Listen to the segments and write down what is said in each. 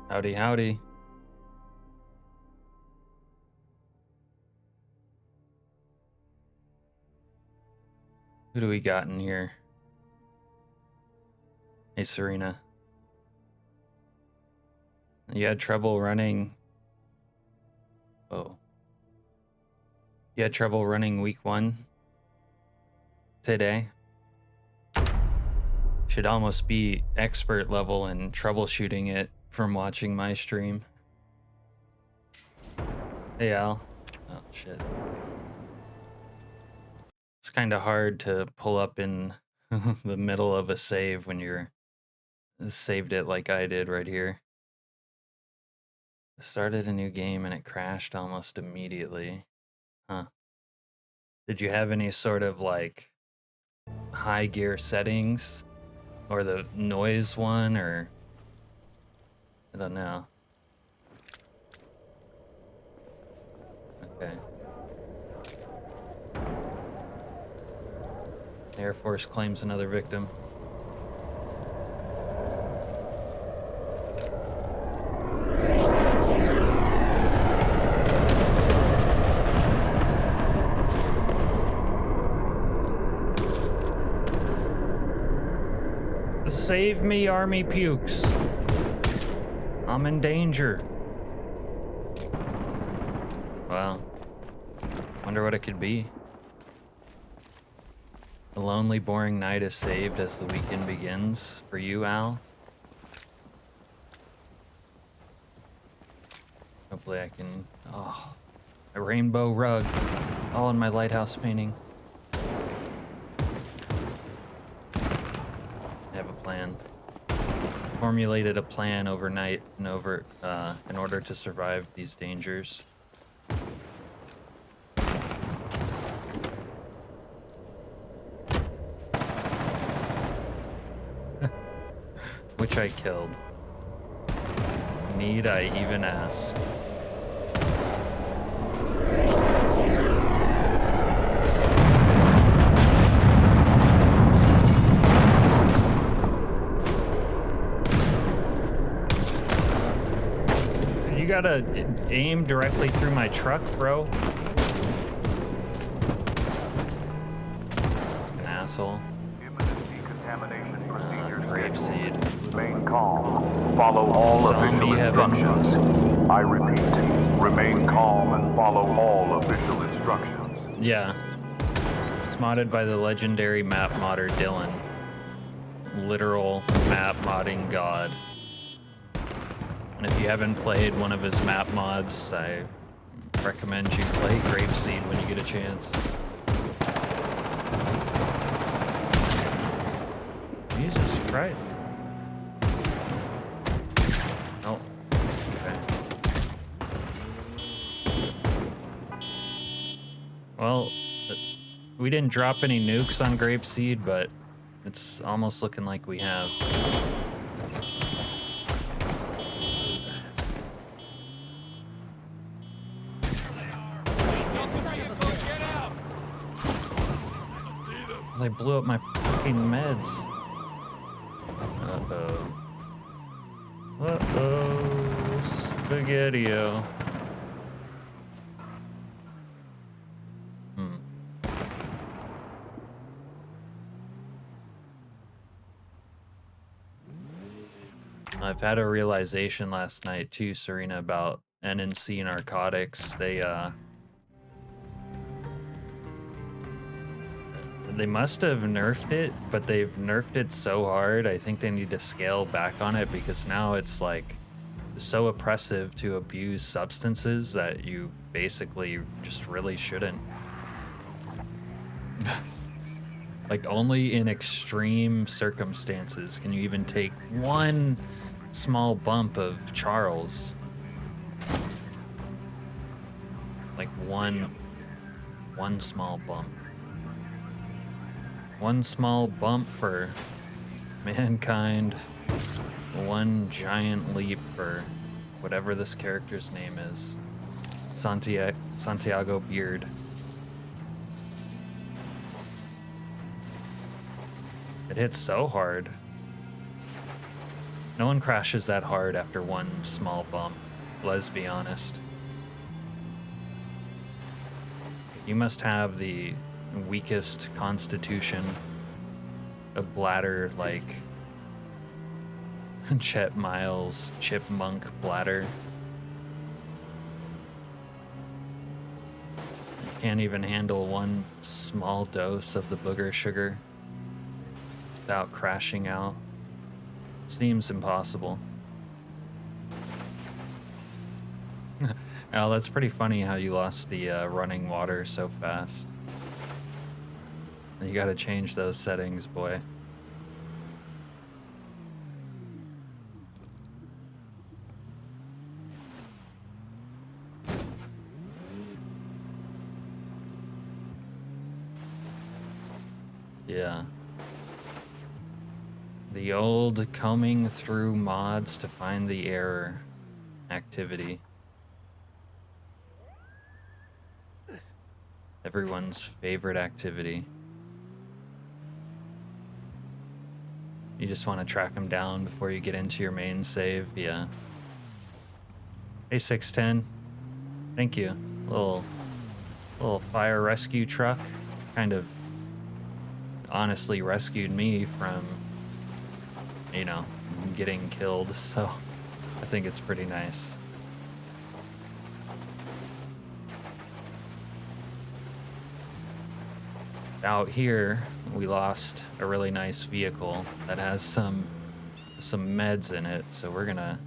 Howdy, howdy. Who do we got in here? Hey, Serena. You had trouble running. Oh. You had trouble running week 1 today? Should almost be expert level in troubleshooting it from watching my stream. Hey, Al. Oh, shit. It's kind of hard to pull up in the middle of a save when you're saved it like I did right here. Started a new game and it crashed almost immediately. Huh. Did you have any sort of like high gear settings or the noise one, or I don't know. Okay. Air Force claims another victim. Save me, Army Pukes. I'm in danger. Well, wonder what it could be. A lonely, boring night is saved as the weekend begins. For you, Al? Hopefully I can... Oh, a rainbow rug. All in my lighthouse painting. I have a plan. I formulated a plan overnight and in order to survive these dangers. Which I killed. Need I even ask? You gotta aim directly through my truck, bro. An asshole. Grapeseed. Remain calm. Follow all official instructions. I repeat, remain calm and follow all official instructions. Yeah. It's modded by the legendary map modder Dylan. Literal map modding god. And if you haven't played one of his map mods, I recommend you play Grapeseed when you get a chance. Jesus Christ. Oh, okay. Well, we didn't drop any nukes on Grapeseed, but it's almost looking like we have. I blew up my fucking meds. Uh-oh. Uh-oh. Spaghetti-o. I've had a realization last night too, Serena, about NNC narcotics. They must have nerfed it, but they've nerfed it so hard, I think they need to scale back on it, because now it's like so oppressive to abuse substances that you basically just really shouldn't. Like, only in extreme circumstances can you even take one small bump of Charles. Like one small bump. One small bump for mankind, one giant leap for whatever this character's name is. Santiago Beard. It hits so hard. No one crashes that hard after one small bump, let's be honest. You must have the weakest constitution, a bladder like Chet Miles' chipmunk bladder. You can't even handle one small dose of the booger sugar without crashing out. Seems impossible. Oh, that's pretty funny how you lost the running water so fast. You gotta change those settings, boy. Yeah. The old combing through mods to find the error activity. Everyone's favorite activity. You just want to track them down before you get into your main save, yeah. Hey 610, thank you. Little fire rescue truck, kind of honestly rescued me from, you know, getting killed, so I think it's pretty nice. Out here, we lost a really nice vehicle that has some meds in it, so we're gonna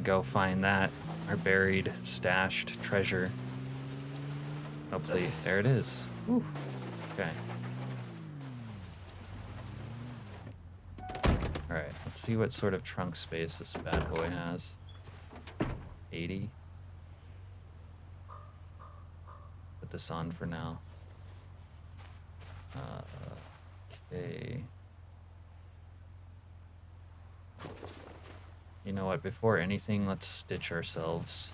go find that, our buried, stashed treasure. Hopefully, there it is. Whew. Okay. All right, let's see what sort of trunk space this bad boy has. 80. Put this on for now. Okay. You know what, before anything, let's stitch ourselves.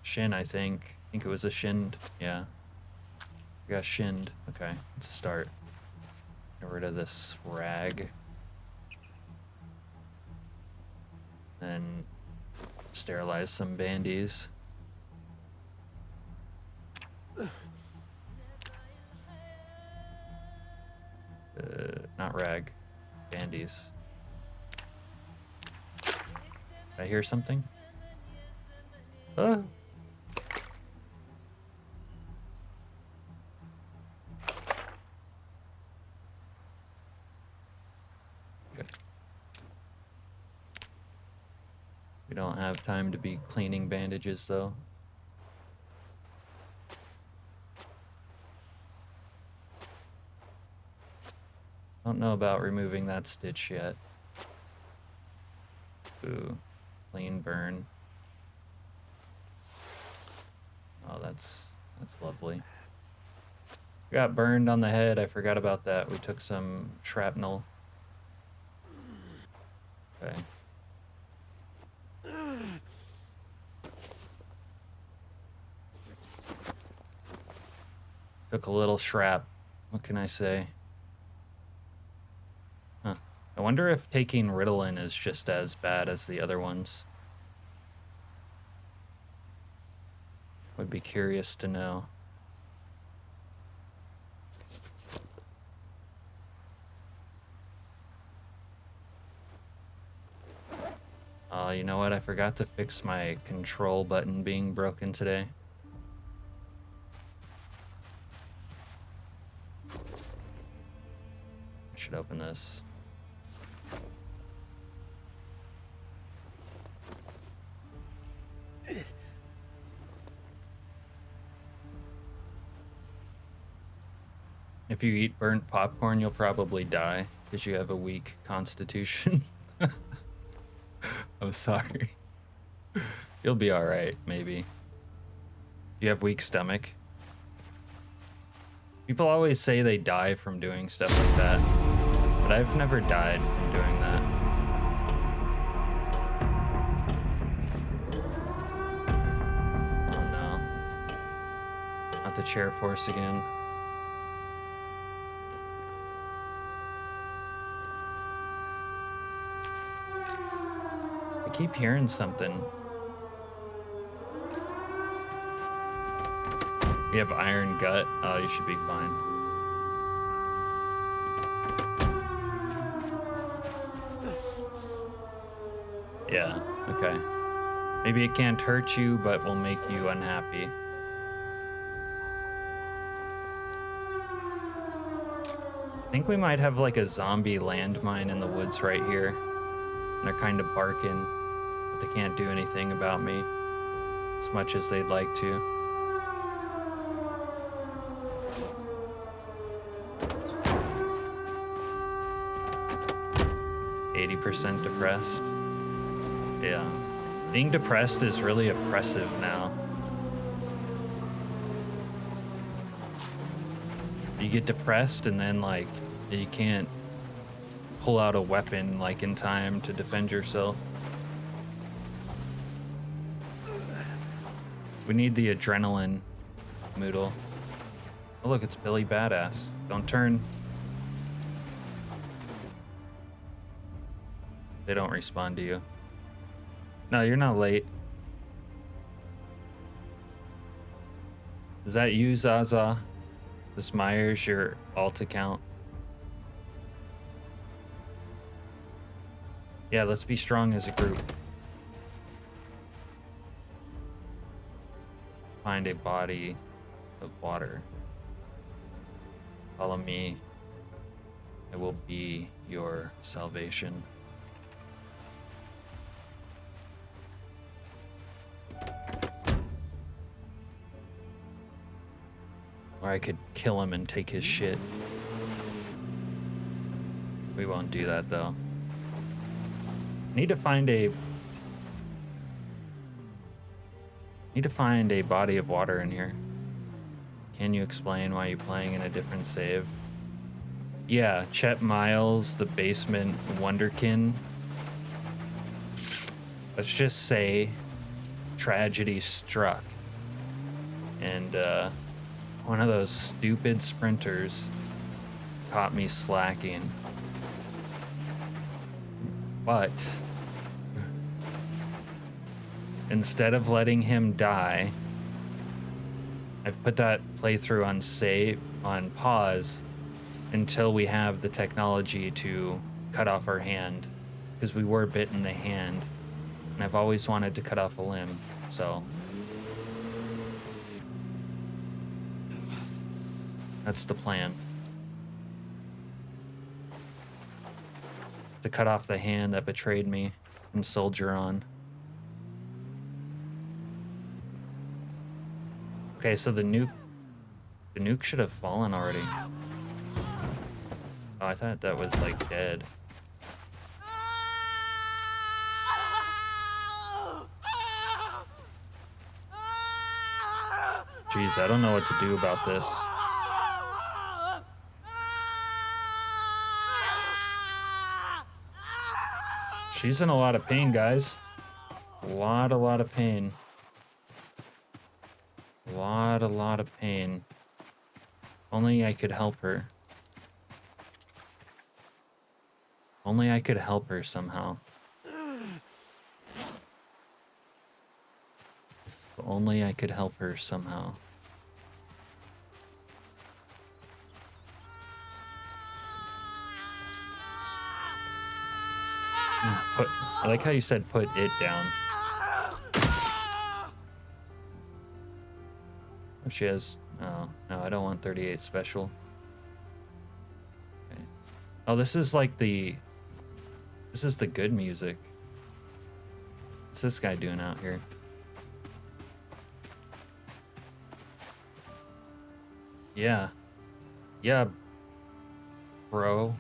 Shin, I think. I think it was a shinned. Yeah. We got shinned. Okay, let's start. Get rid of this rag. Then sterilize some bandies. Not rag. Bandies. Did I hear something? Ah. Good. We don't have time to be cleaning bandages, though. Don't know about removing that stitch yet. Ooh, clean burn. Oh, that's lovely. Got burned on the head. I forgot about that. We took some shrapnel. Okay. Took a little shrap. What can I say? Huh. I wonder if taking Ritalin is just as bad as the other ones. Would be curious to know. You know what? I forgot to fix my control button being broken today. I should open this. If you eat burnt popcorn, you'll probably die because you have a weak constitution. I'm sorry. You'll be all right, maybe. You have weak stomach. People always say they die from doing stuff like that, but I've never died from doing that. Oh no. Not the chair force again. keep hearing something. You have iron gut? Oh, you should be fine. Yeah, okay. Maybe it can't hurt you, but will make you unhappy. I think we might have like a zombie landmine in the woods right here. And they're kind of barking, but they can't do anything about me as much as they'd like to. %, depressed. Yeah. Being depressed is really oppressive now. You get depressed and then like you can't pull out a weapon like in time to defend yourself. We need the adrenaline, Moodle. Oh look, it's Billy Badass. Don't turn. They don't respond to you. No, you're not late. Is that you, Zaza? This Myers your alt account? Yeah, let's be strong as a group. Find a body of water. Follow me. I will be your salvation. Or I could kill him and take his shit. We won't do that though. Need to find a body of water in here. Can you explain why you're playing in a different save? Yeah, Chet Miles, the basement wonderkin. Let's just say tragedy struck. And one of those stupid sprinters caught me slacking. But instead of letting him die, I've put that playthrough on pause until we have the technology to cut off our hand, because we were bit in the hand, and I've always wanted to cut off a limb, so that's the plan. To cut off the hand that betrayed me and soldier on. Okay, so the nuke should have fallen already. Oh, I thought that was like dead. Jeez, I don't know what to do about this. She's in a lot of pain, guys. A lot of pain. A lot of pain. Only I could help her. Only I could help her somehow. If only I could help her somehow. I like how you said put it down. Oh, she has... Oh, no, I don't want 38 special. Okay. Oh, this is like the... This is the good music. What's this guy doing out here? Yeah. Yeah, bro.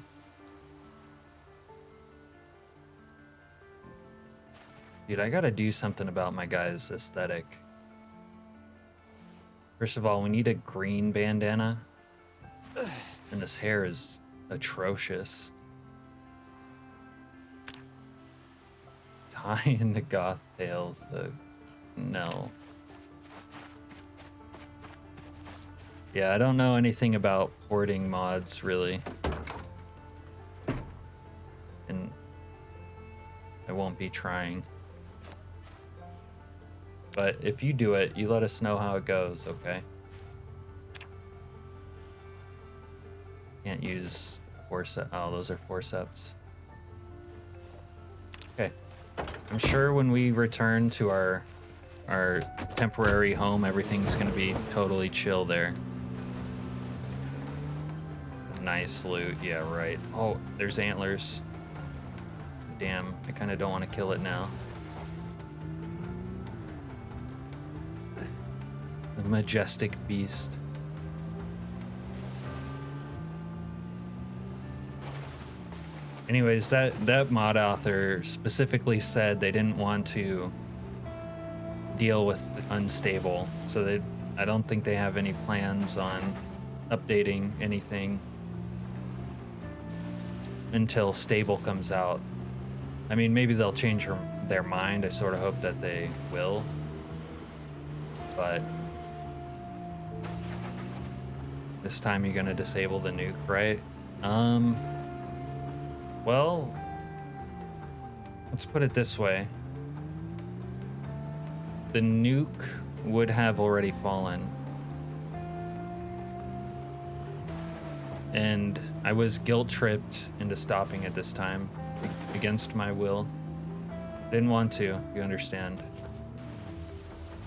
Dude, I gotta do something about my guy's aesthetic. First of all, we need a green bandana. And this hair is atrocious. Tie into goth tales. No. Yeah, I don't know anything about porting mods, really. And I won't be trying. But if you do it, you let us know how it goes, okay? Can't use forceps. Oh, those are forceps. Okay. I'm sure when we return to our temporary home, everything's gonna be totally chill there. Nice loot, yeah, right. Oh, there's antlers. Damn, I kind of don't want to kill it now. The majestic beast. Anyways, that mod author specifically said they didn't want to deal with unstable, so I don't think they have any plans on updating anything until stable comes out. I mean, maybe they'll change their mind. I sort of hope that they will. But this time you're gonna disable the nuke, right? Well, let's put it this way. The nuke would have already fallen. And I was guilt-tripped into stopping it this time, against my will. Didn't want to, you understand.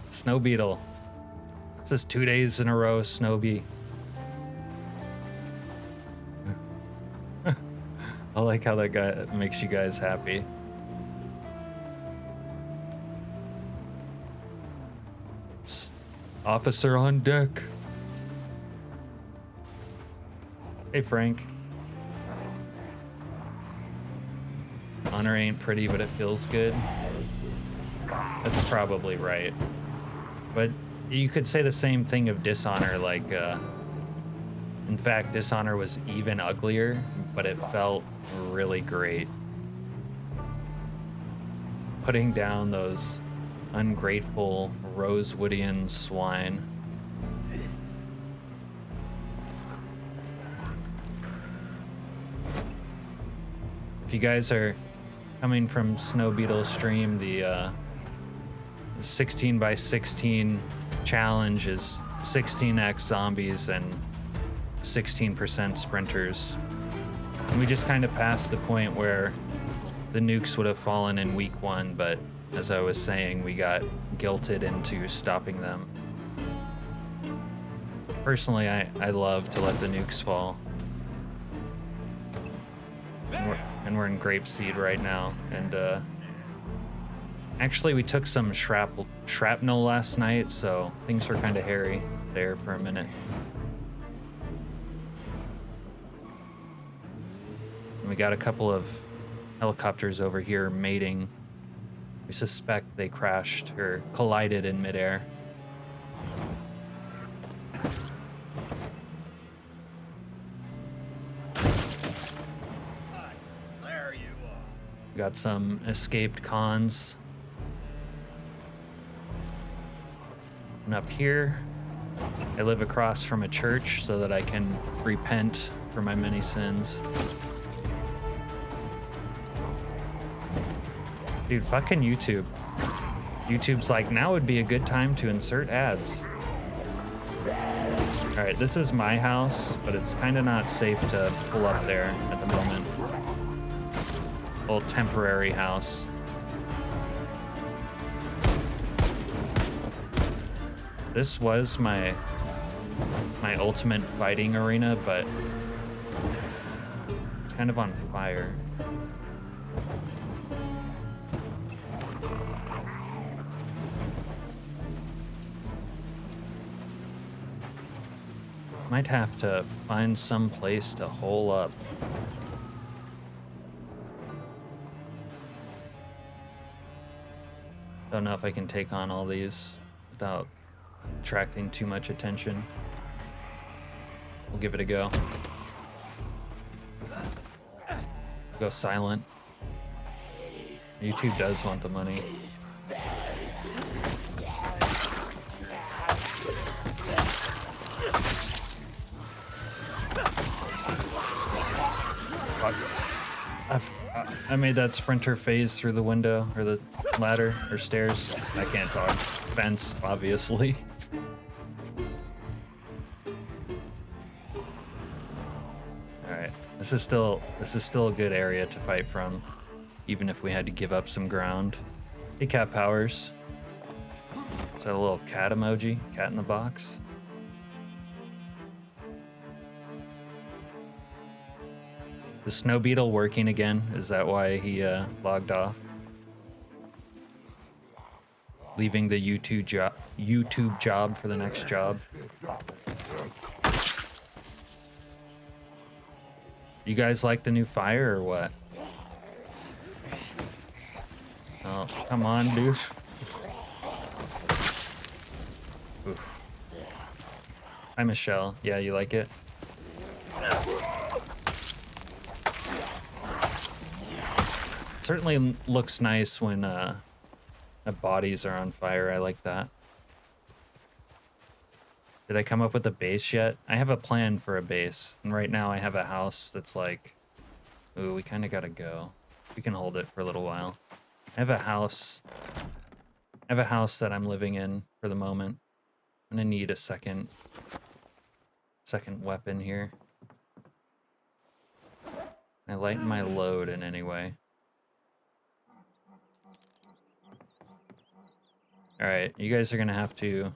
Snow beetle. This is 2 days in a row, Snowbee. I like how that guy makes you guys happy. Officer on deck. Hey, Frank. Honor ain't pretty, but it feels good. That's probably right. But you could say the same thing of Dishonor, like, in fact, Dishonor was even uglier, but it felt really great. Putting down those ungrateful Rosewoodian swine. If you guys are coming from Snow Beetle stream, the 16 by 16 challenge is 16x zombies and 16% sprinters. And we just kind of passed the point where the nukes would have fallen in week 1, but as I was saying, we got guilted into stopping them. Personally, I love to let the nukes fall. And we're in Grapeseed right now, and actually we took some shrapnel last night, so things were kind of hairy there for a minute. And we got a couple of helicopters over here mating. We suspect they crashed or collided in midair. Got some escaped cons. And up here, I live across from a church so that I can repent for my many sins. Dude, fucking YouTube. YouTube's like, now would be a good time to insert ads. All right, this is my house, but it's kind of not safe to pull up there at the moment. Little temporary house. This was my ultimate fighting arena, but it's kind of on fire. Might have to find some place to hole up. Don't know if I can take on all these without attracting too much attention. We'll give it a go. Go silent. YouTube does want the money. I made that sprinter phase through the window, or the ladder, or stairs. I can't talk. fence, obviously. Alright. This is still a good area to fight from, even if we had to give up some ground. Hey, Cat Powers. Is that a little cat emoji? Cat in the box? Is Snow Beetle working again? Is that why he logged off? Leaving the YouTube job for the next job. You guys like the new fire or what? Oh, come on, dude. Oof. Hi, Michelle. Yeah, you like it? Certainly looks nice when bodies are on fire. I like that. Did I come up with a base yet? I have a plan for a base, and right now I have a house that's like, ooh, we kind of gotta go. We can hold it for a little while. I have a house that I'm living in for the moment. I'm gonna need a second weapon here. I lighten my load in any way. All right, you guys are gonna have to.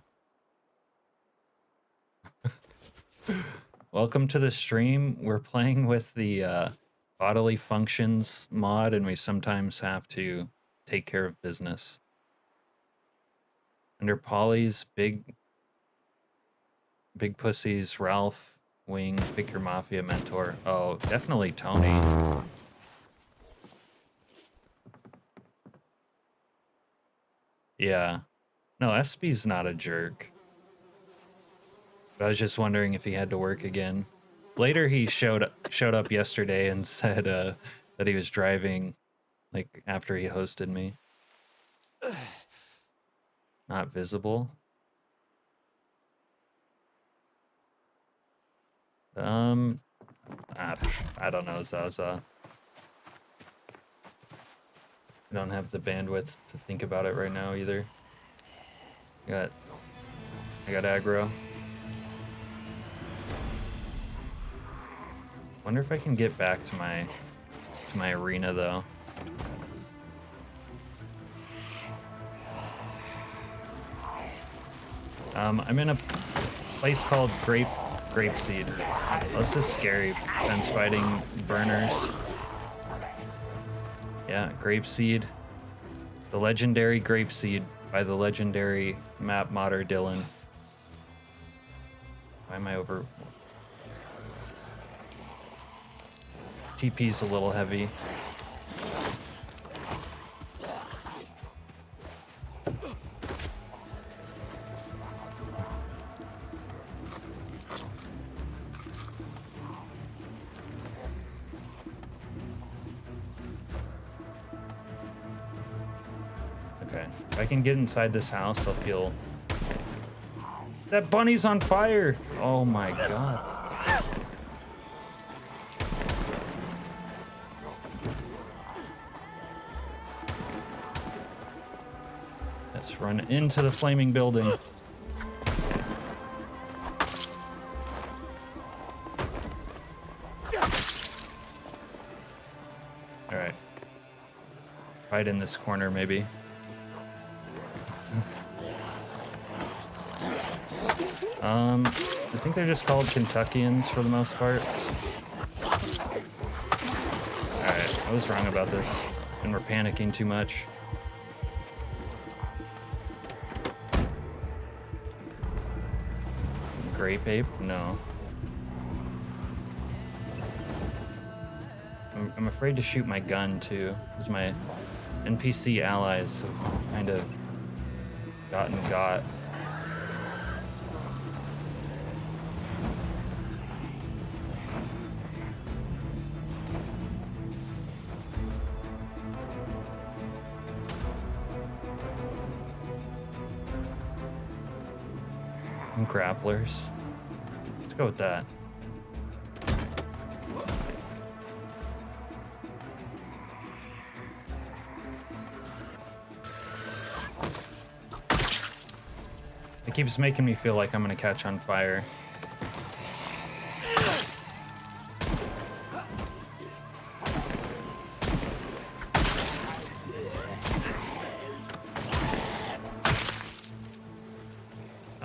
Welcome to the stream. We're playing with the bodily functions mod, and we sometimes have to take care of business. Under Polly's big pussies, Ralph, Wing, pick your mafia mentor. Oh, definitely Tony. Yeah. No, SB's not a jerk. But I was just wondering if he had to work again. Later, he showed up yesterday and said that he was driving, like, after he hosted me. Not visible. I don't know, Zaza. I don't have the bandwidth to think about it right now either. I got aggro. Wonder if I can get back to my arena though. I'm in a place called Grapeseed. Oh, this is scary. Fence fighting burners. Yeah, Grapeseed. The legendary Grapeseed by the legendary map modder Dylan. Why am I over? TP's a little heavy. Okay, if I can get inside this house, I'll feel... That bunny's on fire! Oh my god. Let's run into the flaming building. Alright. Right in this corner, maybe. I think they're just called Kentuckians for the most part. Alright, I was wrong about this. And we're panicking too much. Grape ape? No. I'm afraid to shoot my gun too, because my NPC allies have kind of got. And grapplers. Let's go with that. It keeps making me feel like I'm gonna catch on fire.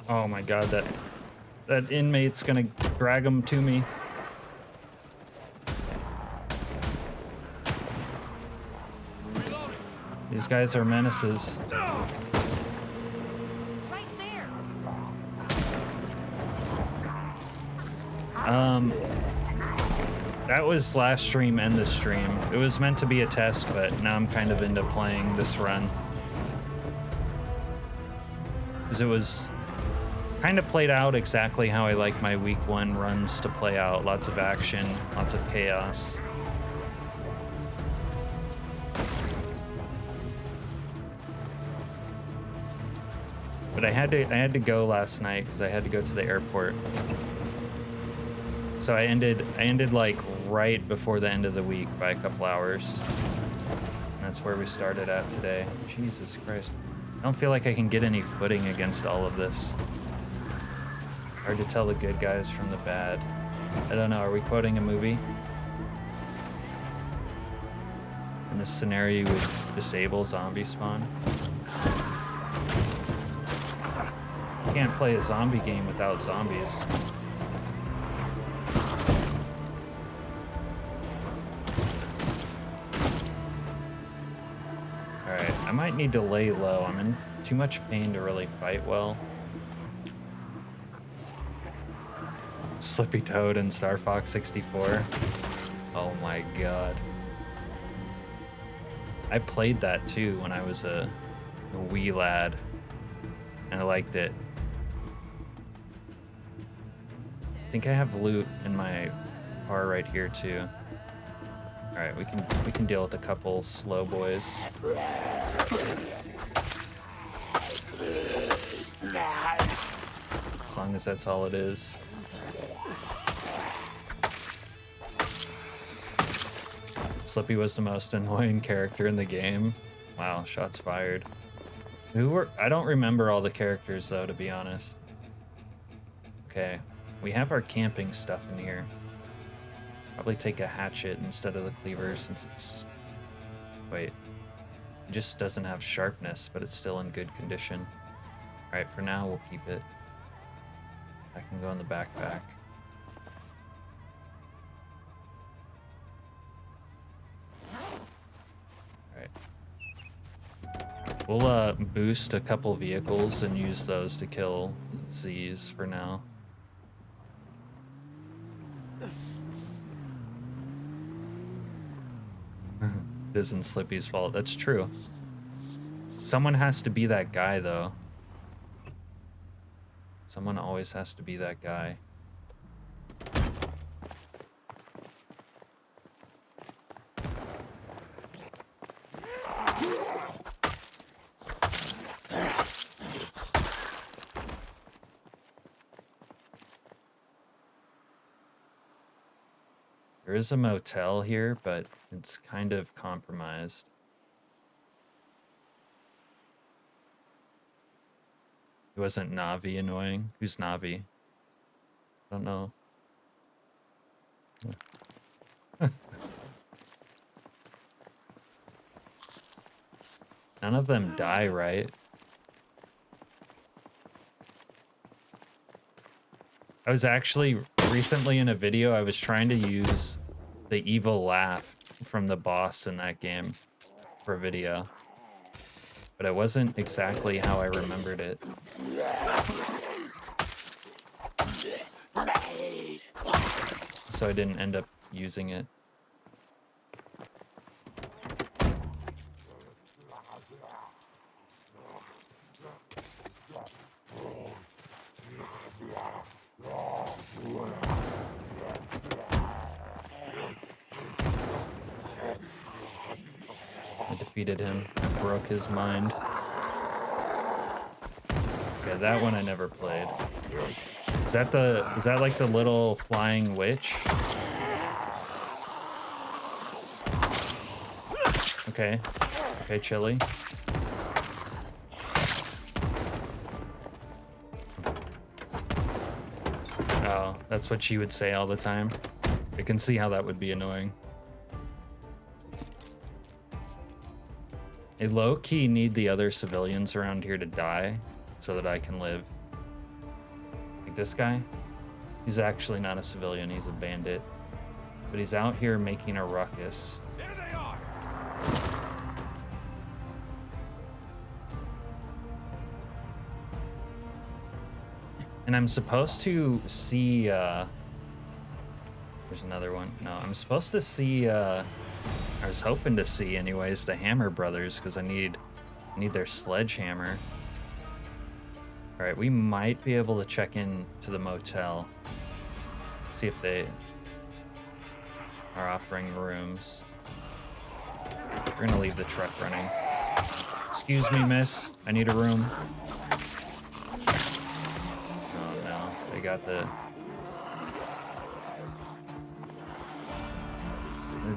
Oh my god, that inmate's gonna drag him to me. These guys are menaces. Right there. That was last stream and this stream. It was meant to be a test, but now I'm kind of into playing this run. Because it was kind of played out exactly how I like my week 1 runs to play out. Lots of action, lots of chaos. But I had to go last night because I had to go to the airport. So I ended like right before the end of the week by a couple hours. And that's where we started at today. Jesus Christ. I don't feel like I can get any footing against all of this. Hard to tell the good guys from the bad. I don't know, are we quoting a movie? In this scenario, you would disable zombie spawn. You can't play a zombie game without zombies. Alright, I might need to lay low. I'm in too much pain to really fight well. Slippy Toad and Star Fox 64. Oh my god. I played that too when I was a wee lad. And I liked it. I think I have loot in my car right here too. All right, we can deal with a couple slow boys. As long as that's all it is. Slippy was the most annoying character in the game. Wow, shots fired. I don't remember all the characters though, to be honest. Okay, we have our camping stuff in here. Probably take a hatchet instead of the cleaver since it's... Wait. It just doesn't have sharpness, but it's still in good condition. Alright, for now we'll keep it. I can go in the backpack. Alright. We'll boost a couple vehicles and use those to kill Zees for now. It isn't Slippy's fault. That's true. Someone has to be that guy, though. Someone always has to be that guy. There is a motel here, but it's kind of compromised. It wasn't Navi annoying? Who's Navi? I don't know. None of them die, right? I was actually recently in a video, I was trying to use the evil laugh from the boss in that game for a video. But it wasn't exactly how I remembered it. So I didn't end up using it. I defeated him. I broke his mind. Okay, that one I never played. Is that like the little flying witch? Okay. Okay, Chili. Oh, that's what she would say all the time. I can see how that would be annoying. I low-key need the other civilians around here to die so that I can live. Like this guy, he's actually not a civilian, he's a bandit. But he's out here making a ruckus. There they are. And I'm supposed to see, there's another one. No, I'm supposed to see, I was hoping to see anyways, the Hammer Brothers, because I need their sledgehammer. All right, we might be able to check in to the motel. See if they are offering rooms. We're gonna leave the truck running. Excuse me, miss, I need a room. Oh no, they got the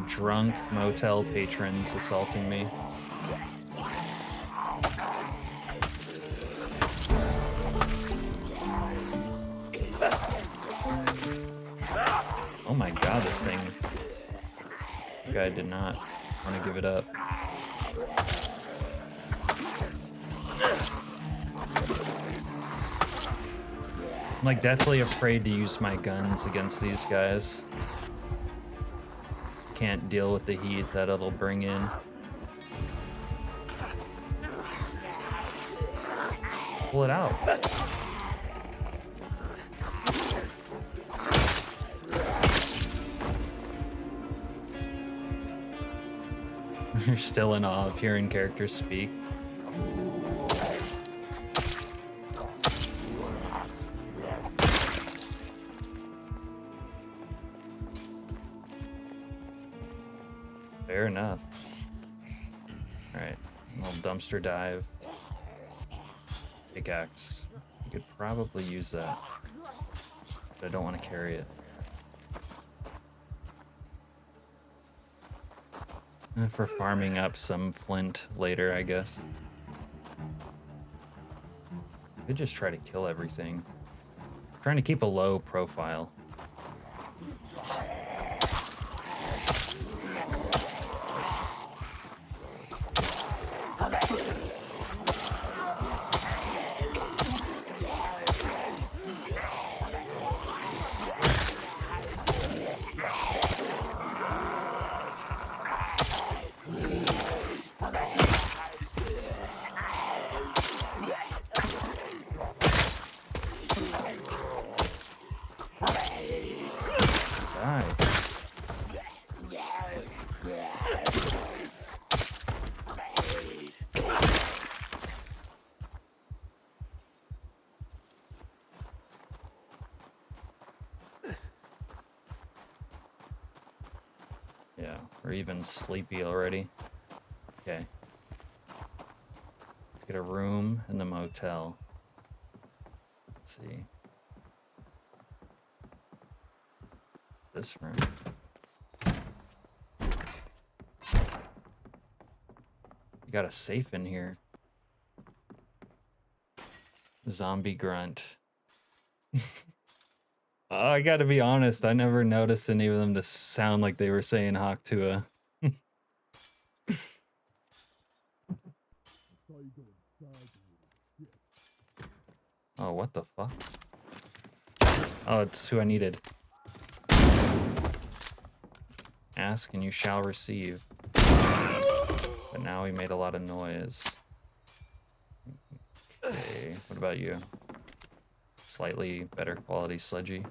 drunk motel patrons assaulting me. Oh my god, this thing. The guy did not want to give it up. I'm like deathly afraid to use my guns against these guys. Can't deal with the heat that it'll bring in. Pull it out. You're still in awe of hearing characters speak. Fair enough. Alright, little dumpster dive. Pickaxe. You could probably use that, but I don't want to carry it. For farming up some flint later, I guess. Could just try to kill everything. I'm trying to keep a low profile. Yeah, we're even sleepy already. Okay. Let's get a room in the motel. Let's see. This room. You got a safe in here. Zombie grunt. I gotta be honest, I never noticed any of them to sound like they were saying Haktua. Oh, what the fuck? Oh, it's who I needed. Ask and you shall receive. But now he made a lot of noise. Okay, what about you? Slightly better quality sledgy.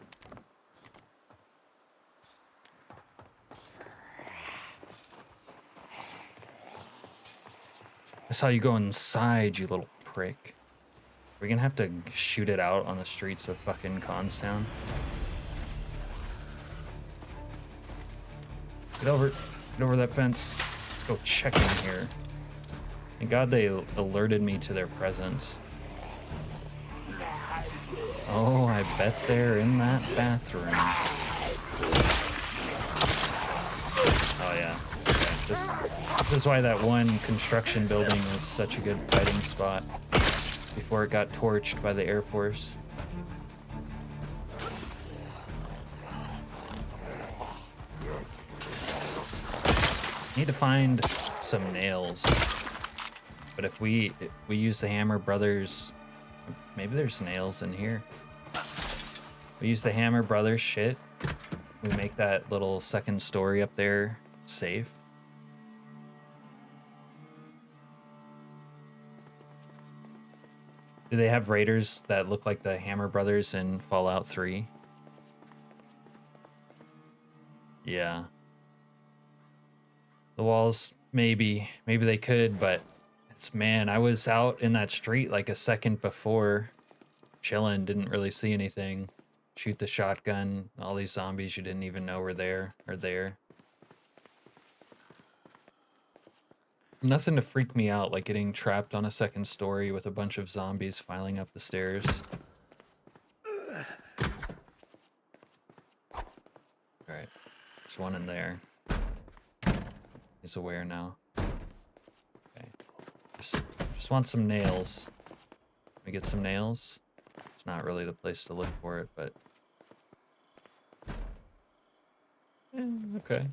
I saw you go inside, you little prick. We're gonna have to shoot it out on the streets of fucking Constown. Get over that fence. Let's go check in here. Thank God they alerted me to their presence. Oh, I bet they're in that bathroom. Oh yeah. Okay. This is why that one construction building was such a good fighting spot before it got torched by the Air Force. Need to find some nails. But if we use the Hammer Brothers, maybe there's nails in here. We use the Hammer Brothers shit. We make that little second story up there safe. Do they have raiders that look like the Hammer Brothers in Fallout 3? Yeah. The walls, maybe they could, but it's, man, I was out in that street like a second before, chilling, didn't really see anything. Shoot the shotgun, all these zombies you didn't even know were there are there. Nothing to freak me out like getting trapped on a second story with a bunch of zombies filing up the stairs. Alright, there's one in there. He's aware now. Okay, just want some nails. Can we get some nails? It's not really the place to look for it, but... okay.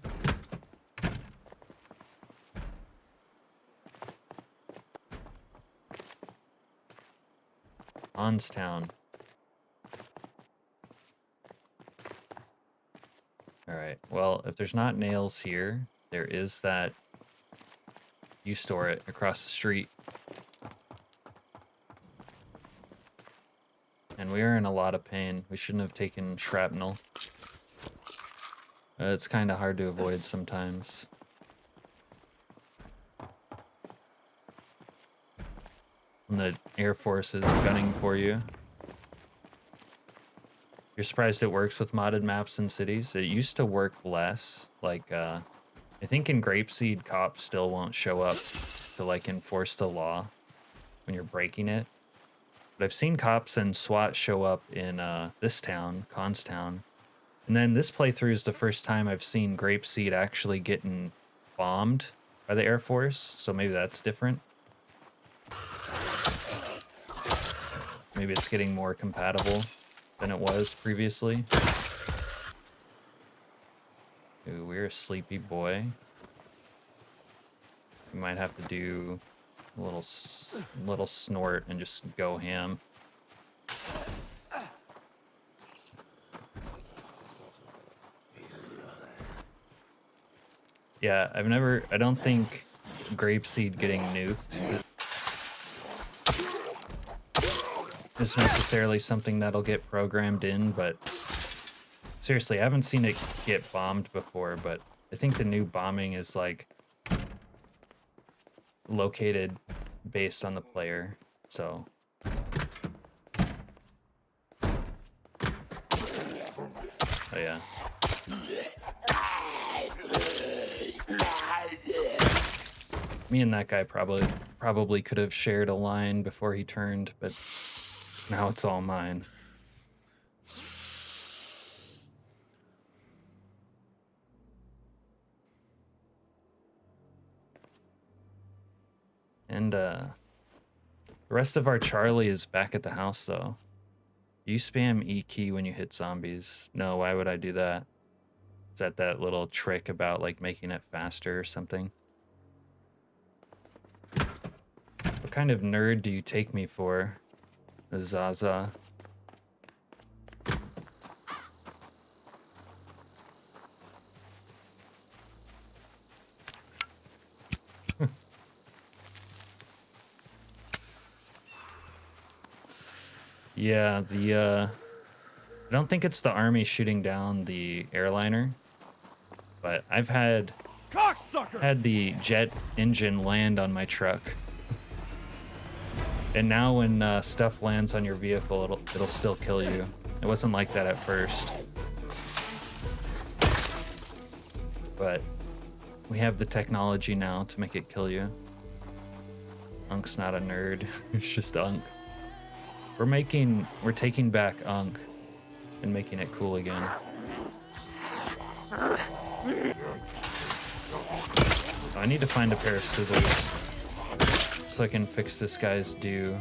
Onstown. Alright, well, if there's not nails here, there is that... You store it across the street. And we are in a lot of pain. We shouldn't have taken shrapnel. It's kind of hard to avoid sometimes. When the Air Force is gunning for you. You're surprised it works with modded maps and cities? It used to work less. Like, I think in Grapeseed, cops still won't show up to, like, enforce the law when you're breaking it. But I've seen cops and SWAT show up in this town, Constown. And then this playthrough is the first time I've seen Grapeseed actually getting bombed by the Air Force. So maybe that's different. Maybe it's getting more compatible than it was previously. Ooh, we're a sleepy boy. We might have to do a little snort and just go ham. Yeah, I don't think Grapeseed getting nuked is necessarily something that'll get programmed in, but seriously, I haven't seen it get bombed before, but I think the new bombing is like located based on the player, so. Oh yeah. Me and that guy probably could have shared a line before he turned, but now it's all mine. And the rest of our Charlie is back at the house though. You spam E key when you hit zombies. No, why would I do that? Is that little trick about like making it faster or something? What kind of nerd do you take me for, Zaza? Yeah, I don't think it's the army shooting down the airliner, but I've had the jet engine land on my truck. And now when stuff lands on your vehicle, it'll still kill you. It wasn't like that at first. But we have the technology now to make it kill you. Unk's not a nerd, it's just Unk. We're taking back Unk and making it cool again. I need to find a pair of scissors so I can fix this guy's dew.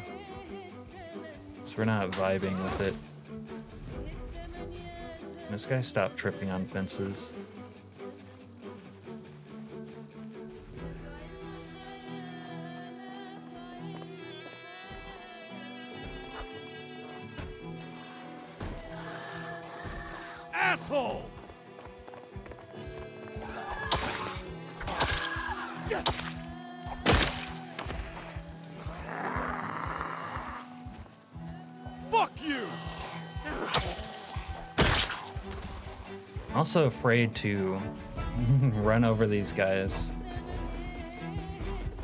So we're not vibing with it. Can this guy stop tripping on fences? asshole! Fuck you! I'm also afraid to run over these guys.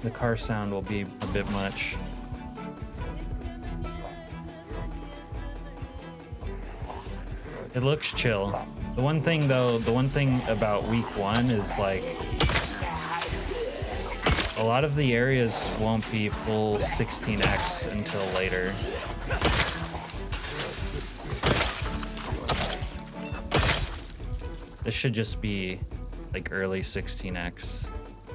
The car sound will be a bit much. It looks chill. The one thing though, the one thing about week 1 is like a lot of the areas won't be full 16x until later. This should just be like early 16x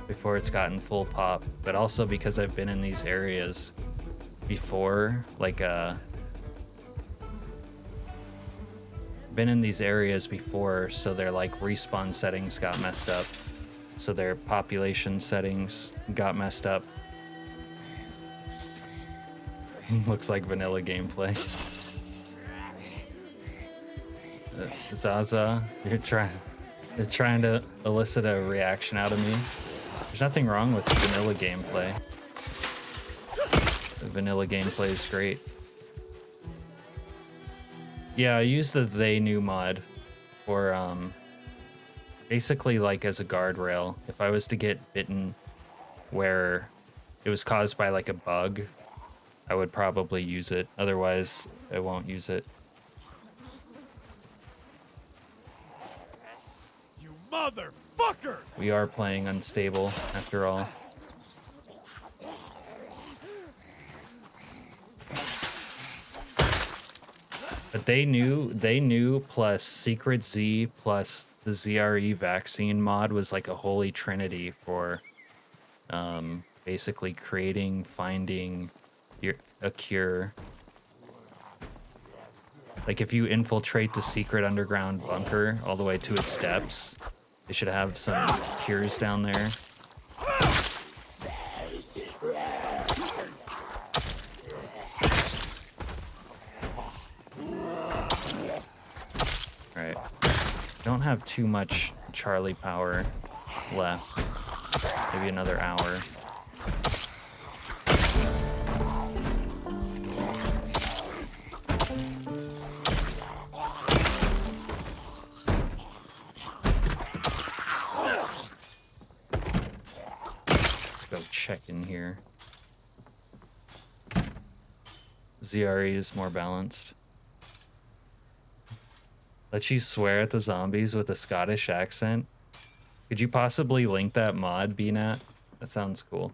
before it's gotten full pop, but also because I've been in these areas before, like been in these areas before, so their like respawn settings got messed up, so their population settings got messed up. Looks like vanilla gameplay. Zaza, you're trying to elicit a reaction out of me. There's nothing wrong with vanilla gameplay. The vanilla gameplay is great. Yeah, I used the They Knew mod for basically like as a guardrail. If I was to get bitten where it was caused by like a bug, I would probably use it. Otherwise, I won't use it. You motherfucker! We are playing unstable after all. But they knew plus Secret Z plus the ZRE vaccine mod was like a holy trinity for basically finding a cure. Like if you infiltrate the secret underground bunker all the way to its depths, they should have some cures down there. Alright. Don't have too much Charlie power left. Maybe another hour. Let's go check in here. ZRE is more balanced. Let you swear at the zombies with a Scottish accent? Could you possibly link that mod, BNat? That sounds cool.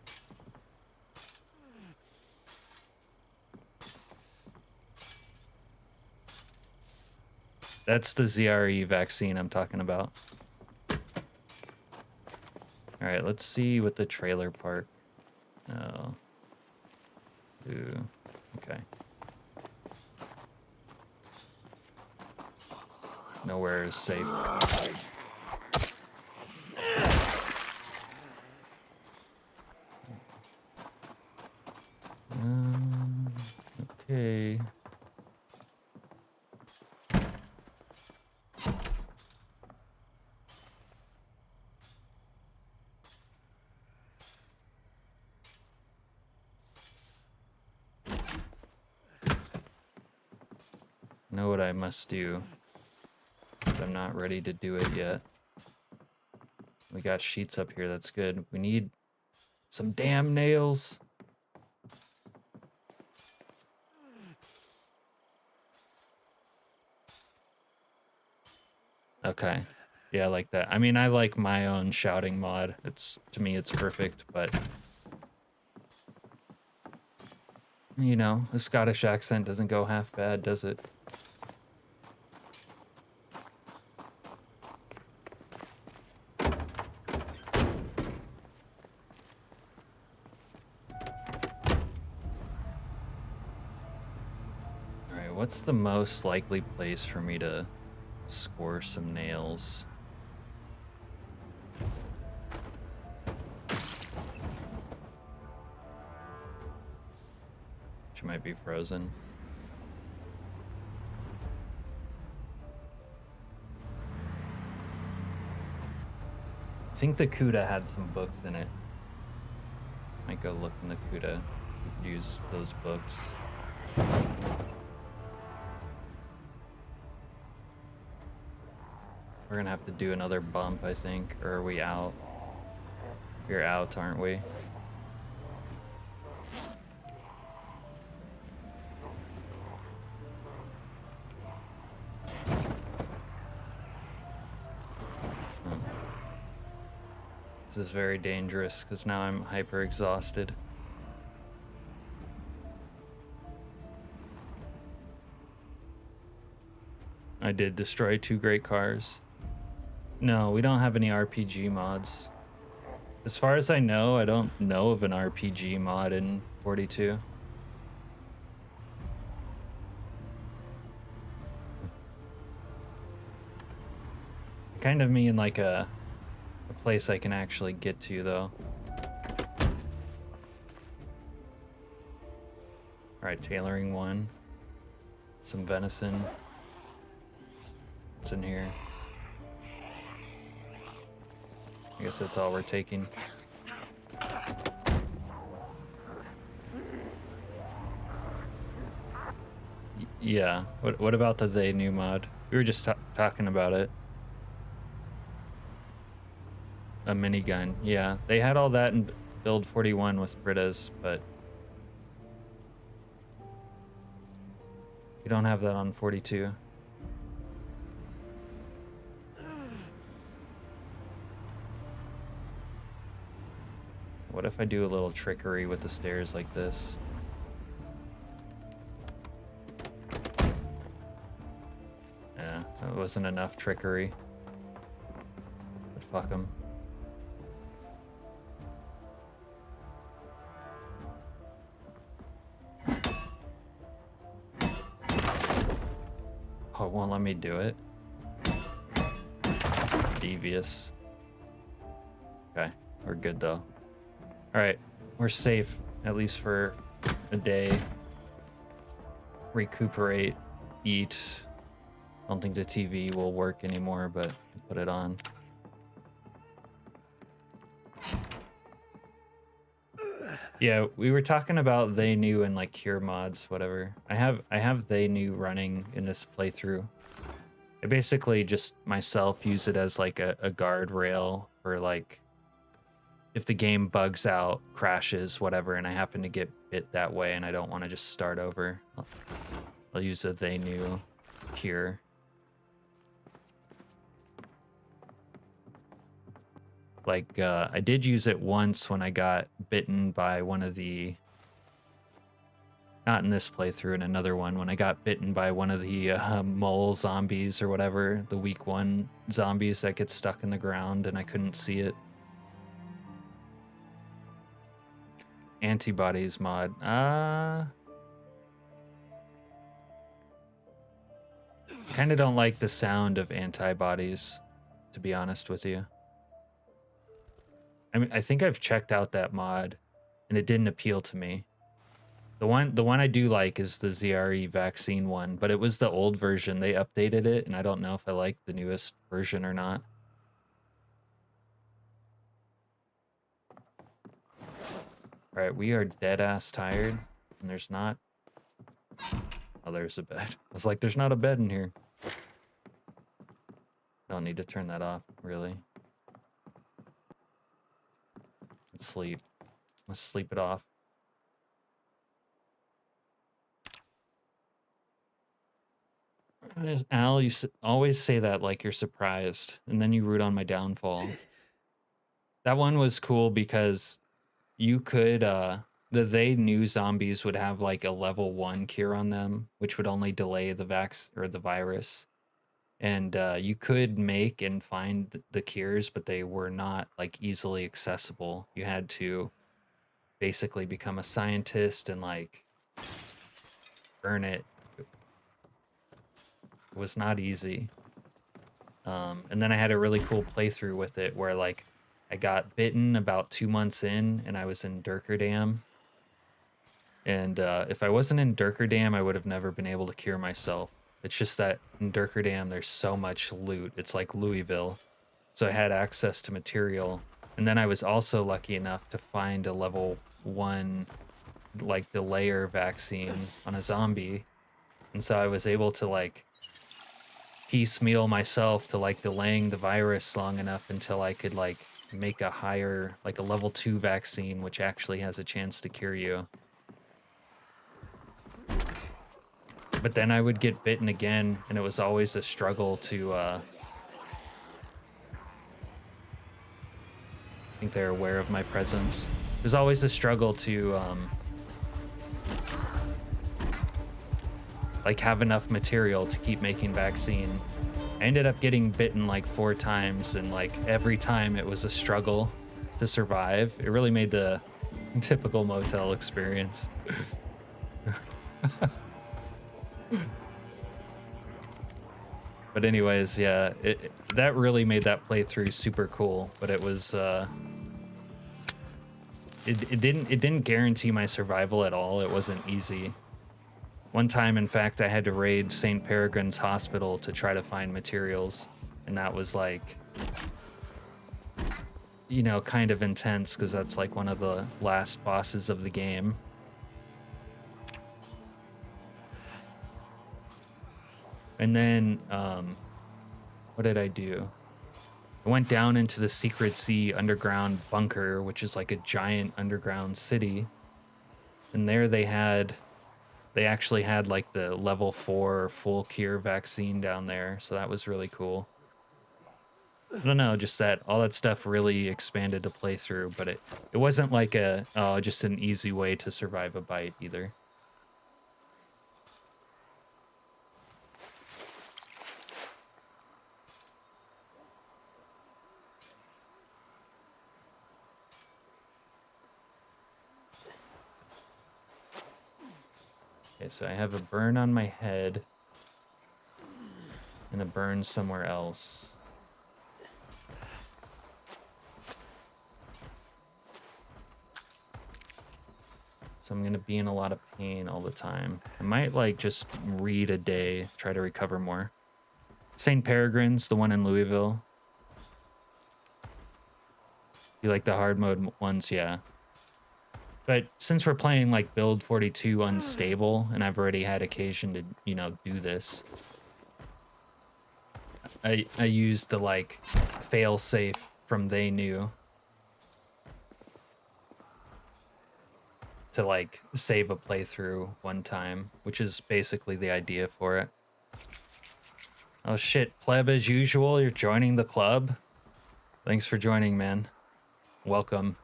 That's the ZRE vaccine I'm talking about. Alright, let's see what the trailer park. Oh. Ooh. Okay. Nowhere is safe. Okay. Know what I must do, but I'm not ready to do it yet. We got sheets up here, that's good. We need some damn nails. Okay. Yeah, I like that. I mean, I like my own shouting mod. To me, it's perfect, but you know, the Scottish accent doesn't go half bad, does it? Alright, what's the most likely place for me to score some nails? She might be frozen. I think the CUDA had some books in it. Might go look in the CUDA. Use those books. We're gonna have to do another bump, I think. Or are we out? We're out, aren't we? This is very dangerous because now I'm hyper exhausted. I did destroy 2 great cars. No, we don't have any RPG mods. As far as I know, I don't know of an RPG mod in 42. I kind of mean like a place I can actually get to, though. Alright, tailoring 1. Some venison. What's in here? I guess that's all we're taking. Yeah, what about the They New mod? We were just talking about it. A minigun, yeah. They had all that in build 41 with Britas, but you don't have that on 42. What if I do a little trickery with the stairs like this? Yeah, that wasn't enough trickery. But fuck them. Oh, it won't let me do it. Devious. Okay, we're good though. Alright, we're safe, at least for a day. Recuperate, eat. I don't think the TV will work anymore, but put it on. Yeah, we were talking about They New and like cure mods, whatever. I have They New running in this playthrough. I basically just myself use it as like a guardrail for like if the game bugs out, crashes, whatever, and I happen to get bit that way and I don't want to just start over. I'll use a They New cure. Like, I did use it once when I got bitten by one of the... Not in this playthrough, in another one, when I got bitten by one of the mole zombies or whatever, the week 1 zombies that get stuck in the ground and I couldn't see it. Antibodies mod. Kind of don't like the sound of antibodies, to be honest with you. I mean, I think I've checked out that mod, and it didn't appeal to me. The one I do like is the ZRE vaccine one, but it was the old version. They updated it, and I don't know if I like the newest version or not. All right, we are dead ass tired, and there's not. Oh, there's a bed. I was like, there's not a bed in here. Don't need to turn that off, really. Let's sleep. Let's sleep it off. Al, you always say that like you're surprised, and then you root on my downfall. That one was cool because you could, the They New zombies would have like a level 1 cure on them, which would only delay the or the virus. And you could make and find the cures, but they were not like easily accessible. You had to basically become a scientist and like earn it. It was not easy. And then I had a really cool playthrough with it where like I got bitten about 2 months in and I was in Durkerdam. And if I wasn't in Durkerdam, I would have never been able to cure myself. It's just that in Durkerdam, there's so much loot. It's like Louisville. So I had access to material. And then I was also lucky enough to find a level 1, like the layer vaccine on a zombie. And so I was able to like piecemeal myself to like delaying the virus long enough until I could like make a higher, like a level 2 vaccine, which actually has a chance to cure you. But then I would get bitten again, and it was always a struggle to, I think they're aware of my presence. It was always a struggle to, like have enough material to keep making vaccine. I ended up getting bitten like 4 times, and like every time it was a struggle to survive. It really made the typical motel experience. But anyways, yeah, that really made that playthrough super cool. But it was it didn't guarantee my survival at all. It wasn't easy. One time, in fact, I had to raid St. Peregrine's Hospital to try to find materials, and that was like, you know, kind of intense because that's like one of the last bosses of the game. And then, what did I do? I went down into the Secret Sea underground bunker, which is like a giant underground city. And there they actually had like the level 4 full cure vaccine down there. So that was really cool. I don't know, just that all that stuff really expanded the playthrough, but it wasn't like just an easy way to survive a bite either. Okay, so I have a burn on my head and a burn somewhere else. So I'm gonna be in a lot of pain all the time. I might like just read a day, try to recover more. St. Peregrine's, the one in Louisville. You like the hard mode ones, yeah. But since we're playing like build 42 unstable, and I've already had occasion to, you know, do this, I used the like fail safe from They Knew to like save a playthrough one time, which is basically the idea for it. Oh shit, pleb as usual, you're joining the club? Thanks for joining, man. Welcome.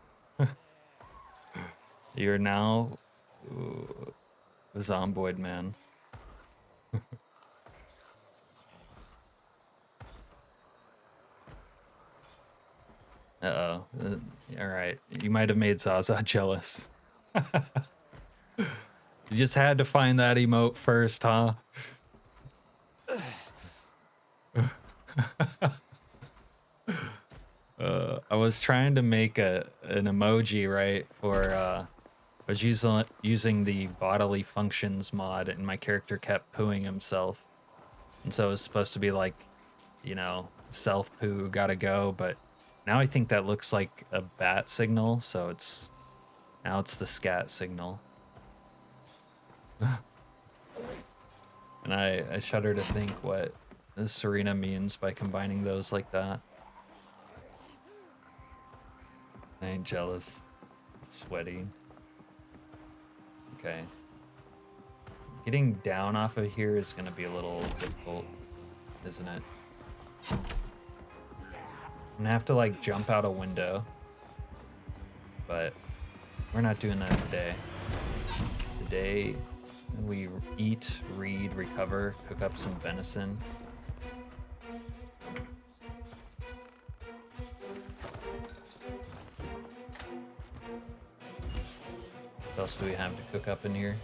You're now a Zomboid, man. Uh-oh. All right. You might have made Zaza jealous. You just had to find that emote first, huh? I was trying to make an emoji, right, for I was using the bodily functions mod, and my character kept pooing himself. And so it was supposed to be like, you know, self poo, gotta go, but now I think that looks like a bat signal, so now it's the scat signal. And I shudder to think what Serena means by combining those like that. I ain't jealous. Sweaty. Okay. Getting down off of here is gonna be a little difficult, isn't it? I'm gonna have to like jump out a window, but we're not doing that today. Today we eat, read, recover, cook up some venison. What else do we have to cook up in here?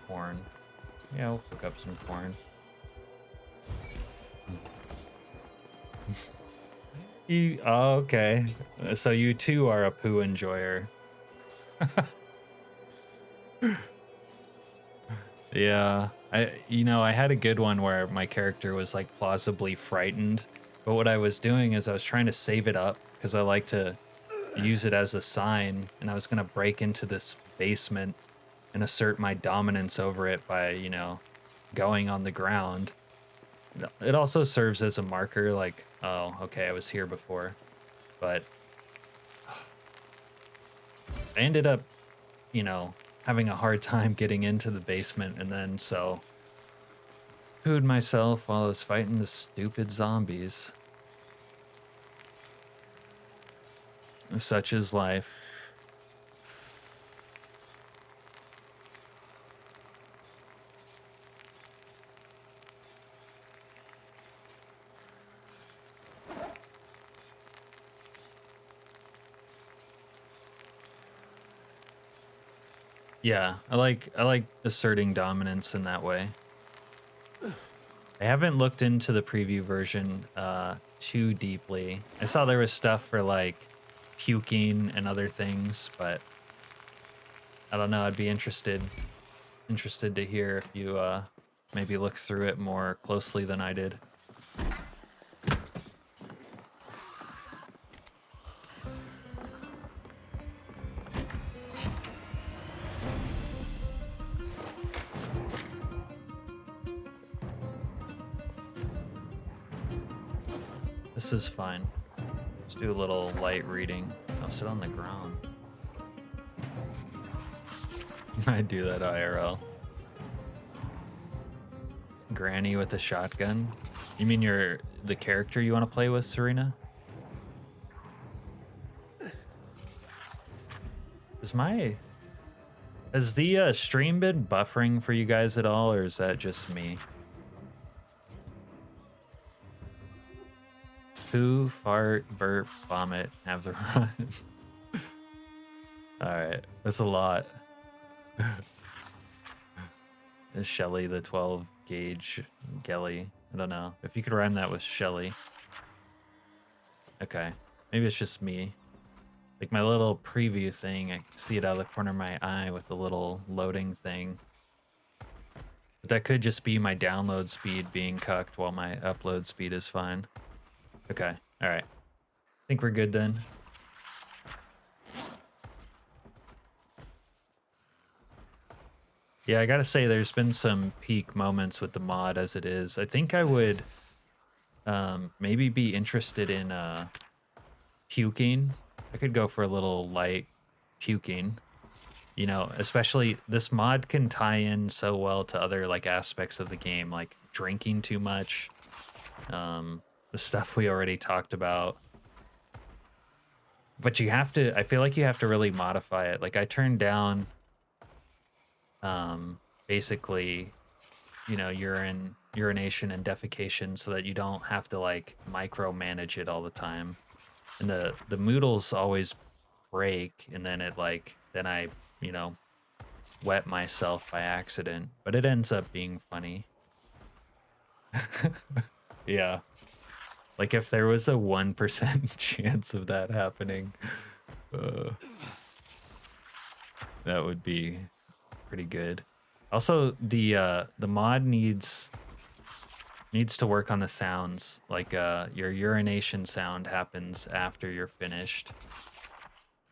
Corn. Yeah, we'll cook up some corn. Oh, okay. So you too are a poo enjoyer. Yeah, I had a good one where my character was like plausibly frightened But what I was doing is I was trying to save it up because I like to use it as a sign, and I was going to break into this basement and assert my dominance over it by, you know, going on the ground. It also serves as a marker, like, oh, okay, I was here before. But I ended up, you know, having a hard time getting into the basement, and then so pooed myself while I was fighting the stupid zombies. Such is life. Yeah, I like asserting dominance in that way. I haven't looked into the preview version too deeply. I saw there was stuff for like puking and other things, but I don't know. I'd be interested to hear if you maybe look through it more closely than I did. This is fine. Let's do a little light reading. I'll sit on the ground. I do that IRL. Granny with a shotgun. You mean you're the character you want to play with, Serena? Has the stream been buffering for you guys at all, or is that just me? Poo, fart, burp, vomit, have the run. Alright, that's a lot. Is Shelly the 12 gauge Gelly? I don't know. If you could rhyme that with Shelly. Okay. Maybe it's just me. Like my little preview thing, I can see it out of the corner of my eye with the little loading thing. But that could just be my download speed being cucked while my upload speed is fine. Okay, alright. I think we're good then. Yeah, I gotta say there's been some peak moments with the mod as it is. I think I would maybe be interested in puking. I could go for a little light puking. You know, especially this mod can tie in so well to other like aspects of the game, like drinking too much, the stuff we already talked about. But you have to, I feel like you have to really modify it. Like I turned down basically, you know, urination and defecation so that you don't have to like micromanage it all the time. And the moodles always break, and then it like, then I, you know, wet myself by accident, but it ends up being funny. Yeah. Like if there was a 1% chance of that happening, that would be pretty good. Also, the mod needs to work on the sounds. Like your urination sound happens after you're finished,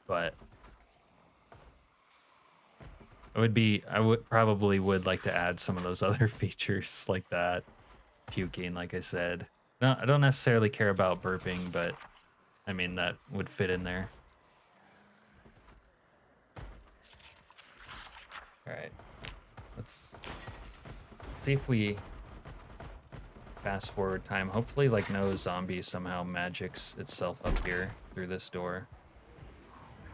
but I would probably like to add some of those other features like that. Puking, like I said. No, I don't necessarily care about burping, but I mean that would fit in there. All right, let's see if we fast forward time. Hopefully, like no zombie somehow magics itself up here through this door.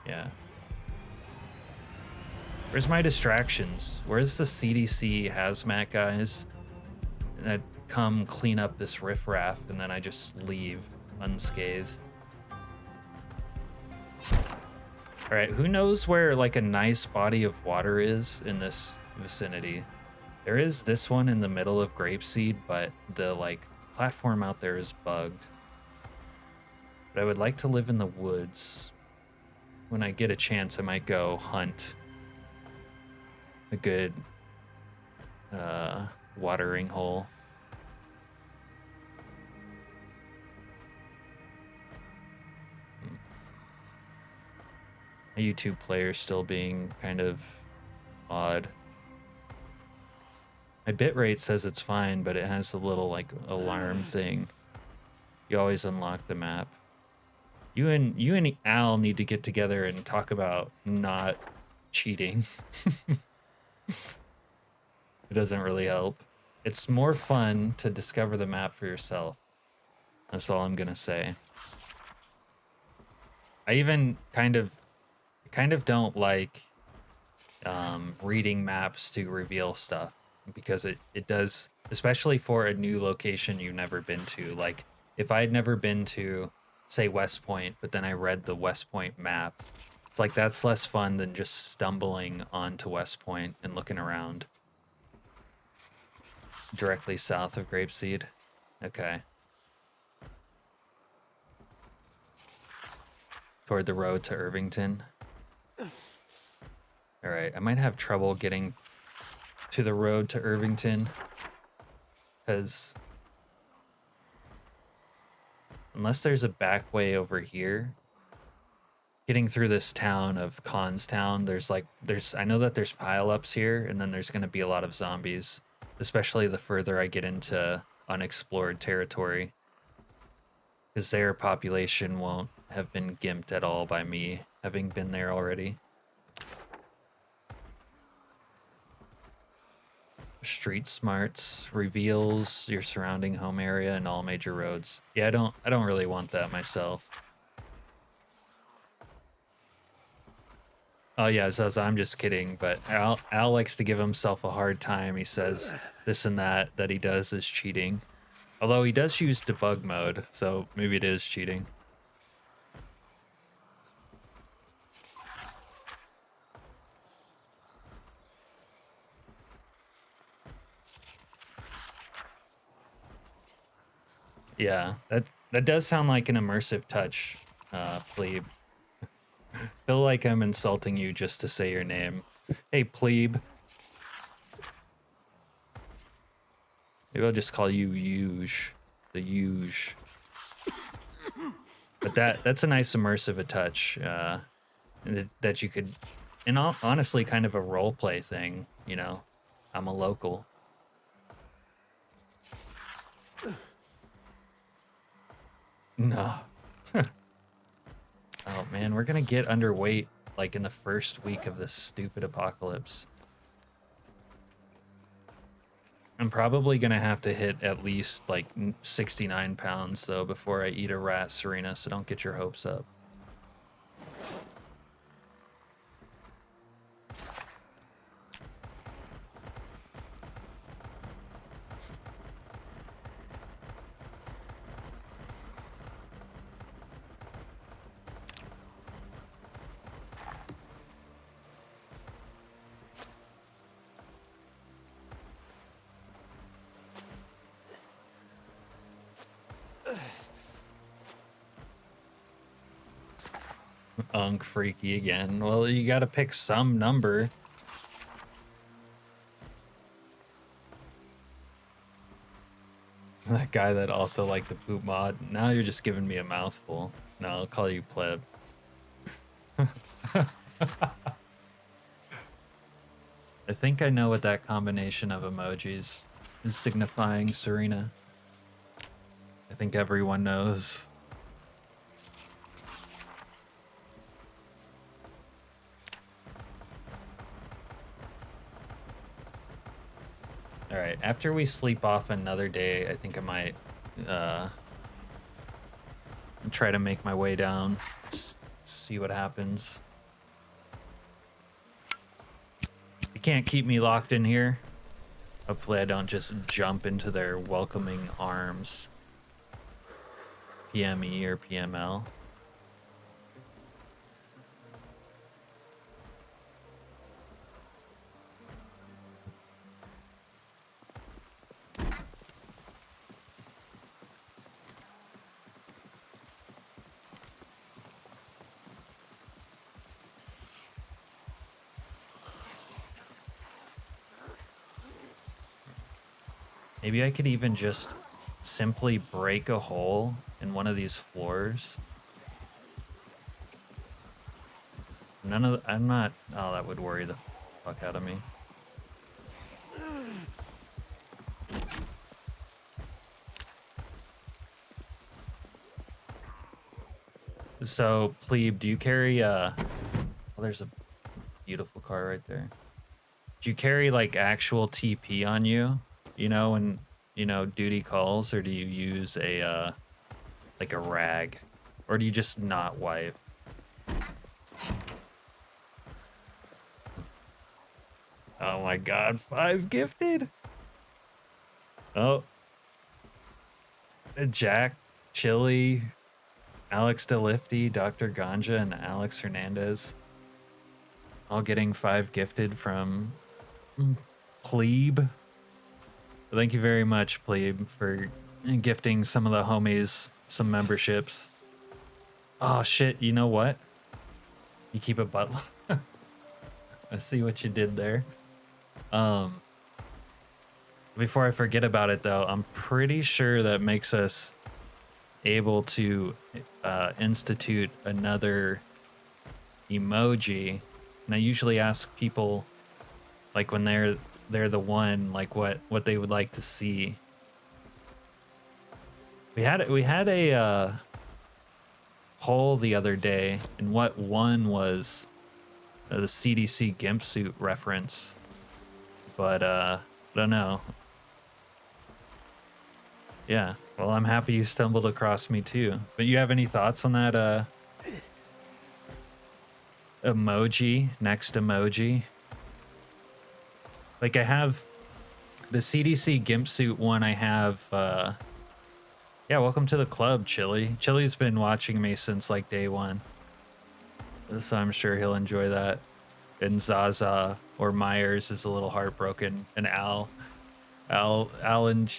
Yeah. Where's my distractions? Where's the CDC hazmat guys that come clean up this riffraff and then I just leave unscathed? All right, who knows where like a nice body of water is in this vicinity? There is this one in the middle of Grapeseed, but the like platform out there is bugged. But I would like to live in the woods. When I get a chance, I might go hunt a good watering hole. A YouTube player still being kind of odd. My bitrate says it's fine, but it has a little like alarm thing. You always unlock the map. You and Al need to get together and talk about not cheating. It doesn't really help. It's more fun to discover the map for yourself. That's all I'm gonna say. I even kind of don't like reading maps to reveal stuff, because it does, especially for a new location you've never been to. Like if I'd never been to, say, West Point, but then I read the West Point map, it's like that's less fun than just stumbling onto West Point and looking around. Directly south of Grapeseed. Okay. Toward the road to Irvington. All right, I might have trouble getting to the road to Irvington, because unless there's a back way over here, getting through this town of Constown, I know that there's pileups here, and then there's going to be a lot of zombies, especially the further I get into unexplored territory, because their population won't have been gimped at all by me having been there already. Street smarts reveals your surrounding home area and all major roads. Yeah, I don't really want that myself. Oh yeah, Zuz, I'm just kidding, but Al likes to give himself a hard time. He says this and that he does is cheating. Although he does use debug mode, so maybe it is cheating. Yeah, that does sound like an immersive touch, plebe. Feel like I'm insulting you just to say your name. Hey, plebe. Maybe I'll just call you Yuge. The Yuge. But that's a nice immersive touch, that you could, and honestly kind of a role play thing, you know. I'm a local. No. Oh man, we're gonna get underweight like in the first week of this stupid apocalypse. I'm probably gonna have to hit at least like 69 pounds though before I eat a rat, Serena, so don't get your hopes up. Unk freaky again. Well, you gotta pick some number. That guy that also liked the poop mod. Now you're just giving me a mouthful. No, I'll call you pleb. I think I know what that combination of emojis is signifying, Serena. I think everyone knows. All right, after we sleep off another day, I think I might try to make my way down, see what happens. You can't keep me locked in here. Hopefully I don't just jump into their welcoming arms. PME or PML. Maybe I could even just simply break a hole in one of these floors. None of the, I'm not. Oh, that would worry the fuck out of me. So, plebe, do you carry well, there's a beautiful car right there. Do you carry like actual TP on you? You know, when duty calls, or do you use a like a rag? Or do you just not wipe? Oh my god, 5 gifted? Oh. Jack, Chili, Alex DeLifty, Dr. Ganja, and Alex Hernandez. All getting 5 gifted from Plebe. Thank you very much, Plebe, for gifting some of the homies some memberships. Oh shit, you know what? You keep a butt. I see what you did there. Before I forget about it though, I'm pretty sure that makes us able to institute another emoji. And I usually ask people, like when they're the one, like what they would like to see. We had a poll the other day, and what won was the CDC gimp suit reference, but I don't know. Yeah, well, I'm happy you stumbled across me too. But you have any thoughts on that emoji, next emoji? Like I have the CDC gimp suit one. I have yeah, welcome to the club, Chili. Chili's been watching me since like day one, so I'm sure he'll enjoy that. And Zaza or Myers is a little heartbroken, and Al and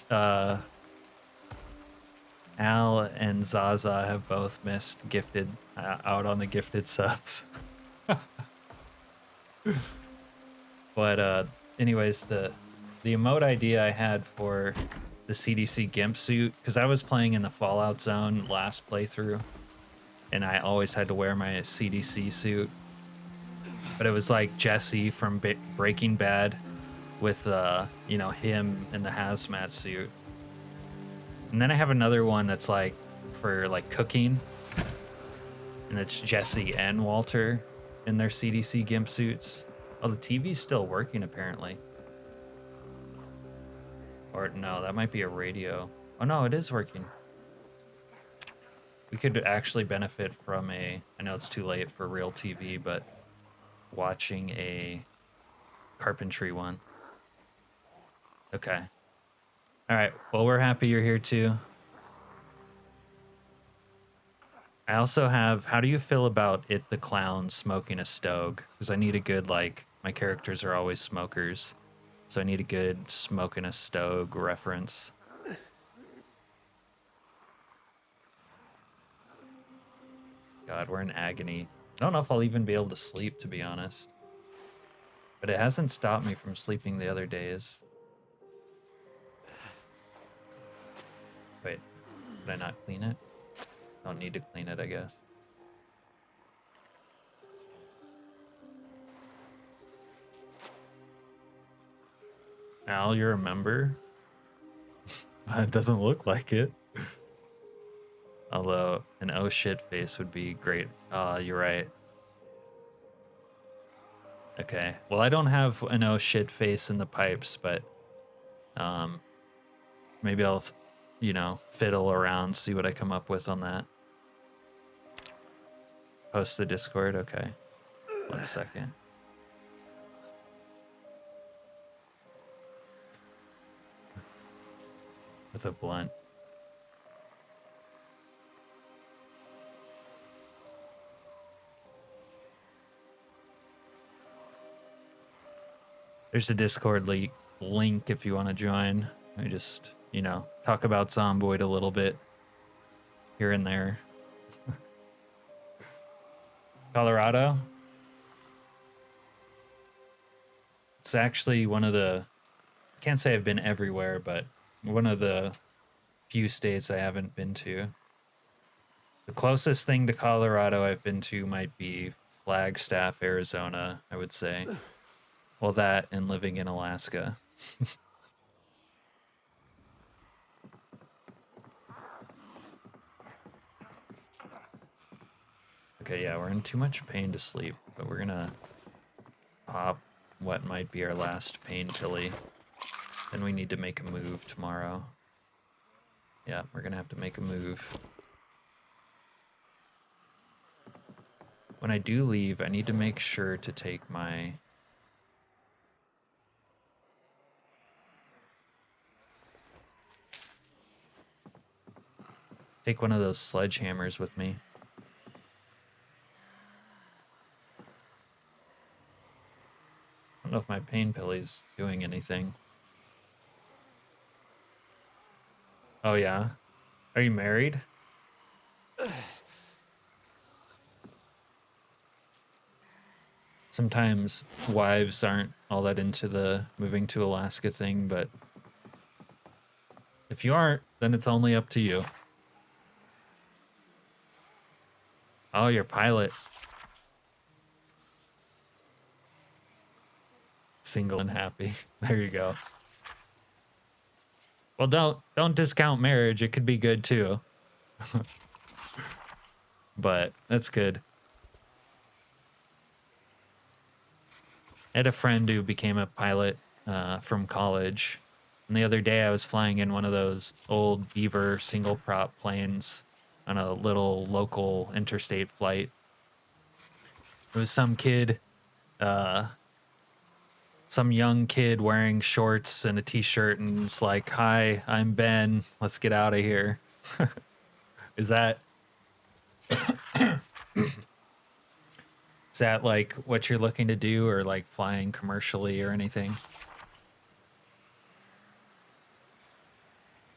Zaza have both missed gifted out on the gifted subs. But anyways, the emote idea I had for the CDC gimp suit, because I was playing in the Fallout zone last playthrough, and I always had to wear my CDC suit. But it was like Jesse from Breaking Bad with you know, him in the hazmat suit. And then I have another one that's like for like cooking, and it's Jesse and Walter in their CDC gimp suits. Oh, the TV's still working apparently. Or no, that might be a radio. Oh no, it is working. We could actually benefit from I know it's too late for real TV, but watching a carpentry one. Okay. All right, well, we're happy you're here too. I also have, how do you feel about It the Clown smoking a stogue? Because I need a good, like, my characters are always smokers, so I need a good smoking a stogue reference. God, we're in agony. I don't know if I'll even be able to sleep, to be honest. But it hasn't stopped me from sleeping the other days. Wait, did I not clean it? Don't need to clean it, I guess. Al, you're a member? It doesn't look like it. Although an oh shit face would be great. You're right. Okay. Well, I don't have an oh shit face in the pipes, but maybe I'll, you know, fiddle around, see what I come up with on that. Post the Discord. Okay. 1 second. With a blunt. There's a Discord link if you want to join. I just, you know, talk about Zomboid a little bit here and there. Colorado? It's actually one of the, I can't say I've been everywhere, but one of the few states I haven't been to. The closest thing to Colorado I've been to might be Flagstaff, Arizona, I would say. Well, that and living in Alaska. Okay, yeah, we're in too much pain to sleep, but we're gonna pop what might be our last pain pilly. Then we need to make a move tomorrow. Yeah, we're gonna have to make a move. When I do leave, I need to make sure to take my... Take one of those sledgehammers with me. I don't know if my pain pilly's doing anything. Oh yeah? Are you married? Sometimes wives aren't all that into the moving to Alaska thing, but if you aren't, then it's only up to you. Oh, you're pilot. Single and happy. There you go. Well, don't discount marriage. It could be good too. But that's good. I had a friend who became a pilot from college. And the other day I was flying in one of those old Beaver single prop planes on a little local interstate flight. It was some kid, some young kid wearing shorts and a t-shirt, and it's like, "Hi, I'm Ben. Let's get out of here." Is that is that like what you're looking to do, or like flying commercially or anything?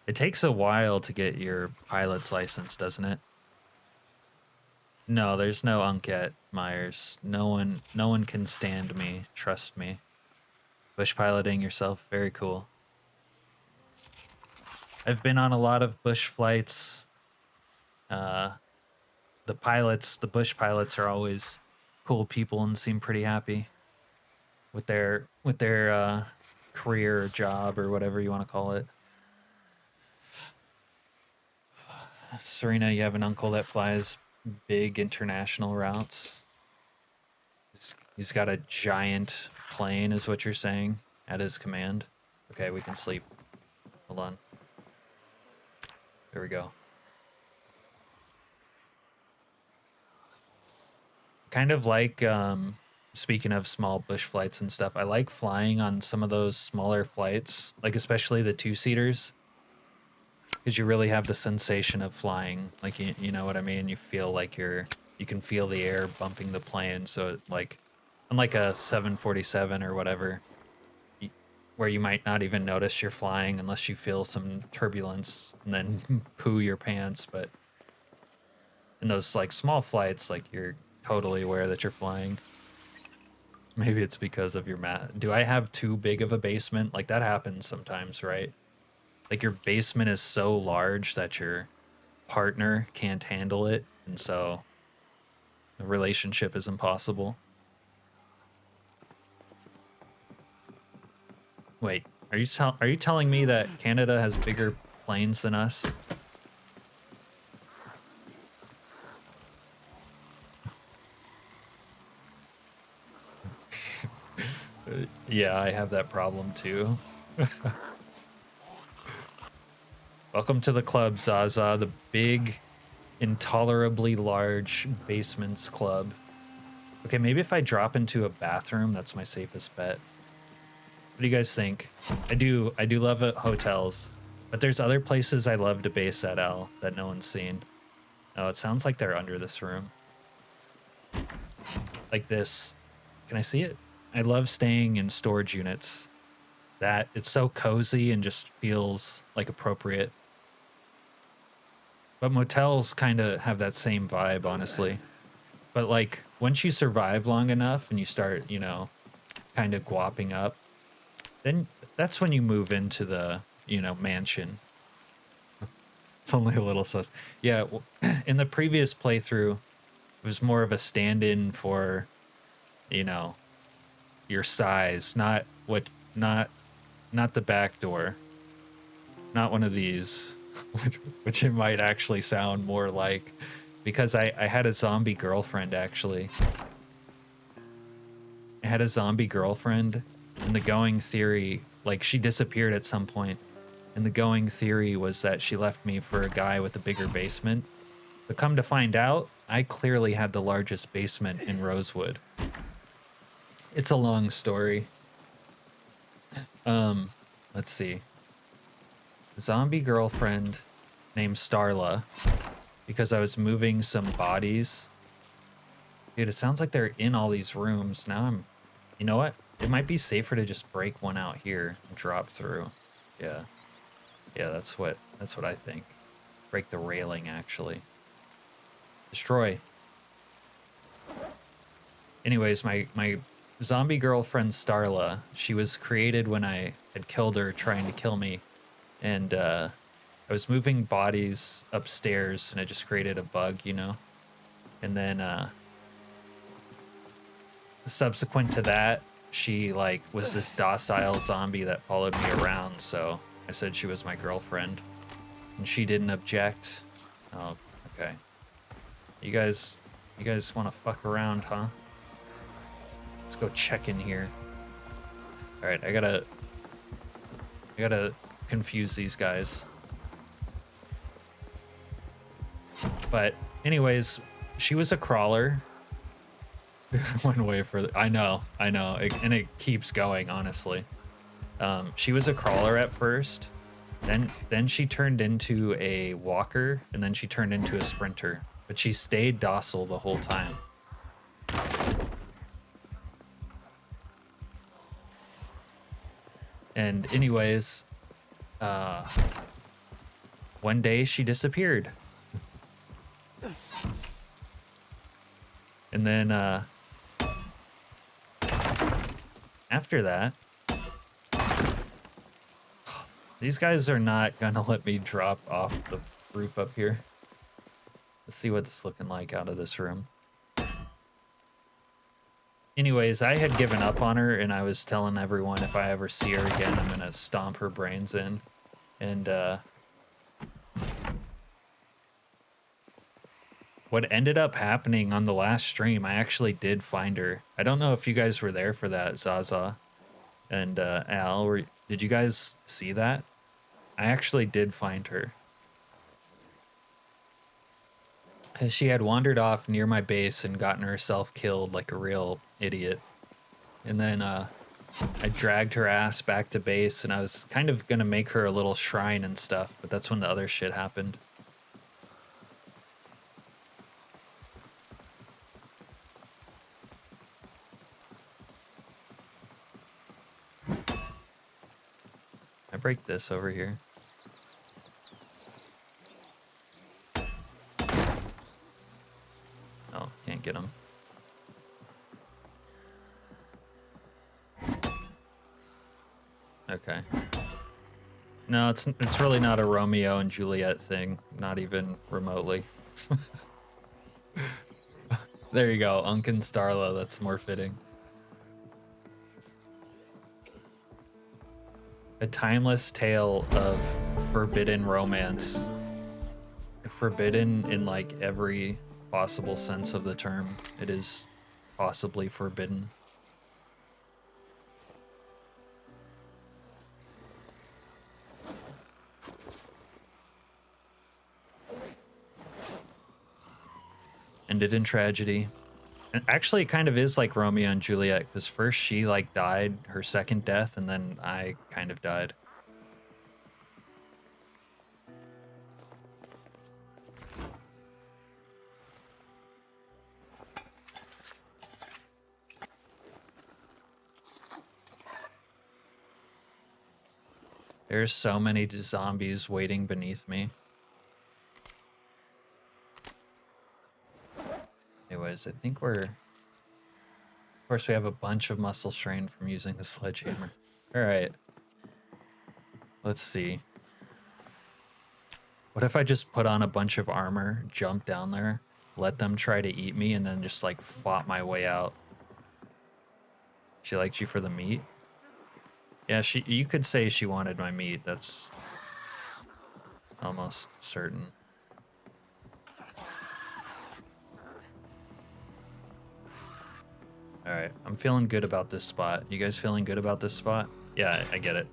It takes a while to get your pilot's license, doesn't it? No, there's no Unket, Myers. No one can stand me. Trust me. Bush piloting yourself, very cool. I've been on a lot of bush flights. The bush pilots are always cool people and seem pretty happy with their career or job or whatever you want to call it. Serena, you have an uncle that flies big international routes. He's got a giant plane, is what you're saying, at his command. Okay, we can sleep. Hold on. There we go. Kind of like, speaking of small bush flights and stuff, I like flying on some of those smaller flights, like especially the two-seaters, because you really have the sensation of flying. Like, you know what I mean? You feel like you can feel the air bumping the plane. So like, unlike a 747 or whatever, where you might not even notice you're flying unless you feel some turbulence and then poo your pants. But in those like small flights, like you're totally aware that you're flying. Maybe it's because of your do I have too big of a basement? Like that happens sometimes, right? Like your basement is so large that your partner can't handle it, and so the relationship is impossible. Wait, are you telling me that Canada has bigger planes than us? Yeah, I have that problem too. Welcome to the club, Zaza, the big, intolerably large basements club. Okay, maybe if I drop into a bathroom, that's my safest bet. What do you guys think? I do love hotels, but there's other places I love to base at, Al, that no one's seen. Oh, it sounds like they're under this room. Like this. Can I see it? I love staying in storage units. That it's so cozy and just feels like appropriate. But motels kind of have that same vibe, honestly. But like once you survive long enough and you start, you know, kind of guapping up, then that's when you move into the, you know, mansion. It's only a little sus. Yeah, in the previous playthrough, It was more of a stand-in for, you know, your size, not the back door. Not one of these, which it might actually sound more like, because I had a zombie girlfriend, actually. I had a zombie girlfriend, and the going theory, like, she disappeared at some point, and the going theory was that she left me for a guy with a bigger basement. But come to find out, I clearly had the largest basement in Rosewood. It's a long story. Let's see. Zombie girlfriend named Starla, because I was moving some bodies. Dude, it sounds like they're in all these rooms. Now you know what? It might be safer to just break one out here and drop through. Yeah. Yeah, that's what I think. Break the railing, actually. Destroy. Anyways, my zombie girlfriend Starla, she was created when I had killed her trying to kill me. And I was moving bodies upstairs, and it just created a bug, you know? And then subsequent to that, she, like, was this docile zombie that followed me around, so I said she was my girlfriend. And she didn't object. Oh, okay. You guys want to fuck around, huh? Let's go check in here. All right, I gotta confuse these guys. But anyways, she was a crawler. One way further. I know, and it keeps going, honestly. She was a crawler at first, then she turned into a walker, and then she turned into a sprinter. But she stayed docile the whole time. And anyways, one day she disappeared. And then after that, these guys are not gonna let me drop off the roof up here. Let's see what it's looking like out of this room. Anyways, I had given up on her, and I was telling everyone if I ever see her again, I'm gonna stomp her brains in. And what ended up happening on the last stream, I actually did find her. I don't know if you guys were there for that, Zaza and Al. Did you guys see that? I actually did find her. She had wandered off near my base and gotten herself killed like a real idiot. And then I dragged her ass back to base, and I was kind of gonna make her a little shrine and stuff, but that's when the other shit happened. I break this over here. Oh, can't get him. Okay. No, it's really not a Romeo and Juliet thing, not even remotely. There you go, Unkin Starla, that's more fitting. A timeless tale of forbidden romance. Forbidden in like every possible sense of the term. It is possibly forbidden. Ended in tragedy. And actually, it kind of is like Romeo and Juliet, because first she like died her second death, and then I kind of died. There's so many zombies waiting beneath me. Anyways, I think we're... Of course, we have a bunch of muscle strain from using the sledgehammer. Alright. Let's see. What if I just put on a bunch of armor, jump down there, let them try to eat me and then just like fought my way out. She liked you for the meat? Yeah, you could say she wanted my meat. That's almost certain. All right, I'm feeling good about this spot. You guys feeling good about this spot? Yeah, I get it.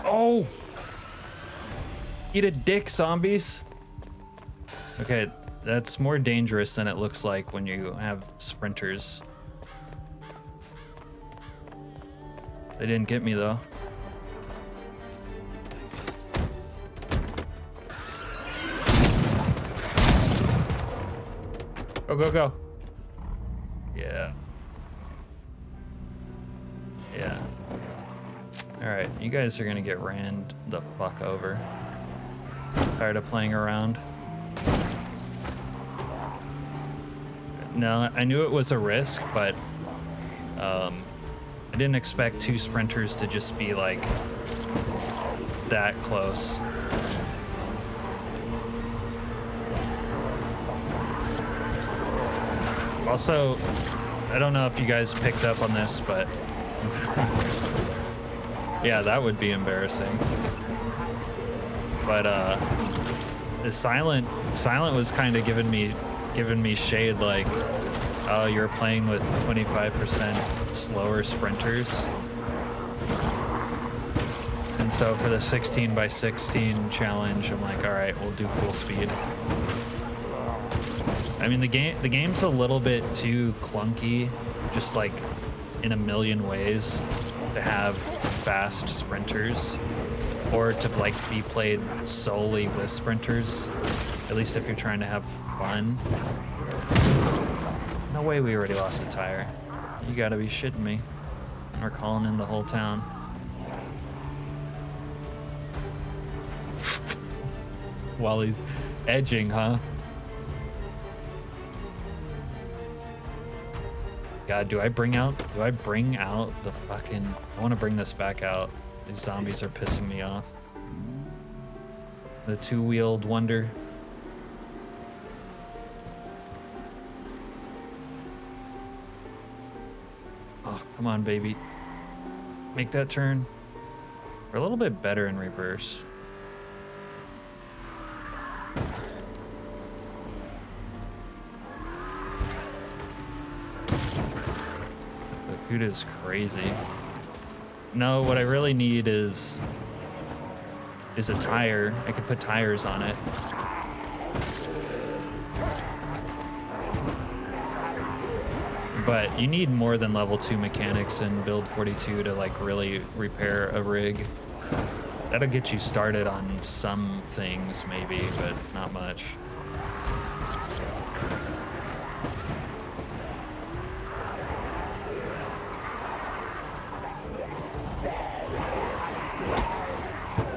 Oh! Eat a dick, zombies. Okay, that's more dangerous than it looks like when you have sprinters. They didn't get me though. Go, go, go. Yeah. Yeah. Alright, you guys are gonna get ran the fuck over. Tired of playing around. No, I knew it was a risk, but I didn't expect two sprinters to just be like that close. Also, I don't know if you guys picked up on this, but yeah, that would be embarrassing. But the Silent was kind of giving me shade, like, oh, you're playing with 25% slower sprinters. And so for the 16 by 16 challenge, I'm like, all right, we'll do full speed. I mean, the game's a little bit too clunky, just like in a million ways, to have fast sprinters, or to like be played solely with sprinters, at least if you're trying to have fun. No way we already lost a tire. You gotta be shitting me. We're calling in the whole town. While he's edging, huh? God, do I bring out the fucking... I want to bring this back out. These zombies are pissing me off. The two-wheeled wonder. Oh, come on, baby. Make that turn. We're a little bit better in reverse. The Cuda's crazy. No, what I really need is a tire. I could put tires on it. But you need more than level 2 mechanics in build 42 to like really repair a rig. That'll get you started on some things maybe, but not much.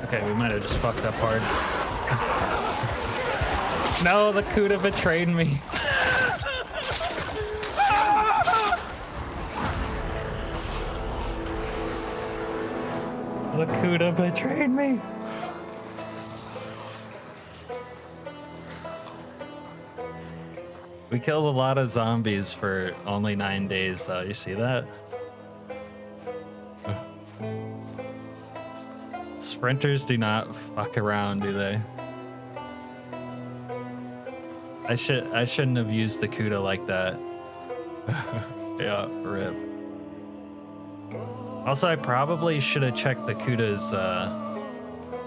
Okay, we might have just fucked up hard. No, the Cuda betrayed me. The Cuda betrayed me. We killed a lot of zombies for only 9 days, though. You see that? Sprinters do not fuck around, do they? I shouldn't have used the Cuda like that. Yeah, rip. Also, I probably should have checked the Cuda's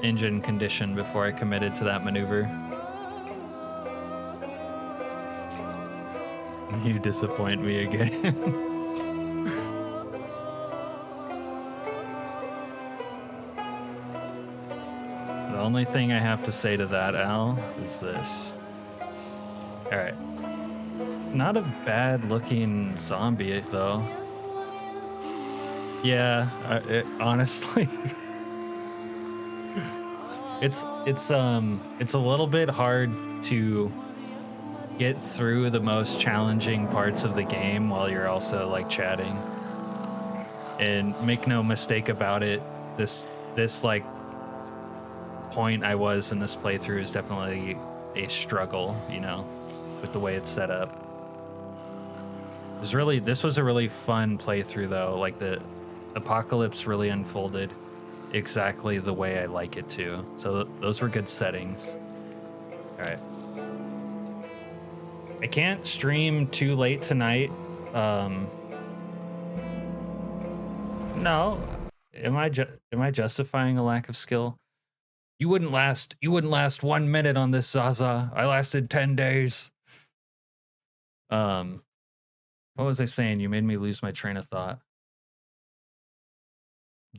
engine condition before I committed to that maneuver. You disappoint me again. The only thing I have to say to that, Al, is this. All right. Not a bad looking zombie, though. Yeah, honestly, it's a little bit hard to get through the most challenging parts of the game while you're also like chatting. And make no mistake about it, this like point I was in this playthrough is definitely a struggle, you know, with the way it's set up. This was a really fun playthrough though. Like the apocalypse really unfolded exactly the way I like it to. So those were good settings. All right. I can't stream too late tonight. No. Am I justifying a lack of skill? You wouldn't last 1 minute on this, Zaza. I lasted 10 days. What was I saying? You made me lose my train of thought.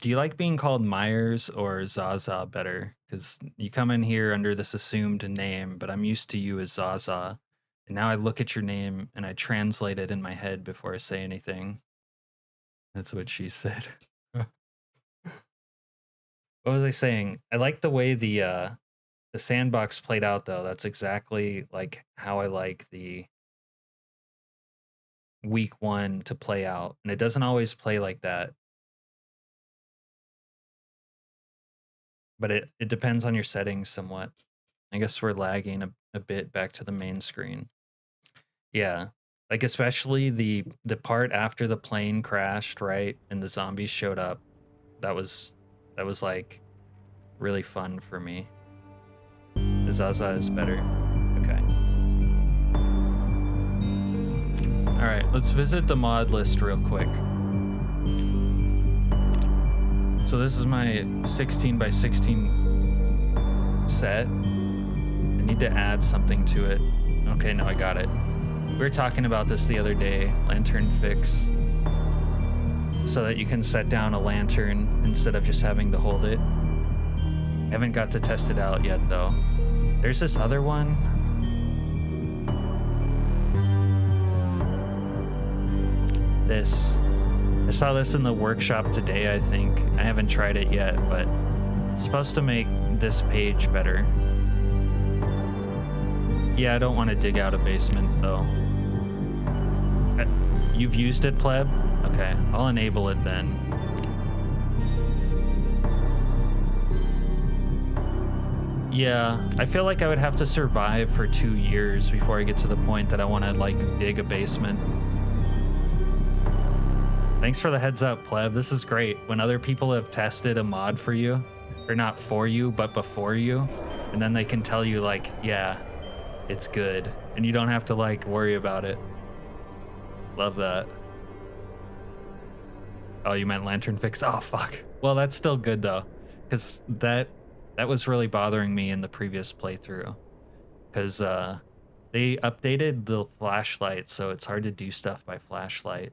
Do you like being called Myers or Zaza better? Because you come in here under this assumed name, but I'm used to you as Zaza. And now I look at your name and I translate it in my head before I say anything. That's what she said. What was I saying? I like the way the sandbox played out though. That's exactly like how I like the week 1 to play out. And it doesn't always play like that. But it depends on your settings somewhat. I guess we're lagging a bit back to the main screen. Yeah, like especially the part after the plane crashed, right? And the zombies showed up. That was like really fun for me. The Zaza is better. Okay. All right, let's visit the mod list real quick. So this is my 16 by 16 set. I need to add something to it. Okay, no, I got it. We were talking about this the other day, lantern fix. So that you can set down a lantern instead of just having to hold it. I haven't got to test it out yet though. There's this other one. This. I saw this in the workshop today, I think. I haven't tried it yet, but it's supposed to make this page better. Yeah, I don't want to dig out a basement, though. You've used it, pleb? Okay, I'll enable it then. Yeah, I feel like I would have to survive for 2 years before I get to the point that I want to, like, dig a basement. Thanks for the heads up, pleb. This is great. When other people have tested a mod for you, or not for you, but before you, and then they can tell you like, yeah, it's good. And you don't have to like worry about it. Love that. Oh, you meant lantern fix? Oh, fuck. Well, that's still good though. Because that was really bothering me in the previous playthrough. Because they updated the flashlight, so it's hard to do stuff by flashlight.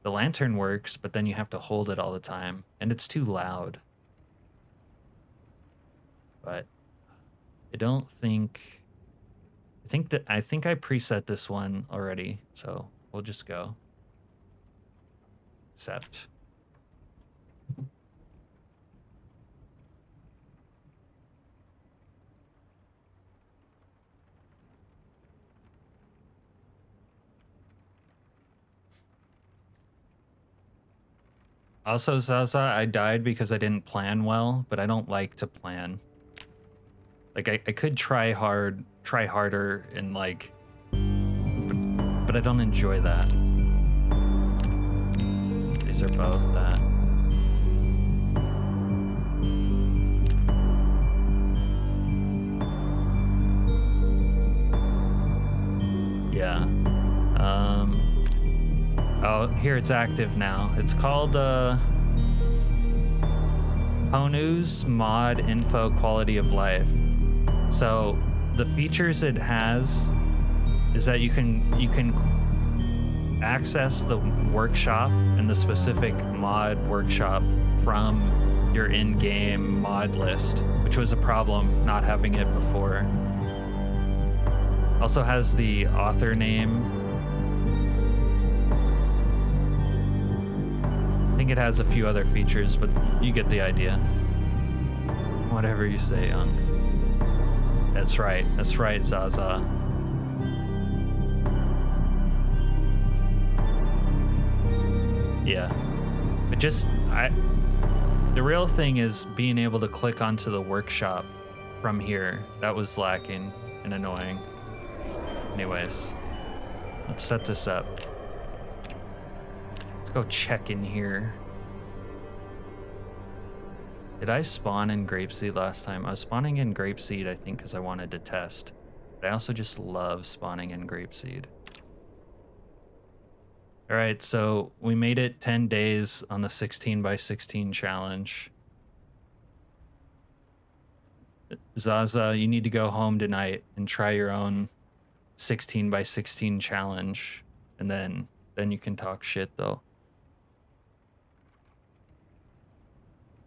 The lantern works, but then you have to hold it all the time, and it's too loud. But I don't think... I think I preset this one already, so we'll just go. Accept. Also, Zaza, I died because I didn't plan well, but I don't like to plan. Like, I could try harder, and like, but I don't enjoy that. These are both that. Yeah. Oh, here it's active now. It's called Honu's Mod Info Quality of Life. So the features it has is that you can access the workshop and the specific mod workshop from your in-game mod list, which was a problem not having it before. Also has the author name. I think it has a few other features, but you get the idea. Whatever you say, Young. That's right, Zaza. Yeah. But the real thing is being able to click onto the workshop from here. That was lacking and annoying. Anyways, let's set this up. Let's go check in here. Did I spawn in Grapeseed last time? I was spawning in Grapeseed, I think, because I wanted to test. But I also just love spawning in Grapeseed. All right, so we made it 10 days on the 16 by 16 challenge. Zaza, you need to go home tonight and try your own 16 by 16 challenge, and then you can talk shit though.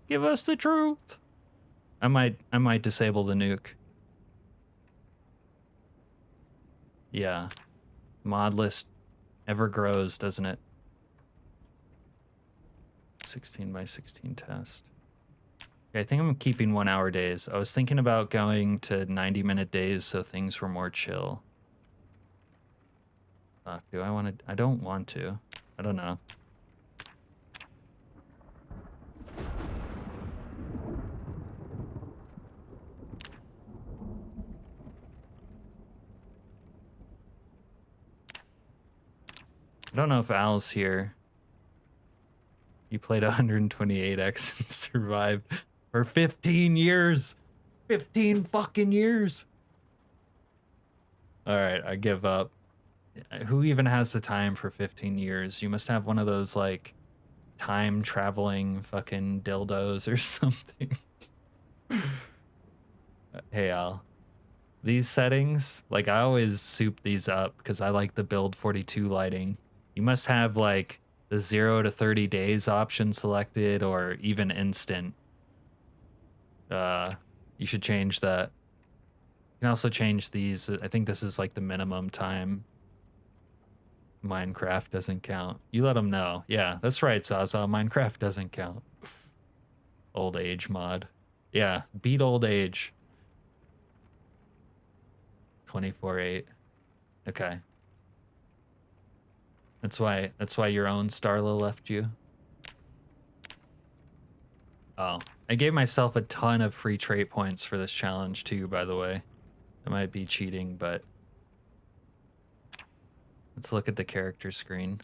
Give us the truth. I might disable the nuke. Yeah. Mod list ever grows, doesn't it? 16 by 16 test. Okay, I think I'm keeping 1 hour days. I was thinking about going to 90-minute days so things were more chill. Fuck, do I want to? I don't want to. I don't know. I don't know if Al's here. You played 128x and survived for 15 years. 15 fucking years. All right, I give up. Who even has the time for 15 years? You must have one of those, like, time traveling fucking dildos or something. Hey, Al. These settings, like, I always soup these up because I like the build 42 lighting. You must have, like, the 0 to 30 days option selected, or even instant. You should change that. You can also change these. I think this is like the minimum time. Minecraft doesn't count. You let them know. Yeah, that's right, Zaza. Minecraft doesn't count. Old age mod. Yeah, beat old age. 24/8. Okay. That's why your own Starla left you. Oh, I gave myself a ton of free trait points for this challenge too, by the way. It might be cheating, but let's look at the character screen.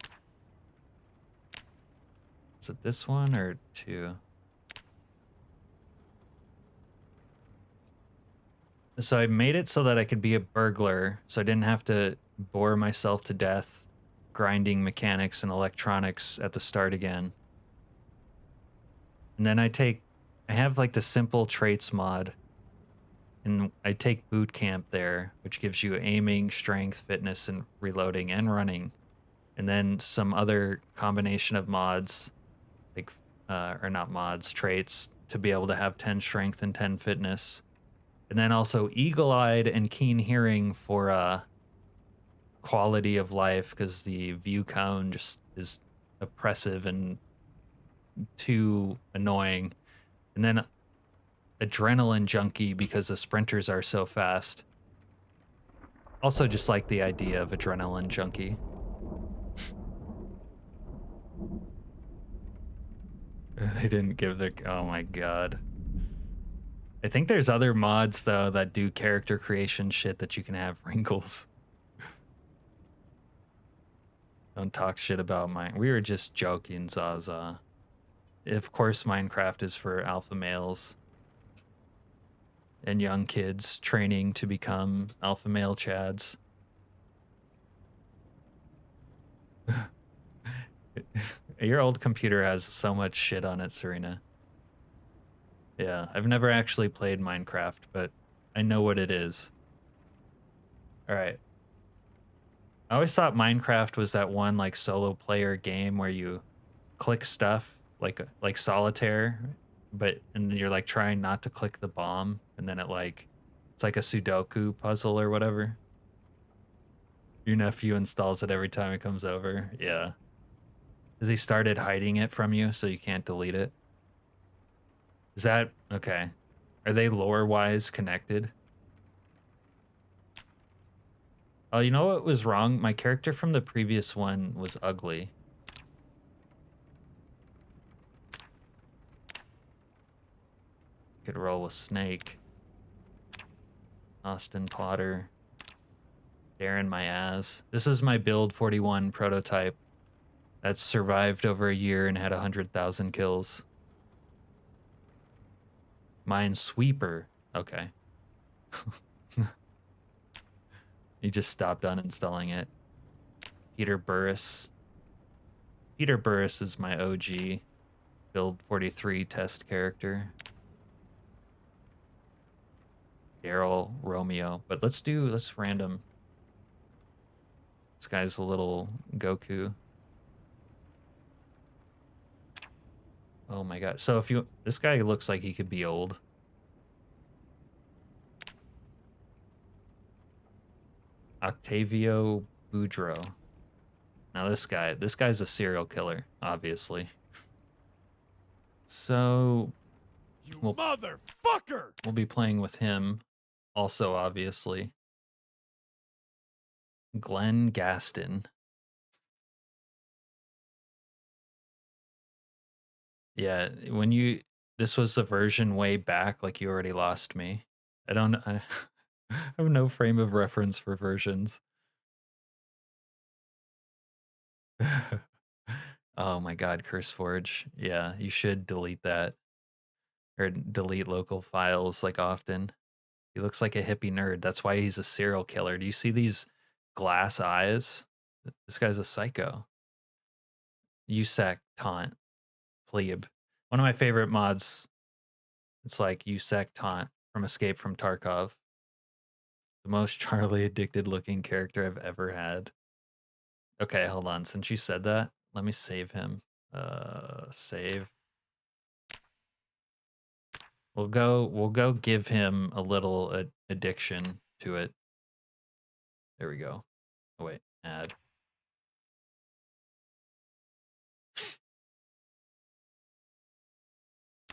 Is it this one or 2? So I made it so that I could be a burglar, so I didn't have to bore myself to death grinding mechanics and electronics at the start again. And then I have like the simple traits mod, and I take boot camp there, which gives you aiming, strength, fitness, and reloading and running. And then some other combination of mods, like, or not mods, traits, to be able to have 10 strength and 10 fitness. And then also eagle-eyed and keen hearing for quality of life, because the view cone just is oppressive and too annoying. And then adrenaline junkie, because the sprinters are so fast. Also just like the idea of adrenaline junkie. They didn't give the... Oh my god. I think there's other mods, though, that do character creation shit that you can have wrinkles. Don't talk shit about mine. We were just joking, Zaza. Of course, Minecraft is for alpha males and young kids training to become alpha male chads. Your old computer has so much shit on it, Serena. Yeah, I've never actually played Minecraft, but I know what it is. All right. I always thought Minecraft was that one, like, solo player game where you click stuff like solitaire, and you're like trying not to click the bomb, and then it's like a Sudoku puzzle or whatever. Your nephew installs it every time it comes over. Yeah. Has he started hiding it from you so you can't delete it? Is that okay? Are they lore-wise connected? Oh, you know what was wrong? My character from the previous one was ugly. Could roll with Snake. Austin Potter. Darren my ass. This is my build 41 prototype that's survived over a year and had 100,000 kills. Minesweeper. Okay. You just stopped uninstalling it. Peter Burris. Peter Burris is my OG build 43 test character. Daryl Romeo. But let's random. This guy's a little Goku. Oh my god. So this guy looks like he could be old. Octavio Boudreaux. Now this guy's a serial killer, obviously. So You motherfucker! we'll be playing with him also, obviously. Glenn Gaston. Yeah, this was the version way back, like you already lost me. I have no frame of reference for versions. Oh my god, CurseForge. Yeah, you should delete that. Or delete local files like often. He looks like a hippie nerd. That's why he's a serial killer. Do you see these glass eyes? This guy's a psycho. USAC taunt. Plebe. One of my favorite mods. It's like USAC taunt from Escape from Tarkov. The most Charlie addicted looking character I've ever had. Okay, hold on. Since you said that, let me save him. Save. We'll go give him a little addiction to it. There we go. Oh wait, add.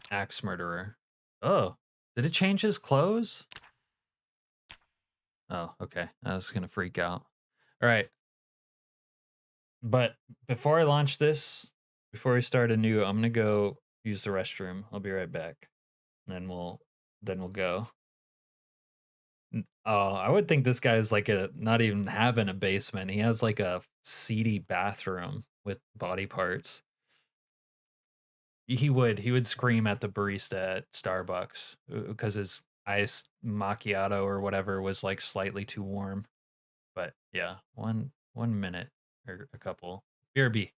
Axe murderer. Oh, did it change his clothes? Oh, okay. I was gonna freak out. All right. But before I launch this, before we start anew, I'm gonna go use the restroom. I'll be right back. And then we'll go. Oh, I would think this guy's like not even having a basement. He has like a seedy bathroom with body parts. He would scream at the barista at Starbucks because his iced macchiato or whatever was like slightly too warm. But yeah, 1 minute or a couple. BRB.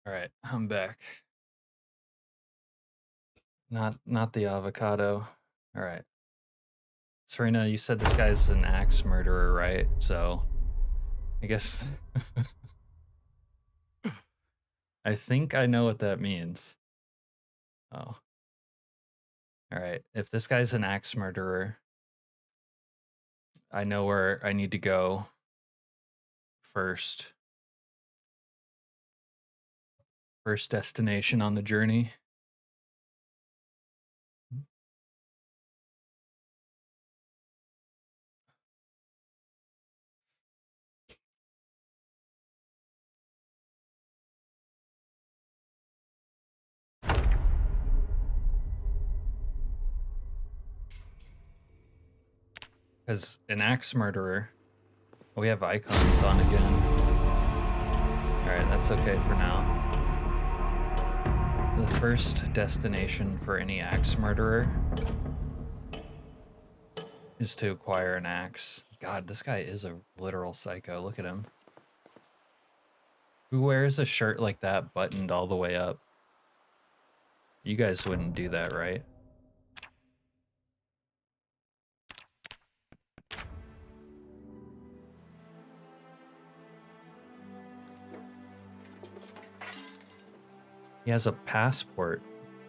All right, I'm back. Not the avocado. All right. Serena, you said this guy's an axe murderer, right? So I guess I think I know what that means. Oh. All right. If this guy's an axe murderer, I know where I need to go first. First destination on the journey. Because an axe murderer, we have icons on again. Alright, that's okay for now. The first destination for any axe murderer is to acquire an axe. God, this guy is a literal psycho. Look at him. Who wears a shirt like that buttoned all the way up? You guys wouldn't do that, right? He has a passport.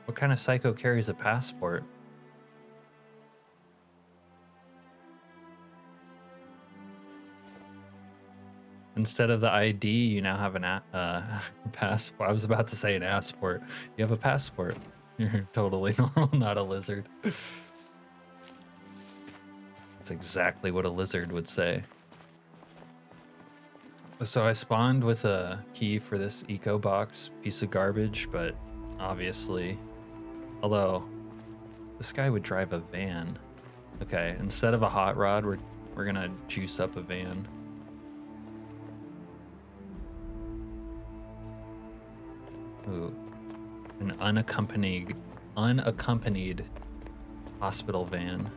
What kind of psycho carries a passport? Instead of the ID, you now have an passport. I was about to say an passport. You have a passport. You're totally normal, not a lizard. That's exactly what a lizard would say. So I spawned with a key for this eco box piece of garbage, but obviously, although this guy would drive a van. Okay, instead of a hot rod, we're gonna juice up a van. Ooh, an unaccompanied hospital van.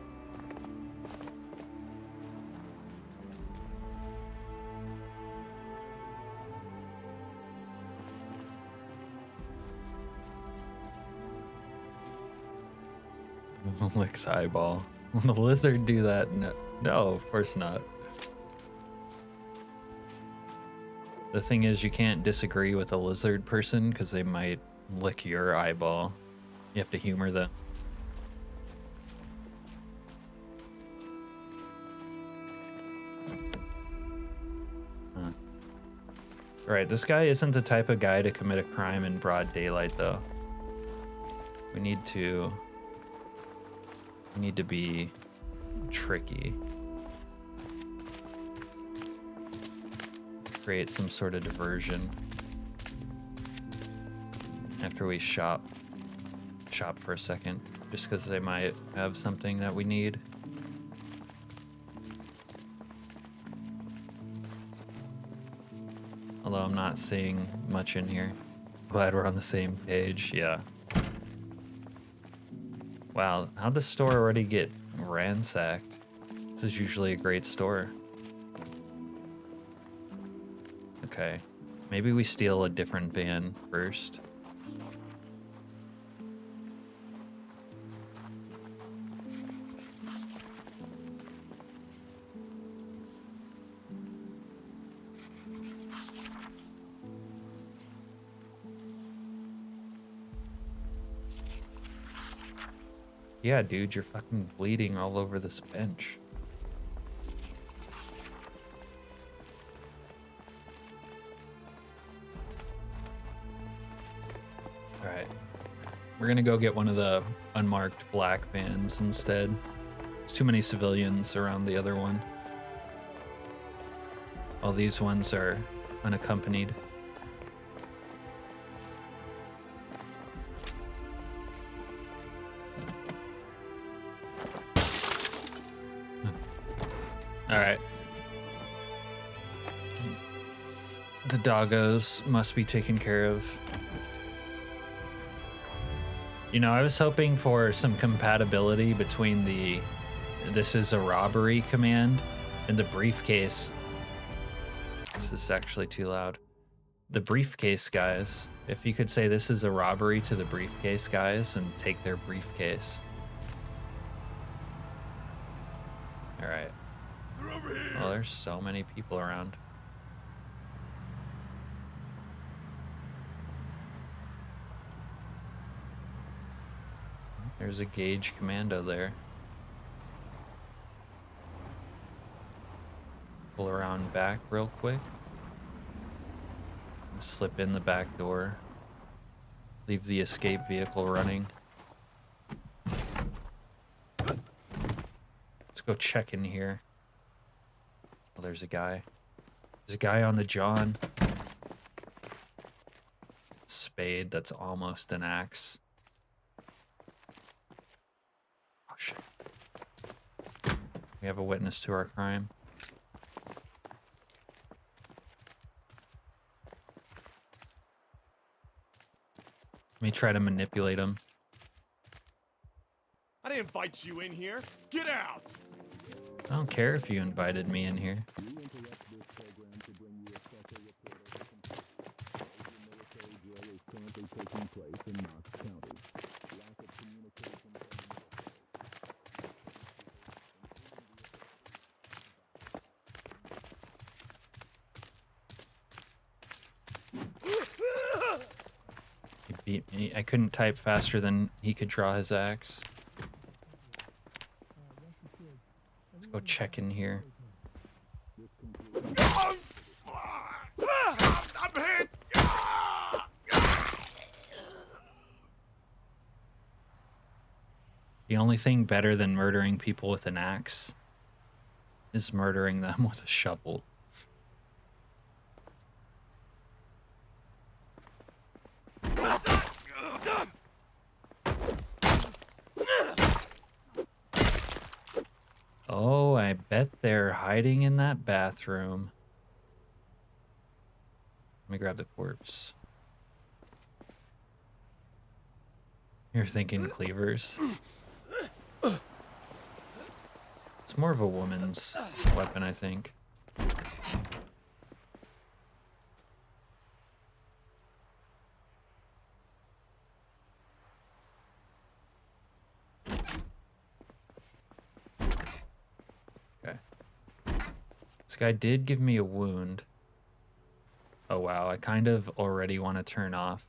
Licks eyeball. Will the lizard do that? No, of course not. The thing is, you can't disagree with a lizard person because they might lick your eyeball. You have to humor them. Huh. Alright, this guy isn't the type of guy to commit a crime in broad daylight, though. We need to be tricky. Create some sort of diversion after we shop for a second, just because they might have something that we need. Although I'm not seeing much in here. Glad we're on the same page, yeah. Wow, how'd the store already get ransacked? This is usually a great store. Okay, maybe we steal a different van first. Yeah, dude, you're fucking bleeding all over this bench. Alright. We're gonna go get one of the unmarked black vans instead. There's too many civilians around the other one. All these ones are unaccompanied. Alright. The doggos must be taken care of. You know, I was hoping for some compatibility between the "this is a robbery" command and the briefcase. This is actually too loud. the briefcase guys. If you could say this is a robbery to the briefcase guys and take their briefcase. All right. They're over here. Oh, there's so many people around. There's a Gauge Commando there. Pull around back real quick. Slip in the back door. Leave the escape vehicle running. Let's go check in here. Oh, there's a guy. There's a guy on the John. Spade that's almost an axe. Oh, shit. We have a witness to our crime. Let me try to manipulate him. I didn't invite you in here. Get out. I don't care if you invited me in here. He beat me. I couldn't type faster than he could draw his axe. Let's go check in here. I'm hit. The only thing better than murdering people with an axe is murdering them with a shovel. Oh, I bet they're hiding in that bathroom. Let me grab the corpse. You're thinking cleavers? It's more of a woman's weapon, I think. Okay. This guy did give me a wound. Oh wow, I kind of already want to turn off.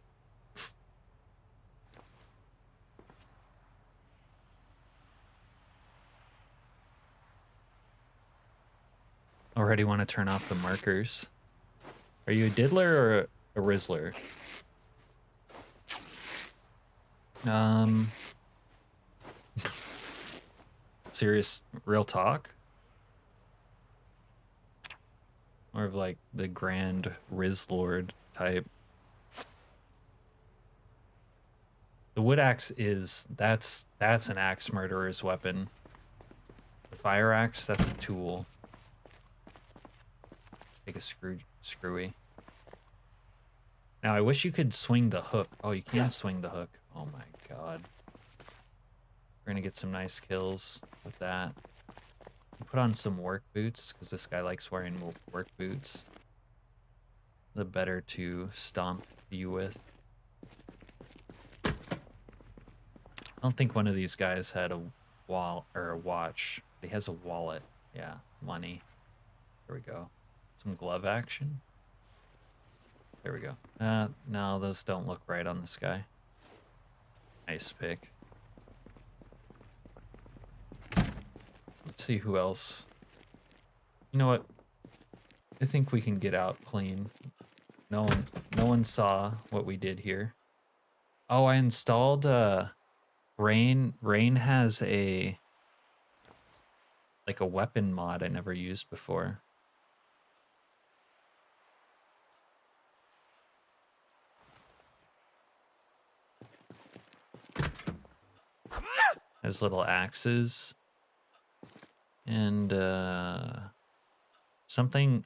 Already want to turn off the markers. Are you a diddler or a rizzler? Serious, real talk? More of like the grand Rizzlord type. The wood axe is, that's an axe murderer's weapon. The fire axe, that's a tool. Let's take a screwy. Now I wish you could swing the hook. Oh, you can't swing the hook. Oh my god. We're gonna get some nice kills with that. Put on some work boots, because this guy likes wearing work boots. The better to stomp you with. I don't think one of these guys had a watch. He has a wallet. Yeah, money. There we go. Some glove action. There we go. No, those don't look right on this guy. Nice pick. Let's see who else. You know what? I think we can get out clean. No one saw what we did here. Oh, I installed Rain. Rain has a weapon mod I never used before. Has little axes. And something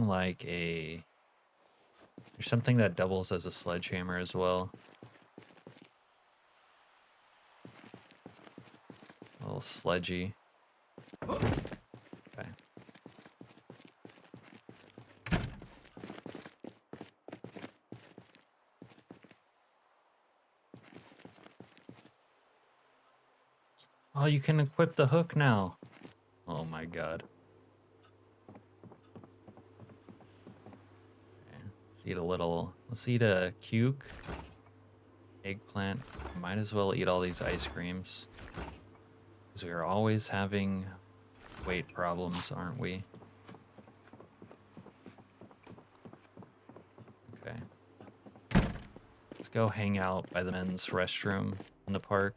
like a, there's something that doubles as a sledgehammer as well. A little sledgy. Okay. Oh, you can equip the hook now. Oh my god. Okay, let's eat a cuke. Eggplant. Might as well eat all these ice creams. Because we are always having weight problems, aren't we? Okay. Let's go hang out by the men's restroom in the park.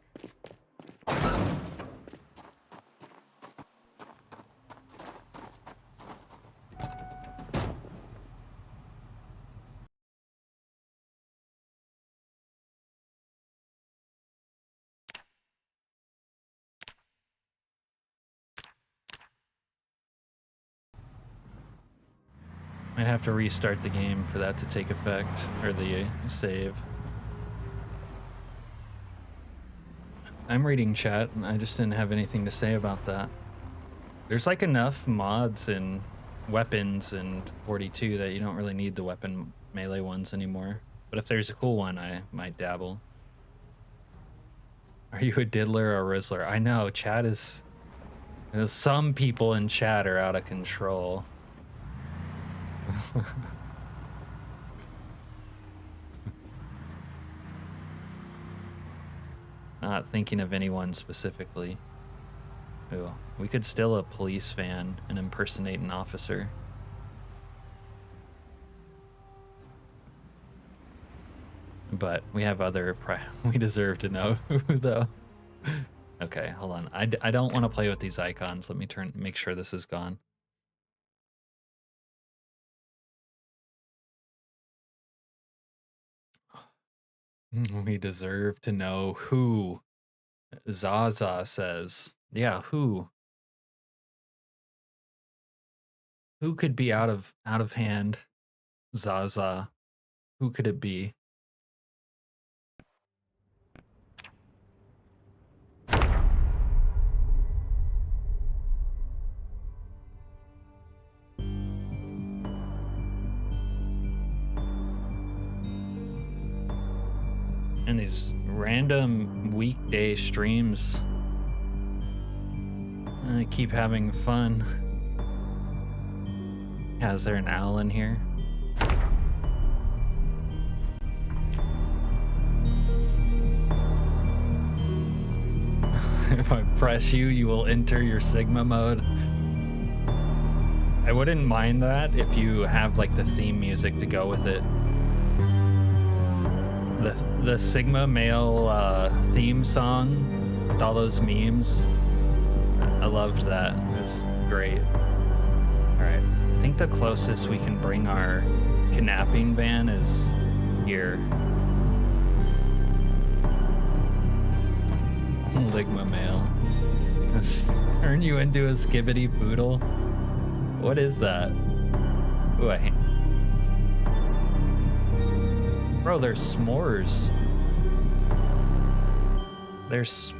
Might have to restart the game for that to take effect, or the save. I'm reading chat, and I just didn't have anything to say about that. There's like enough mods and weapons in 42 that you don't really need the weapon melee ones anymore. But if there's a cool one, I might dabble. Are you a diddler or a rizzler? I know, chat is... Some people in chat are out of control. Not thinking of anyone specifically. Ooh, we could steal a police van and impersonate an officer. But we have other we deserve to know who though. Okay, hold on. I don't want to play with these icons. Let me make sure this is gone. We deserve to know who. Zaza says. Yeah, who? Who could be out of hand? Zaza. Who could it be? And these random weekday streams, I keep having fun. Yeah, is there an owl in here? If I press you, you will enter your Sigma mode. I wouldn't mind that if you have like the theme music to go with it. The Sigma male theme song with all those memes. I loved that. It was great. All right, I think the closest we can bring our kidnapping van is here. Ligma male. Turn you into a skibbity poodle? What is that? Ooh, Bro, there's s'mores. There's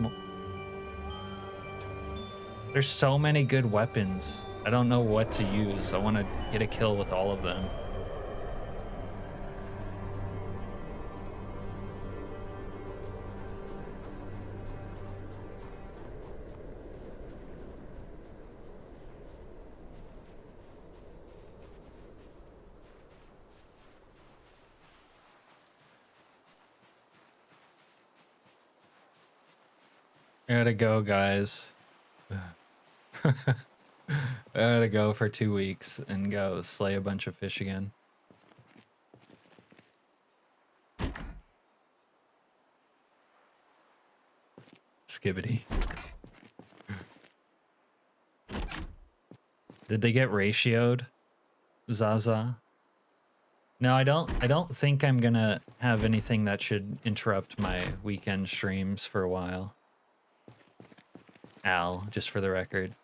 so many good weapons. I don't know what to use. I want to get a kill with all of them. I gotta go, guys. I gotta go for 2 weeks and go slay a bunch of fish again. Skibbity. Did they get ratioed? Zaza? No, I don't think I'm gonna have anything that should interrupt my weekend streams for a while. Al, just for the record.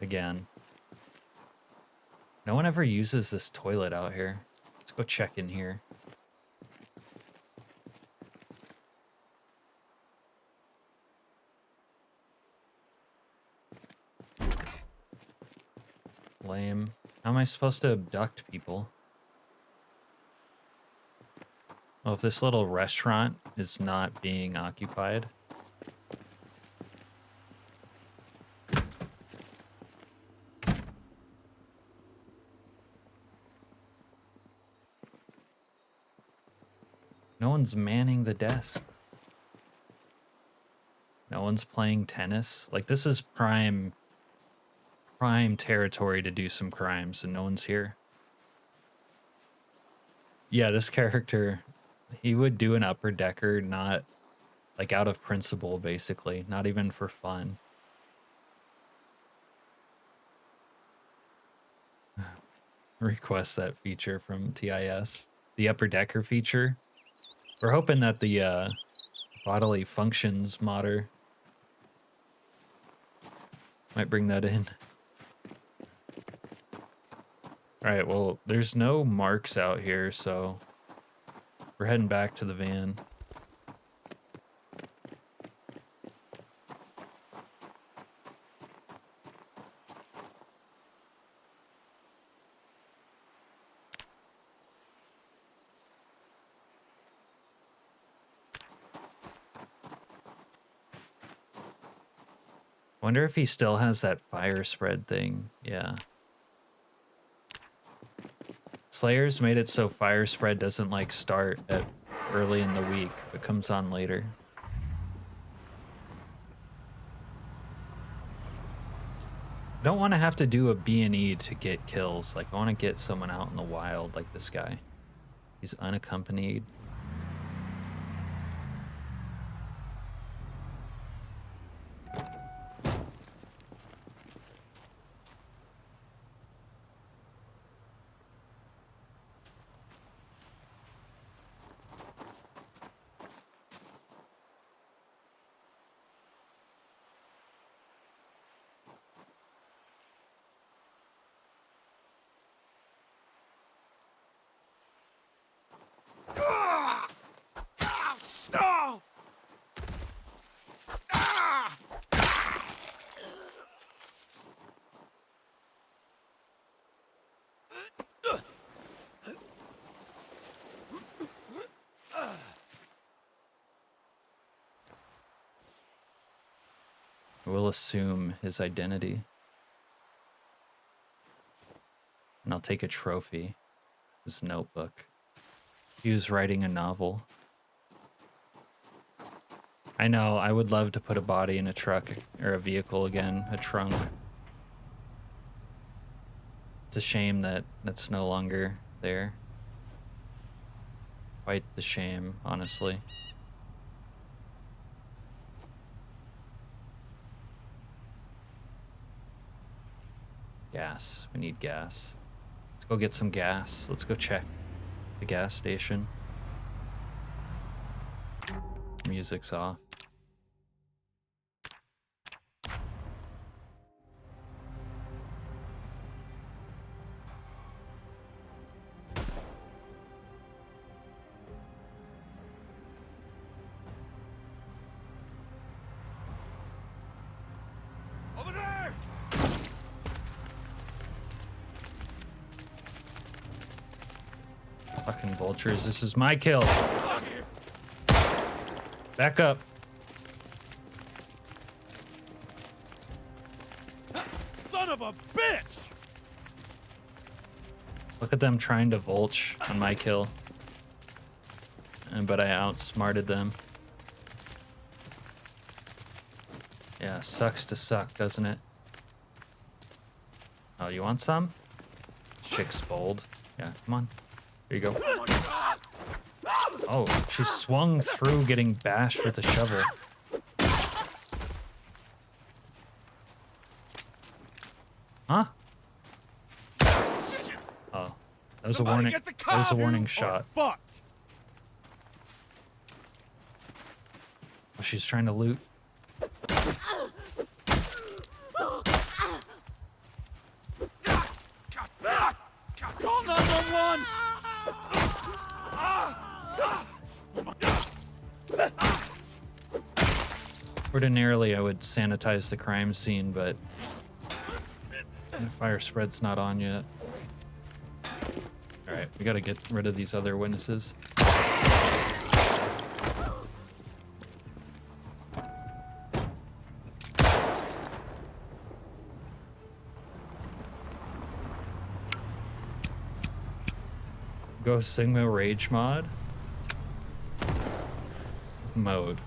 Again. No one ever uses this toilet out here. Let's go check in here. Lame. How am I supposed to abduct people? Well, if this little restaurant is not being occupied. No one's manning the desk. No one's playing tennis. Like, this is prime territory to do some crimes, and no one's here. Yeah, this character, he would do an upper decker, not like out of principle, basically, not even for fun. Request that feature from TIS, the upper decker feature. We're hoping that the bodily functions modder might bring that in. All right, well, there's no marks out here, so we're heading back to the van. Wonder if he still has that fire spread thing. Yeah. Slayers made it so fire spread doesn't like start at early in the week, but comes on later. I don't want to have to do a B&E to get kills. Like, I want to get someone out in the wild like this guy. He's unaccompanied. We'll assume his identity. And I'll take a trophy. His notebook. He was writing a novel. I know, I would love to put a body in a truck or a vehicle again, a trunk. It's a shame that that's no longer there. Quite the shame, honestly. Gas. We need gas. Let's go get some gas. Let's go check the gas station. Music's off. Over there! Fucking vultures, this is my kill. Back up. Son of a bitch! Look at them trying to vulture on my kill. But I outsmarted them. Yeah, sucks to suck, doesn't it? Oh, you want some? Chick's bold. Yeah, come on. Here you go. Oh, she swung through getting bashed with a shovel. Huh? Oh, that was a warning. That was a warning shot. Fucked. Oh, she's trying to loot. Call 911! Ordinarily, I would sanitize the crime scene, but the fire spread's not on yet. Alright, we gotta get rid of these other witnesses. Go Sigma Rage mod. mode.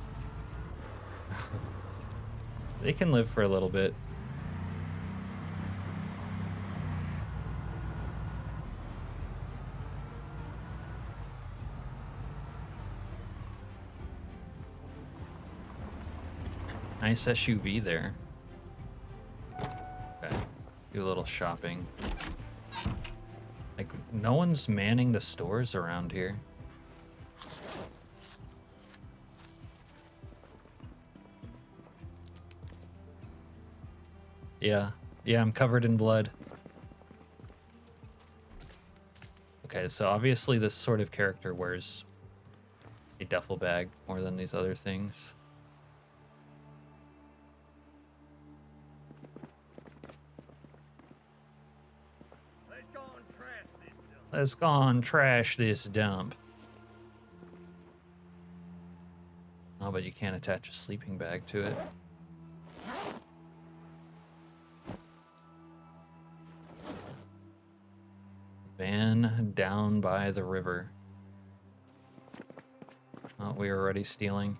They can live for a little bit. Nice SUV there. Okay, do a little shopping. Like, no one's manning the stores around here. Yeah, I'm covered in blood. Okay, so obviously this sort of character wears a duffel bag more than these other things. Let's go and trash this dump. Oh, but you can't attach a sleeping bag to it. Van down by the river. Oh, we were already stealing.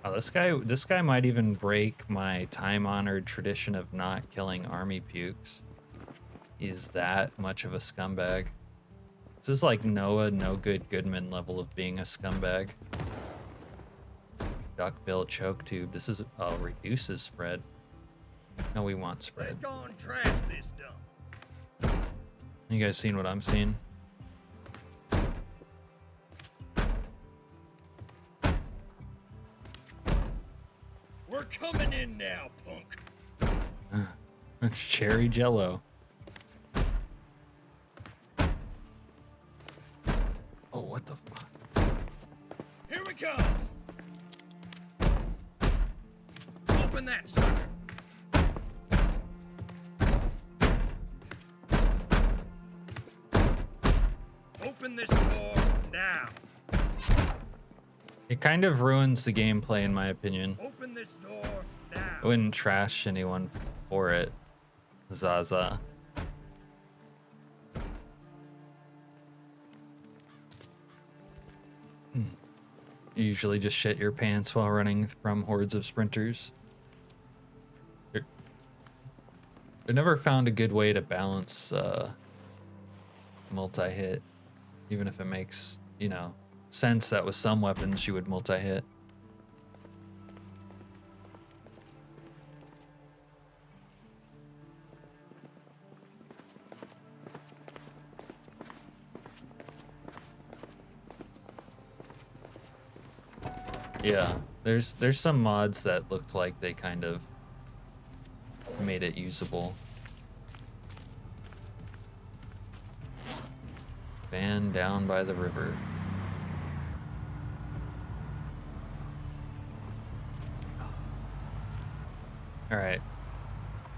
Oh, this guy might even break my time-honored tradition of not killing army pukes. He's that much of a scumbag. This is like Noah No Good Goodman level of being a scumbag. Duckbill choke tube. This is reduces spread. No, we want spread. Let's go and trash this dump. You guys seen what I'm seeing? We're coming in now, punk. It's cherry jello. Oh, what the fuck? Here we come. Open that sucker. Open this door now. It kind of ruins the gameplay, in my opinion. Open this door now. I wouldn't trash anyone for it, Zaza. You usually just shit your pants while running from hordes of sprinters. I never found a good way to balance multi-hit, even if it makes, you know, sense that with some weapons you would multi-hit. Yeah, there's some mods that looked like they kind of made it usable. Van down by the river. All right.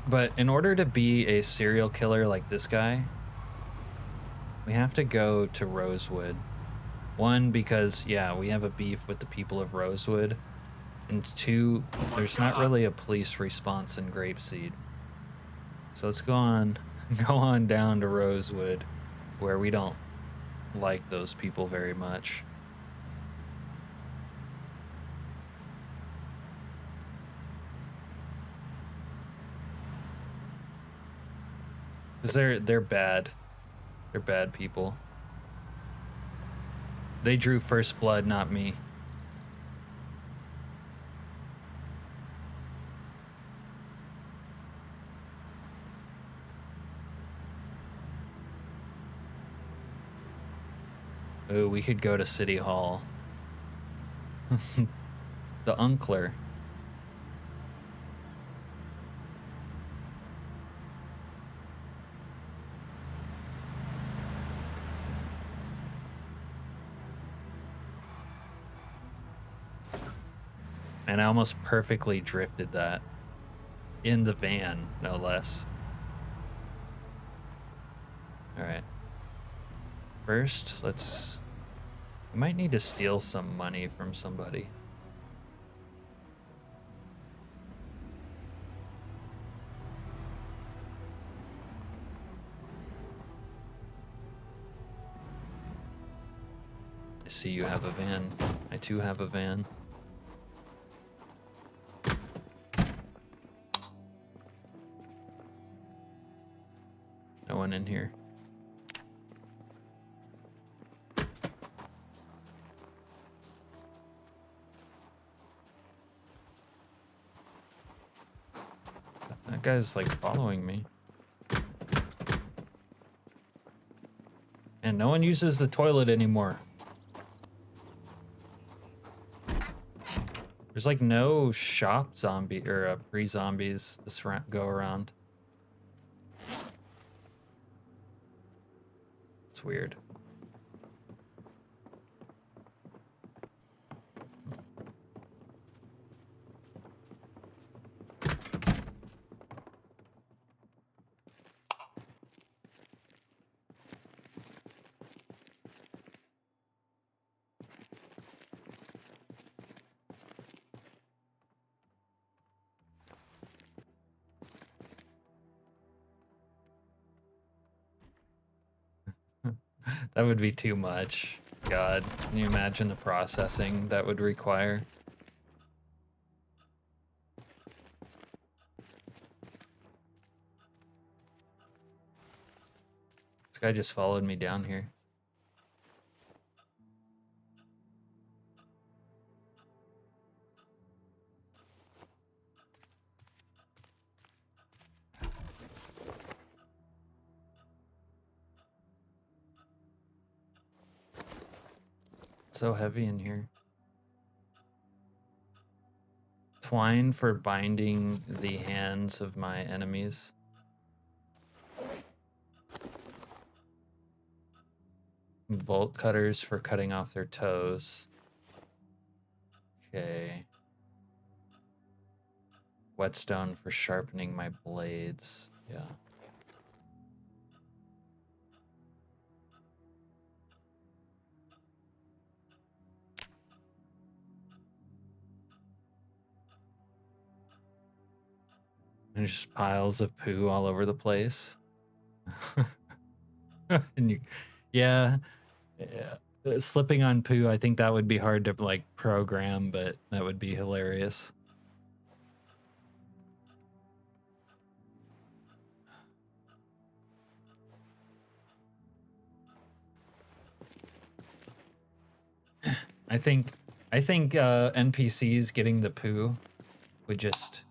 But in order to be a serial killer like this guy, we have to go to Rosewood. One, because, yeah, we have a beef with the people of Rosewood. And two, there's not really a police response in Grapeseed. So let's go on down to Rosewood, where we don't like those people very much. Because they're bad. They're bad people. They drew first blood, not me. Oh, we could go to City Hall. The Uncler. And I almost perfectly drifted that. In the van, no less. Alright. First, we might need to steal some money from somebody. see you have a van. I too have a van. No one in here. That guy's like following me. And no one uses the toilet anymore. There's like no shop zombie or pre-zombies this go around. It's weird. That would be too much. God, can you imagine the processing that would require? This guy just followed me down here. So heavy in here. Twine for binding the hands of my enemies. Bolt cutters for cutting off their toes. Okay. Whetstone for sharpening my blades. Yeah. And just piles of poo all over the place. And you, yeah, slipping on poo, I think that would be hard to like program, but that would be hilarious. I think NPCs getting the poo would just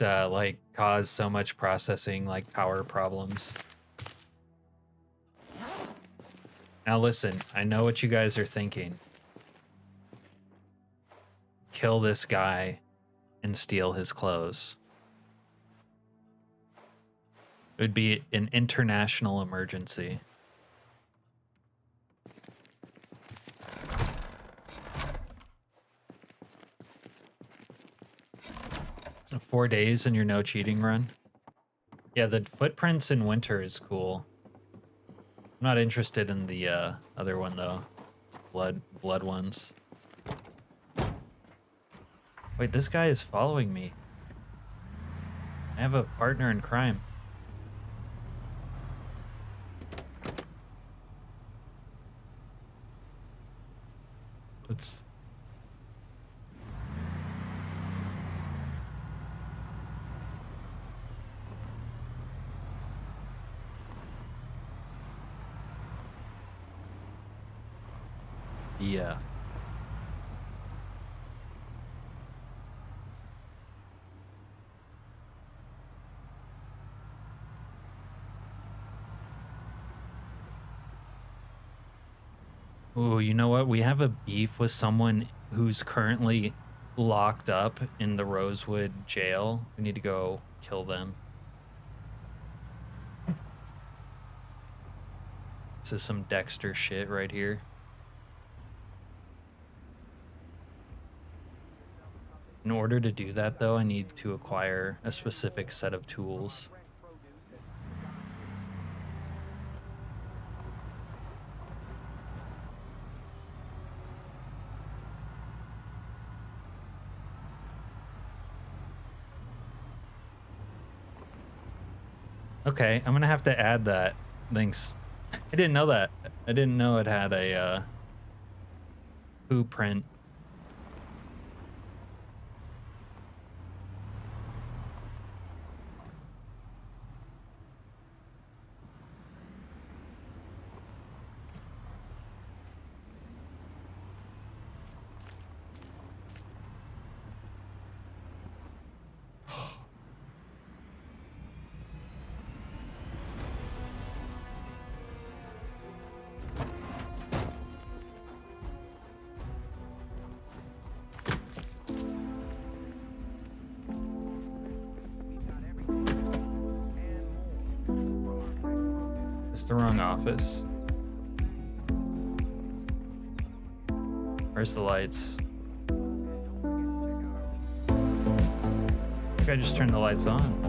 like cause so much processing like power problems. Now listen, I know what you guys are thinking. Kill this guy and steal his clothes. It would be an international emergency. So 4 days in your no cheating run? Yeah, the footprints in winter is cool. I'm not interested in the other one though. Blood ones. Wait, this guy is following me. I have a partner in crime. Let's... Yeah. Ooh, you know what? We have a beef with someone who's currently locked up in the Rosewood jail. We need to go kill them. This is some Dexter shit right here. In order to do that, though, I need to acquire a specific set of tools. Okay, I'm gonna have to add that. Thanks. I didn't know that. I didn't know it had a poo print. It's the wrong office. Where's the lights? I think I just turned the lights on.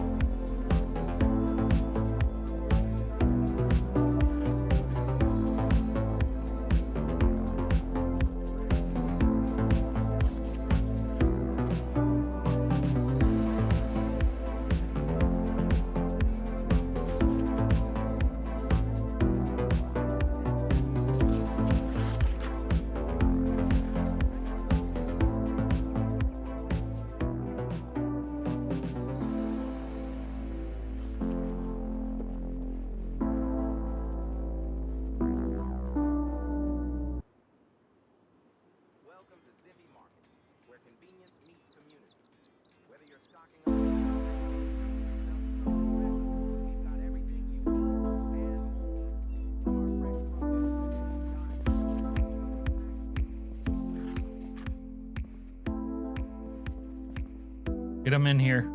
Get him in here.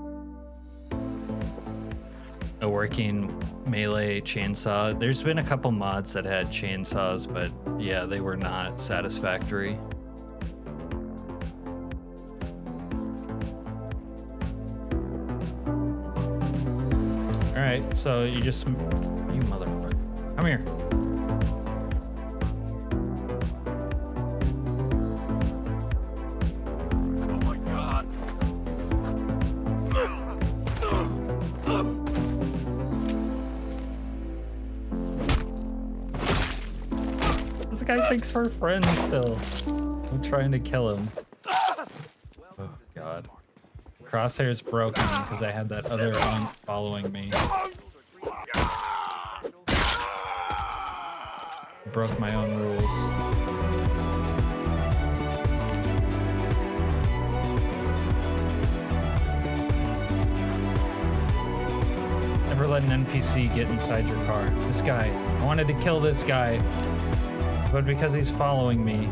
A working melee chainsaw. There's been a couple mods that had chainsaws, but yeah, they were not satisfactory. All right, so you motherfucker. Come here. This guy thinks we're friends still. I'm trying to kill him. Oh god. Crosshair's broken because I had that other one following me. Broke my own rules. Never let an NPC get inside your car. This guy. I wanted to kill this guy, but because he's following me.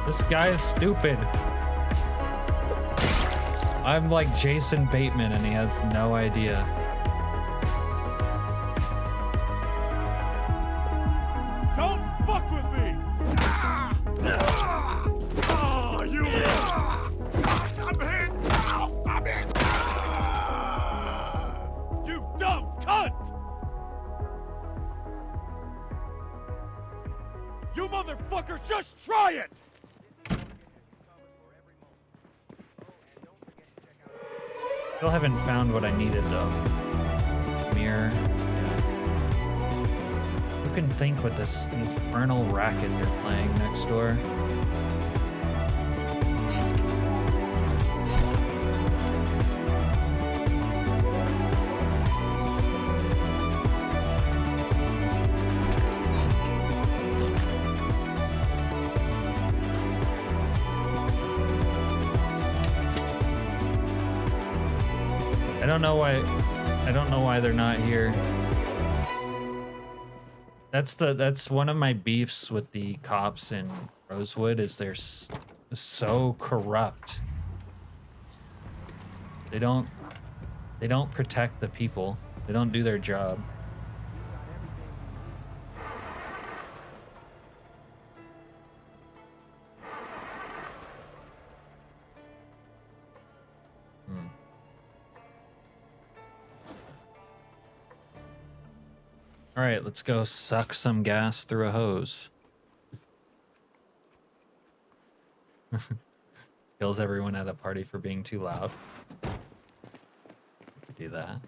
This guy is stupid. I'm like Jason Bateman and he has no idea. Don't fuck with me! Oh, you! I'm hit! I'm hit! You dumb cunt! You motherfucker, just try it! Still haven't found what I needed though. Mirror. Yeah. Who can think with this infernal racket they're playing next door? I don't know why they're not here. That's one of my beefs with the cops in Rosewood is they're so corrupt. They don't protect the people. They don't do their job. All right, let's go suck some gas through a hose. Kills everyone at a party for being too loud. We could do that.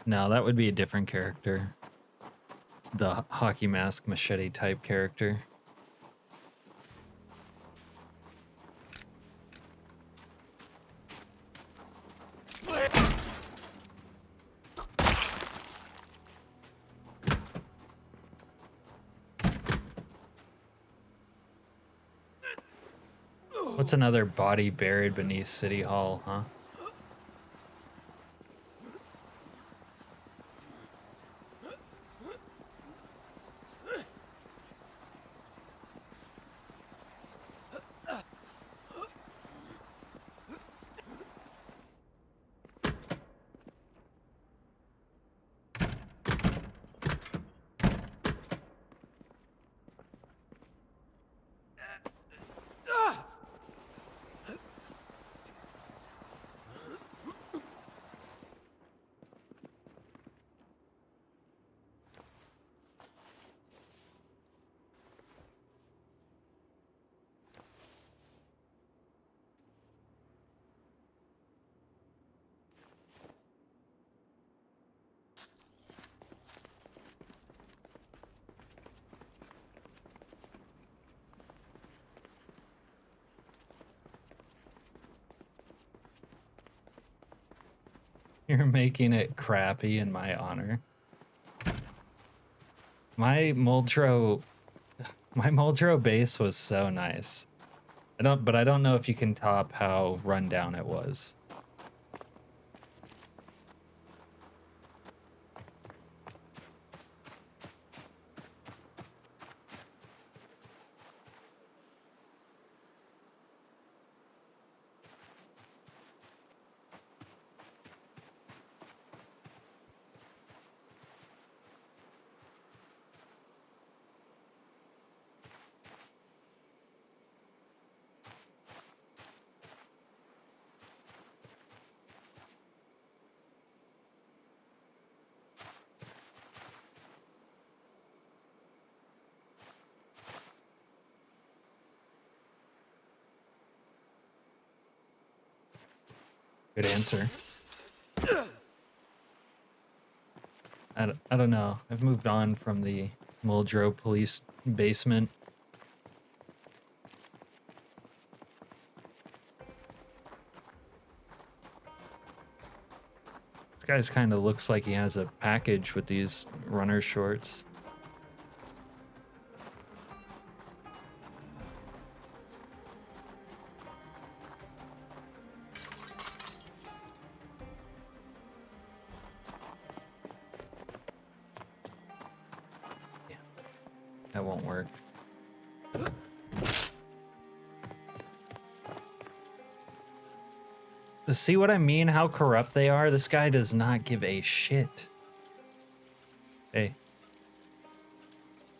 No, that would be a different character. The hockey mask machete type character. What's another body buried beneath City Hall, huh? You're making it crappy in my honor. My Muldrow base was so nice. But I don't know if you can top how run down it was. Good answer. I don't know. I've moved on from the Muldrow police basement. This guy's kind of looks like he has a package with these runner shorts. That won't work. See what I mean? How corrupt they are? This guy does not give a shit. Hey.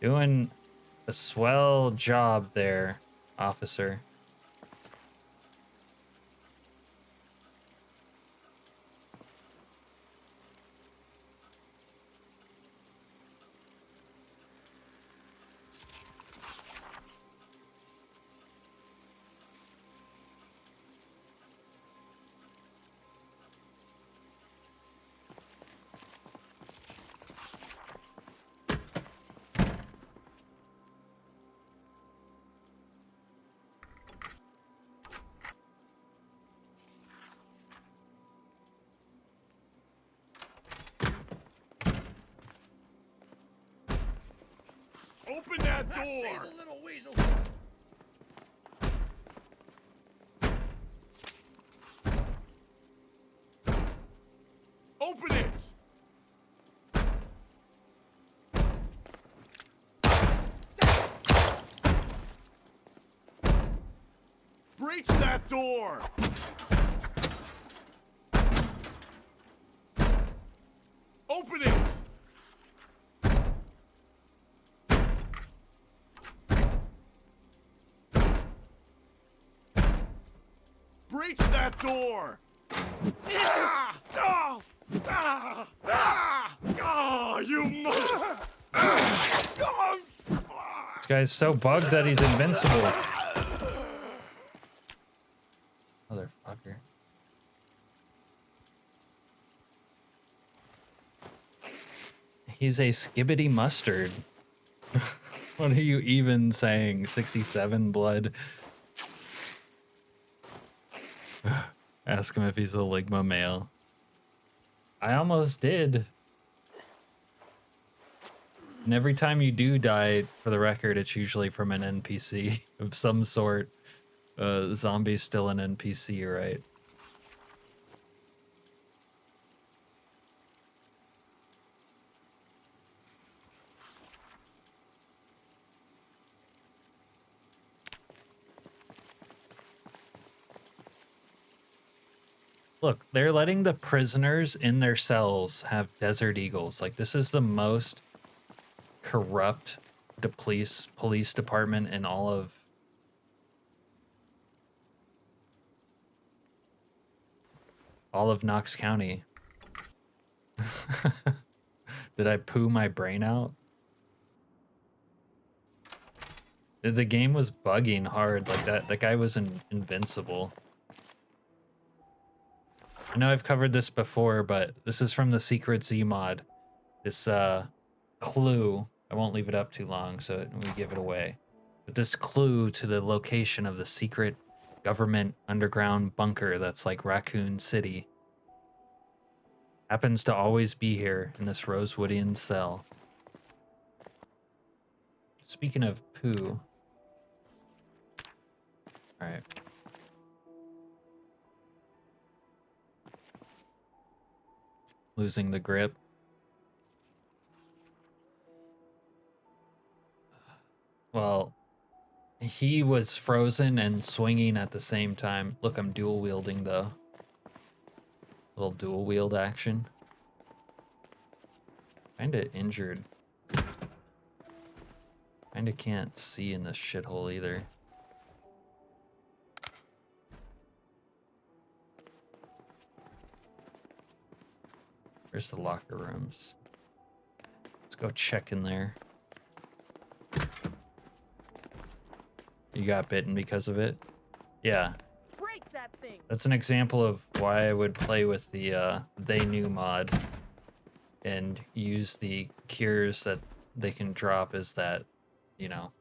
Doing a swell job there, officer. Open that I see door! the little weasel. Open it! Breach that door! Open it! Breach that door! Ah! Ah! Ah! Ah! Ah! You mother! Ah! This guy's so bugged that he's invincible. Motherfucker. He's a skibbity mustard. What are you even saying? 67 blood? Ask him if he's a Ligma male. I almost did. And every time you do die, for the record, it's usually from an NPC of some sort. Zombie's still an NPC, right? Look, they're letting the prisoners in their cells have desert eagles. Like, this is the most corrupt police department in all of Knox County. Did I poo my brain out? The game was bugging hard. Like, that guy was invincible. I know I've covered this before, but this is from the Secret Z mod. This clue. I won't leave it up too long, so we give it away. But this clue to the location of the secret government underground bunker that's like Raccoon City happens to always be here in this Rosewoodian cell. Speaking of poo. All right. Losing the grip. Well, he was frozen and swinging at the same time. Look, I'm dual wielding though. Little dual wield action. Kinda injured. Kinda can't see in this shithole either. Where's the locker rooms? Let's go check in there. You got bitten because of it? Yeah. Break that thing. That's an example of why I would play with the They Knew mod and use the cures that they can drop is that, you know.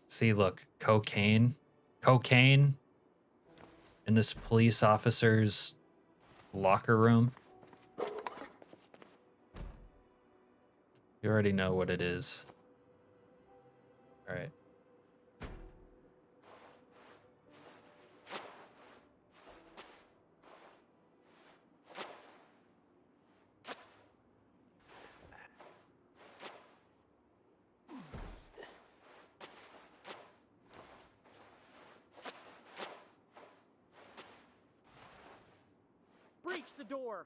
See, look, cocaine in this police officer's locker room. You already know what it is. All right. Breach the door.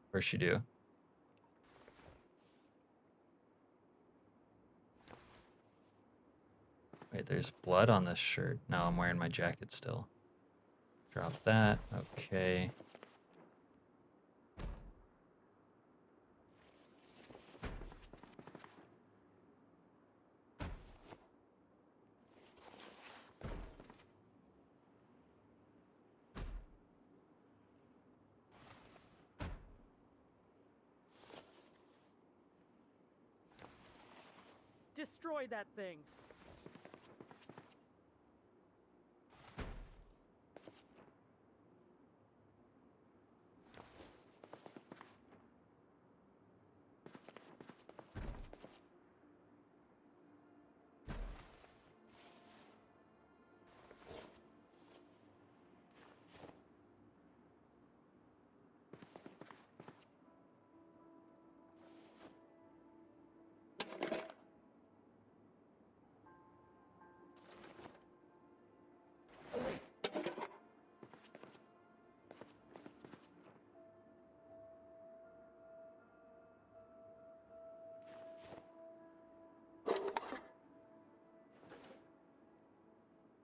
Of course you do. Wait, there's blood on this shirt. No, I'm wearing my jacket still. Drop that. Okay. Destroy that thing.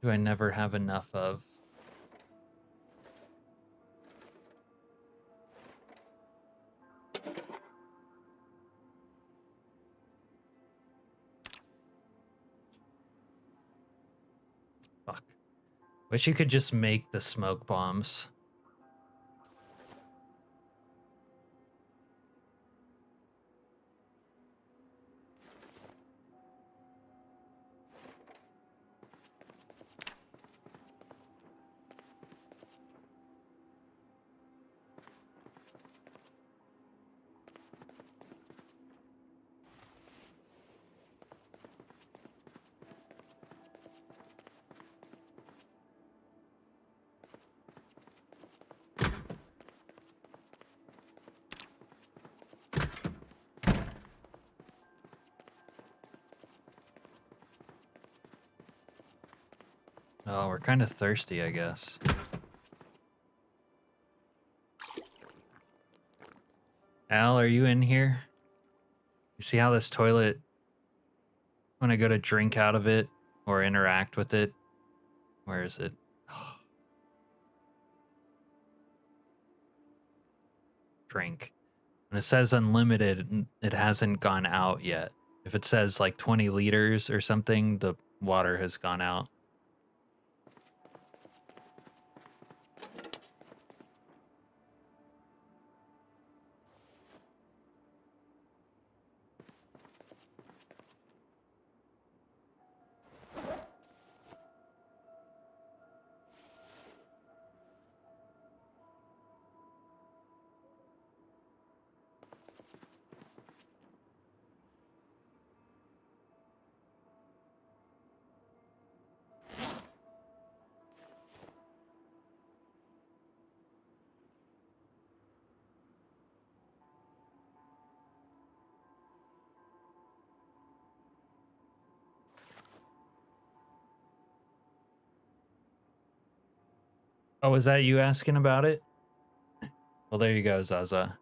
do I never have enough of? Fuck. Wish you could just make the smoke bombs. Oh, we're kind of thirsty, I guess. Al, are you in here? You see how this toilet, when I go to drink out of it or interact with it, where is it? Drink. And it says unlimited, it hasn't gone out yet. If it says like 20 liters or something, the water has gone out. Oh, was that you asking about it? Well, there you go, Zaza.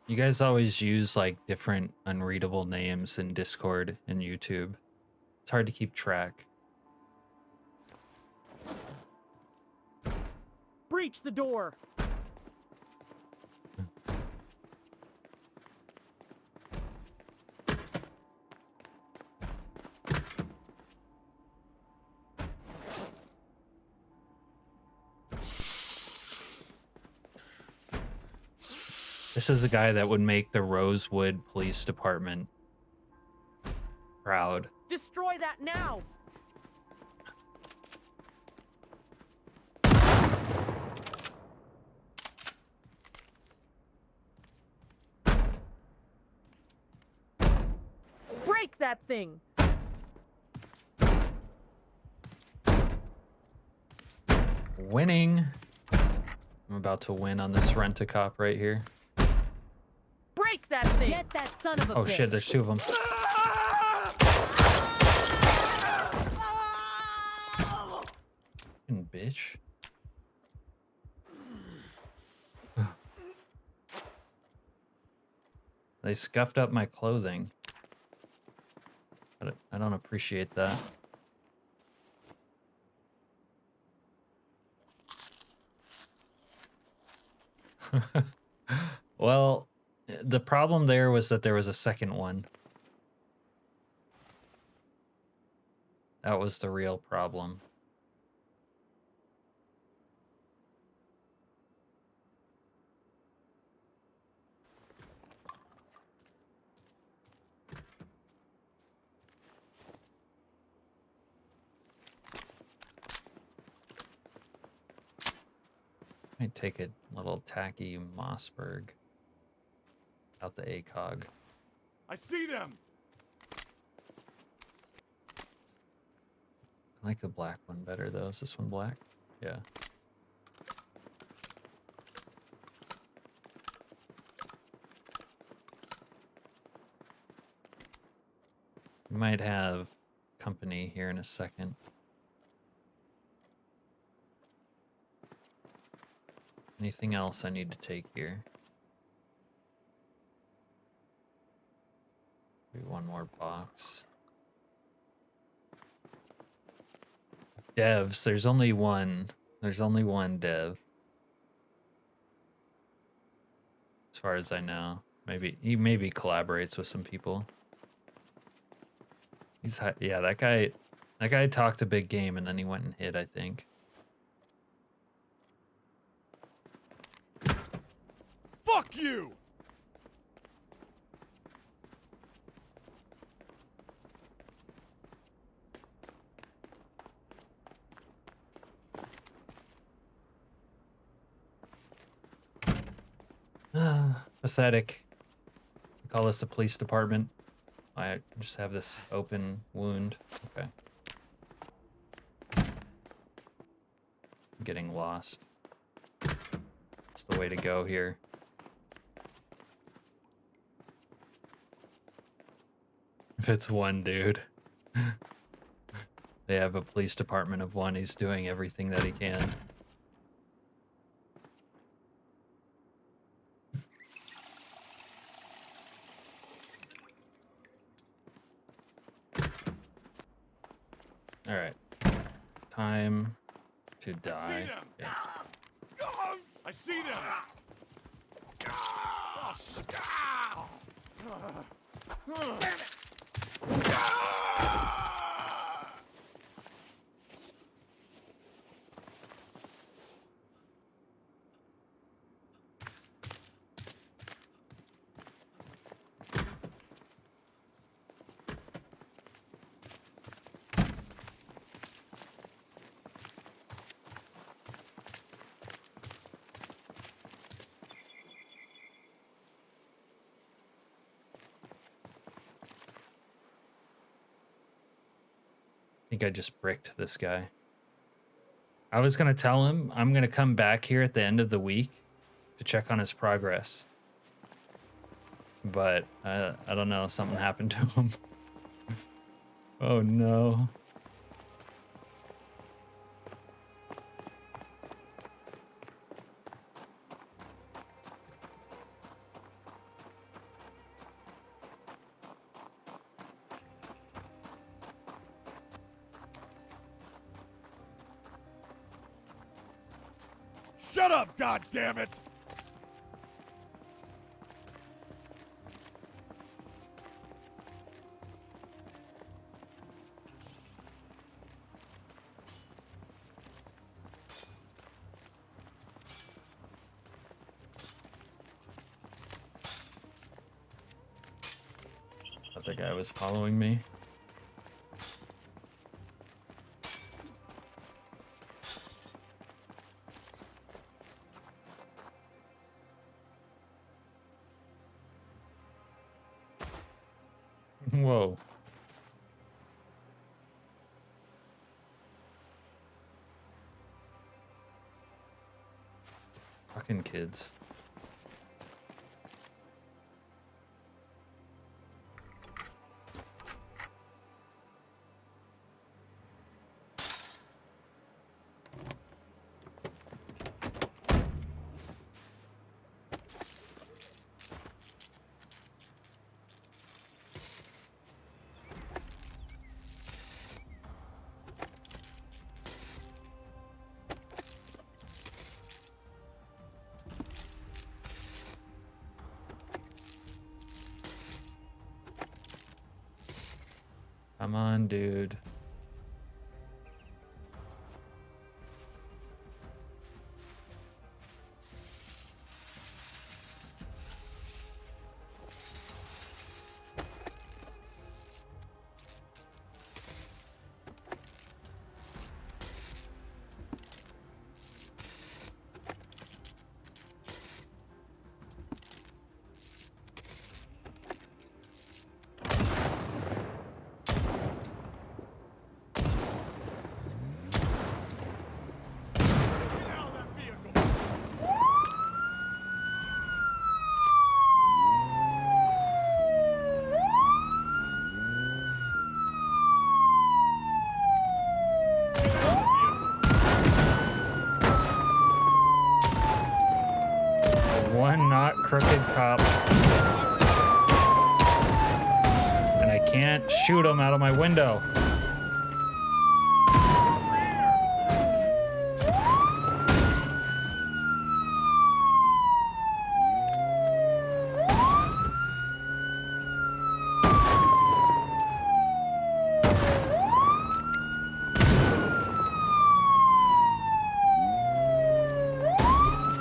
You guys always use like different unreadable names in Discord and YouTube. It's hard to keep track. Breach the door. This is a guy that would make the Rosewood Police Department proud. Destroy that now. Break that thing. Winning. I'm about to win on this rent-a-cop right here. Break that thing. Get that son of a bitch. Oh shit, there's two of them. Fucking bitch. They scuffed up my clothing. I don't appreciate that. Well, the problem there was that there was a second one. That was the real problem. Might take a little tacky Mossberg out the ACOG. I see them. I like the black one better though. Is this one black? Yeah. You might have company here in a second. Anything else I need to take here? Maybe one more box. Devs, there's only one. There's only one dev. As far as I know. Maybe he collaborates with some people. Yeah, that guy talked a big game and then he went and hid, I think. Fuck you! Pathetic. We call this the police department. I just have this open wound. Okay. I'm getting lost. It's the way to go here. If it's one dude. They have a police department of one. He's doing everything that he can. All right, time to die. Yeah. I see them. I think I just bricked this guy. I was gonna tell him I'm gonna come back here at the end of the week to check on his progress. But I don't know, something happened to him. Oh no. Shut up, goddammit! Thought the guy was following me. Whoa. Fucking kids. Come on, dude. one not crooked cop. And I can't shoot him out of my window.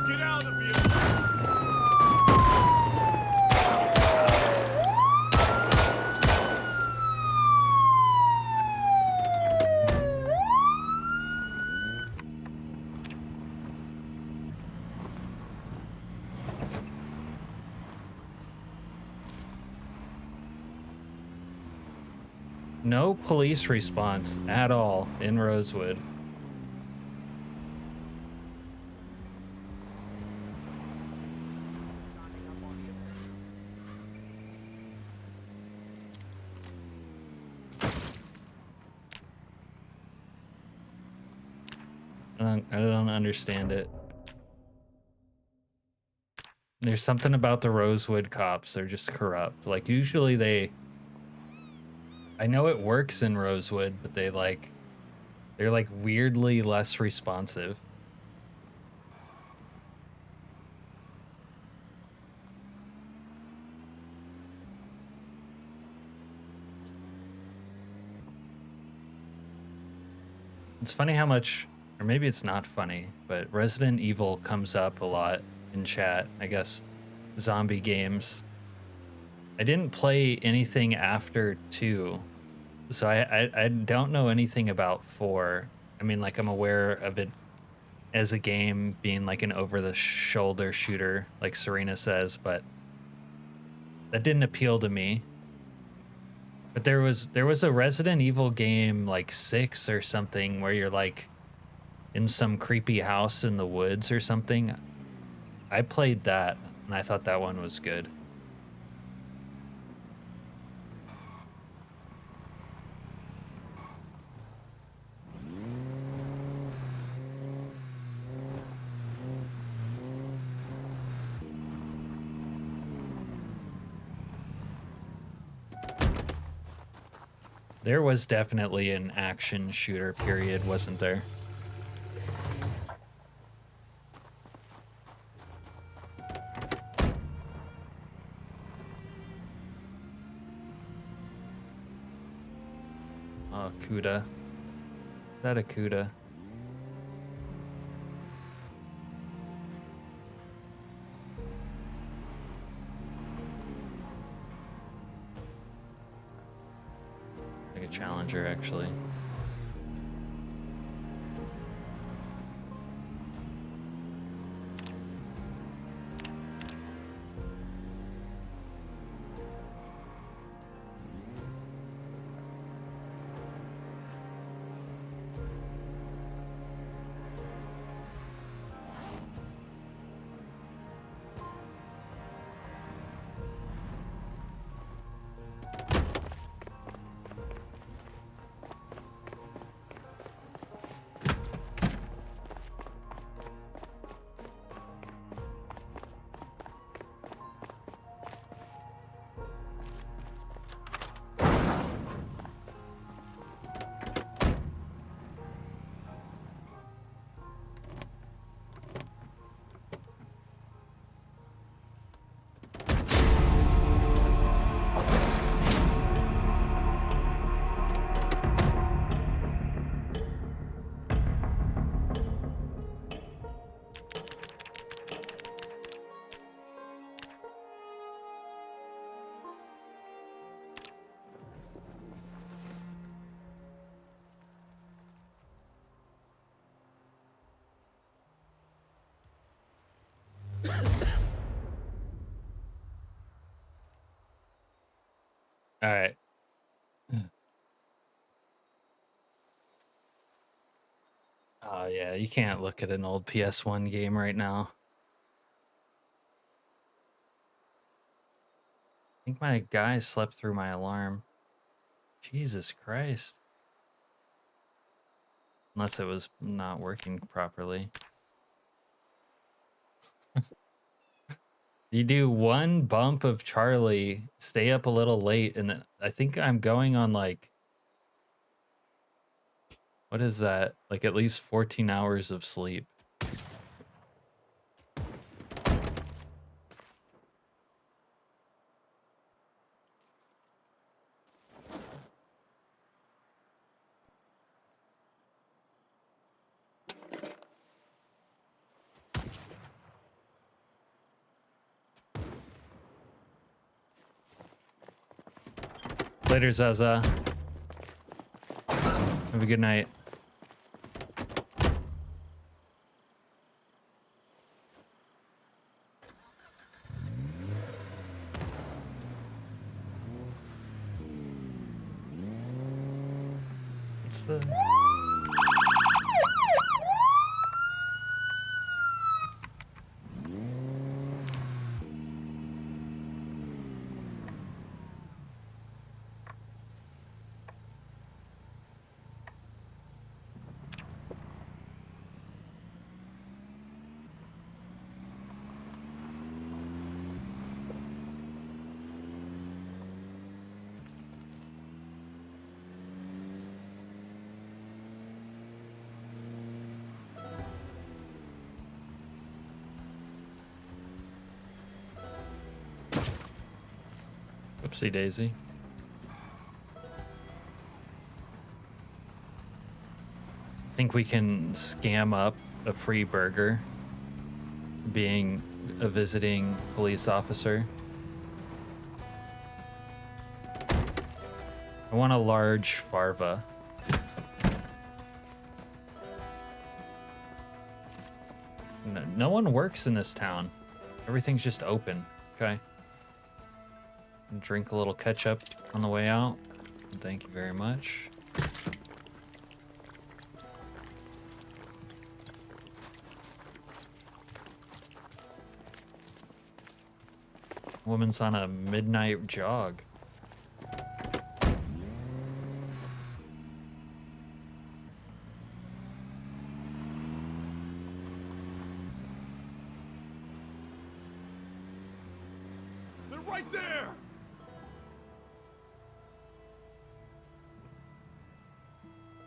Get out of the vehicle! No police response at all in Rosewood. I don't understand it. There's something about the Rosewood cops. They're just corrupt. Like, usually they... I know it works in Rosewood, but they're like weirdly less responsive. It's funny how much, or maybe it's not funny, but Resident Evil comes up a lot in chat. I guess zombie games. I didn't play anything after 2, so I don't know anything about 4. I mean, like, I'm aware of it as a game being like an over-the-shoulder shooter, like Serena says, but that didn't appeal to me. But there was a Resident Evil game, like 6 or something, where you're like in some creepy house in the woods or something. I played that, and I thought that one was good. There was definitely an action shooter period, wasn't there? Oh, CUDA. Is that a CUDA? Like a Challenger, actually. All right. Oh yeah, you can't look at an old PS1 game right now. I think my guy slept through my alarm. Jesus Christ. Unless it was not working properly. You do one bump of Charlie, stay up a little late, and then I think I'm going on like, what is that? Like at least 14 hours of sleep. Later, Zaza. Have a good night. What's the... Whoopsie daisy. Think we can scam up a free burger being a visiting police officer. I want a large farva. No one works in this town. Everything's just open. Okay. Drink a little ketchup on the way out. Thank you very much. Woman's on a midnight jog. They're right there!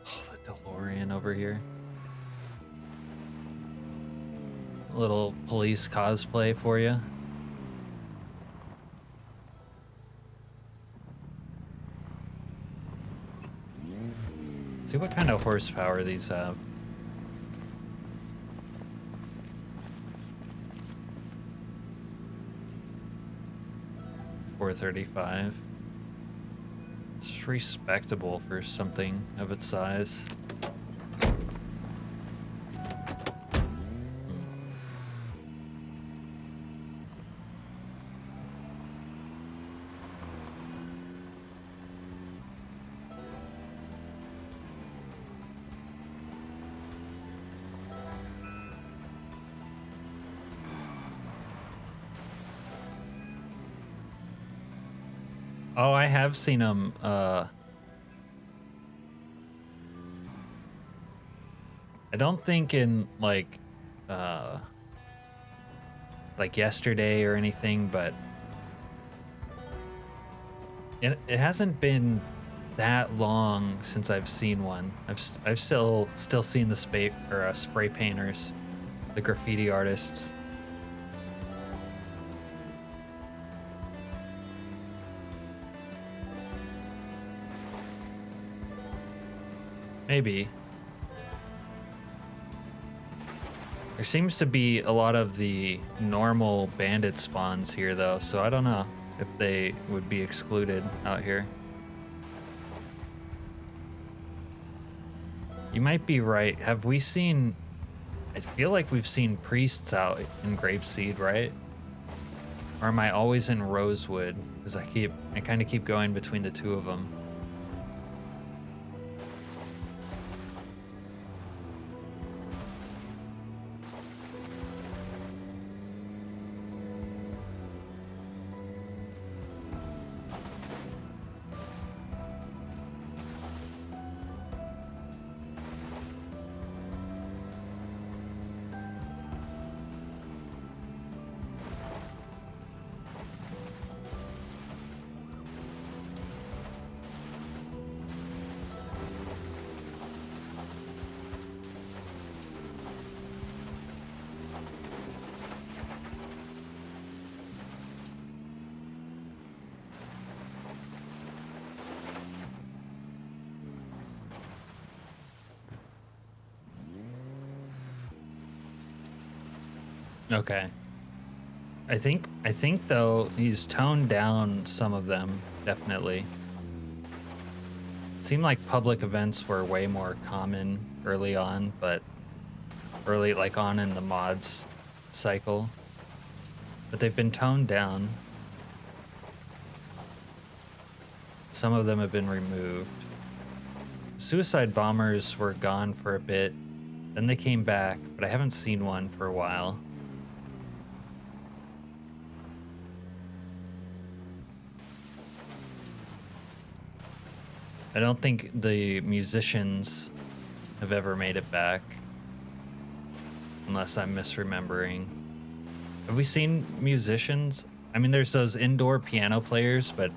Oh, the DeLorean over here. A little police cosplay for you. See what kind of horsepower these have. $435. It's respectable for something of its size. Oh, I have seen them. I don't think in like yesterday or anything, but it hasn't been that long since I've seen one. I've still seen the spray painters, the graffiti artists. Maybe. There seems to be a lot of the normal bandit spawns here, though, so I don't know if they would be excluded out here. You might be right. Have we seen... I feel like we've seen priests out in Grapeseed, right? Or am I always in Rosewood? Because I kind of keep going between the two of them. Okay. I think though he's toned down some of them, definitely. It seemed like public events were way more common early on, but early like on in the mods cycle. But they've been toned down. Some of them have been removed. Suicide bombers were gone for a bit, then they came back, but I haven't seen one for a while. I don't think the musicians have ever made it back, unless I'm misremembering. Have we seen musicians? I mean, there's those indoor piano players, but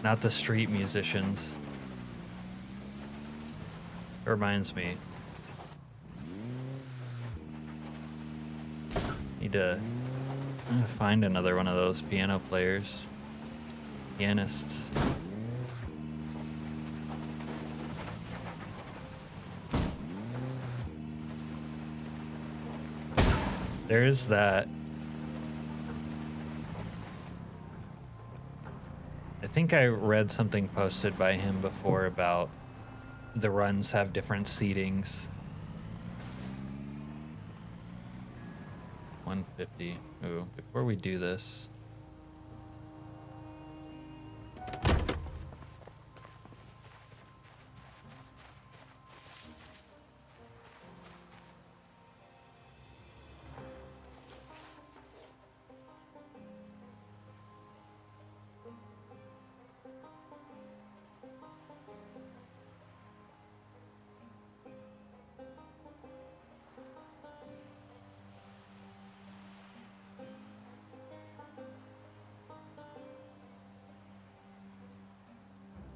not the street musicians. It reminds me. Need to find another one of those piano players. Pianists. There is that. I think I read something posted by him before about the runs have different seatings. 150. Ooh, before we do this.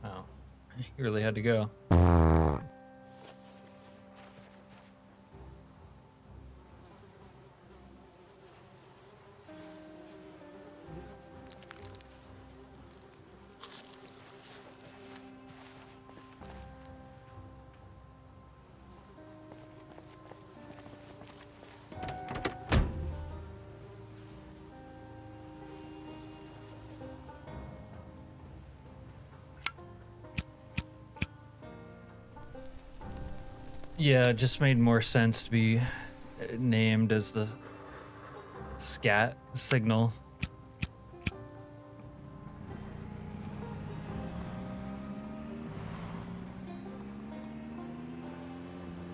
Oh, you really had to go. Yeah, it just made more sense to be named as the scat signal.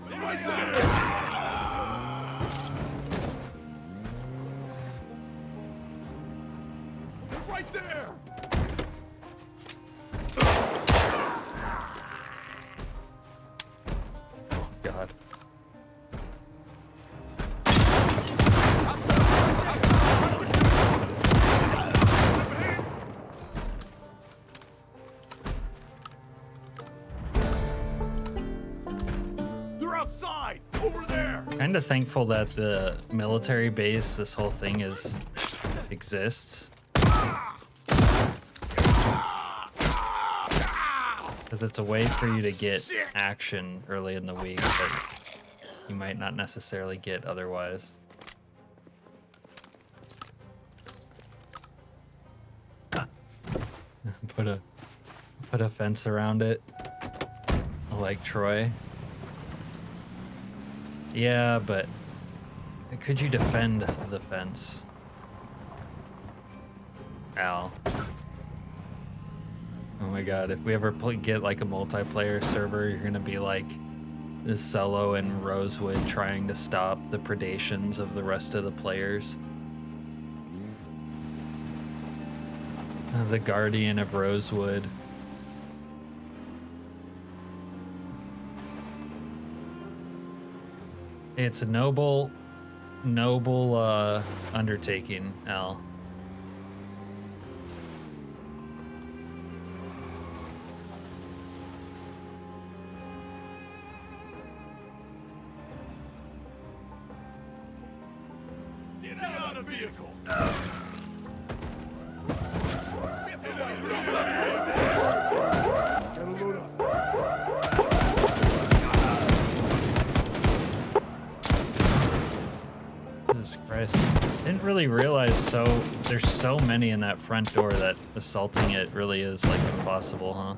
Right there! They're right there! God. They're outside! Over there! Kind of thankful that the military base, this whole thing exists. Because it's a way for you to get action early in the week that you might not necessarily get otherwise. Put a fence around it, like Troy. Yeah, but could you defend the fence, Al? Oh my god, if we ever get like a multiplayer server, you're gonna be like this Solo and Rosewood trying to stop the predations of the rest of the players. The Guardian of Rosewood. It's a noble undertaking, Al. Get out of the vehicle! Gotta load up. Jesus Christ. Didn't really realize there's so many in that front door that assaulting it really is like impossible, huh?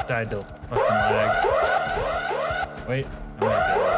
Died to fucking lag. Wait, I might be able to.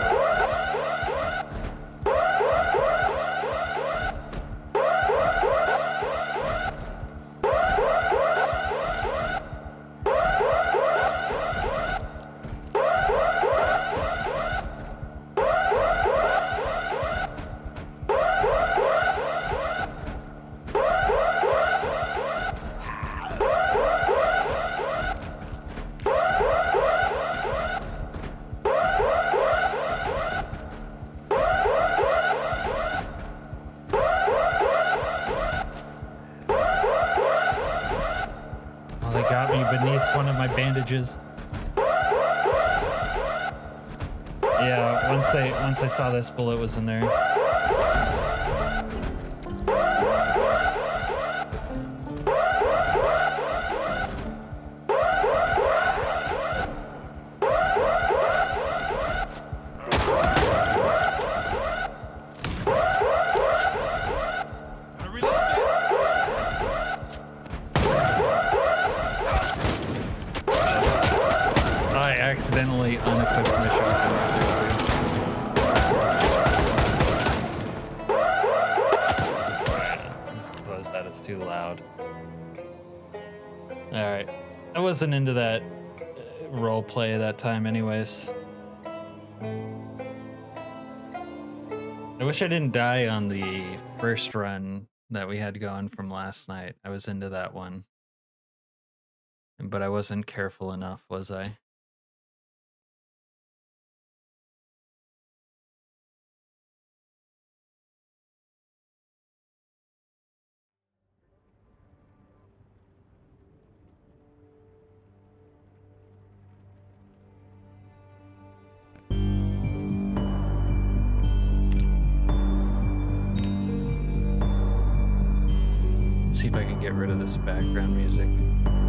Bandages. Yeah, once I saw this bullet was in there. Accidentally unequipped my shotgun right there too. Alright, let's close that, it's too loud. Alright, I wasn't into that role play that time anyways. I wish I didn't die on the first run that we had going from last night. I was into that one. But I wasn't careful enough, was I? See if I can get rid of this background music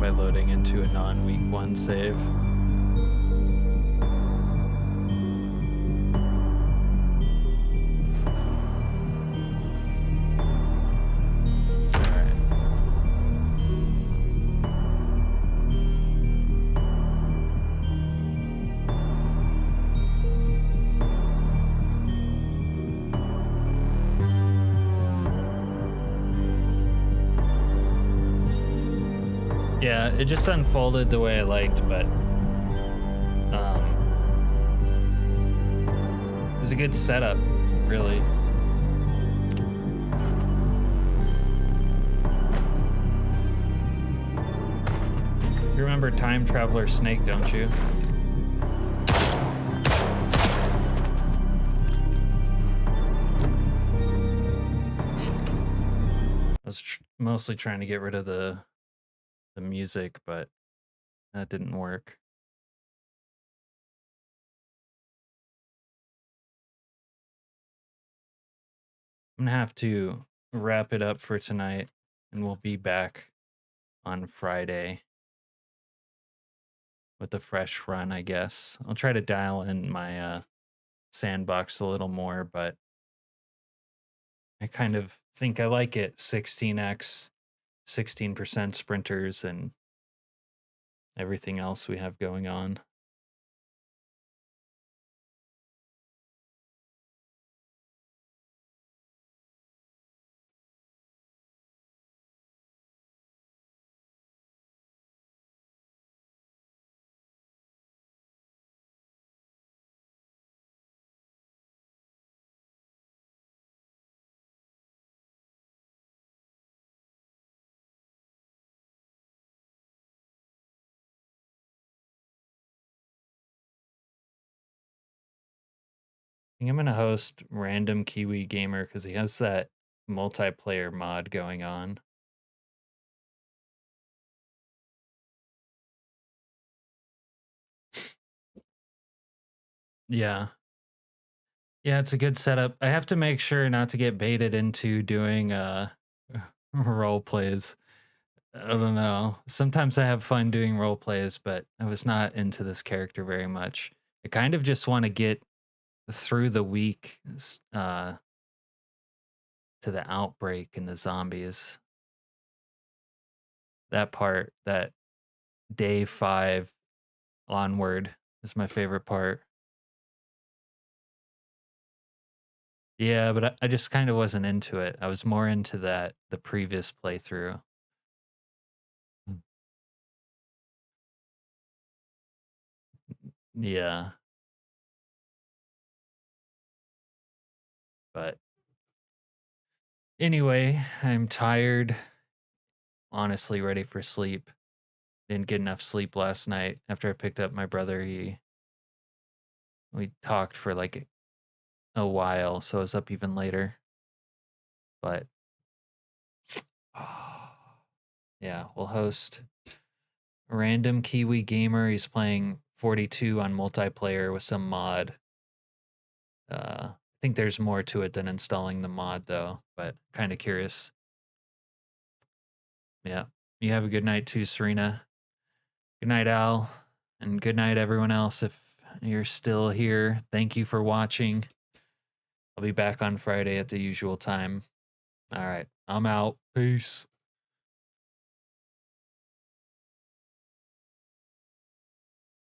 by loading into a non-week one save. Yeah, it just unfolded the way I liked, but it was a good setup, really. You remember Time Traveler Snake, don't you? I was mostly trying to get rid of the music, but that didn't work. I'm gonna have to wrap it up for tonight, and we'll be back on Friday with a fresh run, I guess. I'll try to dial in my Sandbox a little more, but I kind of think I like it. 16x, 16% sprinters, and everything else we have going on. I think I'm gonna host Random Kiwi Gamer because he has that multiplayer mod going on. Yeah. Yeah, it's a good setup. I have to make sure not to get baited into doing role plays. I don't know. Sometimes I have fun doing role plays, but I was not into this character very much. I kind of just want to get through the week to the outbreak and the zombies. That part, that day 5 onward is my favorite part. Yeah, but I just kind of wasn't into it. I was more into the previous playthrough. Yeah. But anyway, I'm tired. Honestly, ready for sleep. Didn't get enough sleep last night after I picked up my brother. We talked for like a while, so I was up even later. But yeah, we'll host Random Kiwi Gamer. He's playing 42 on multiplayer with some mod. I think there's more to it than installing the mod though, but kind of curious. Yeah. You have a good night too, Serena. Good night, Al. And good night, everyone else. If you're still here, thank you for watching. I'll be back on Friday at the usual time. All right. I'm out. Peace.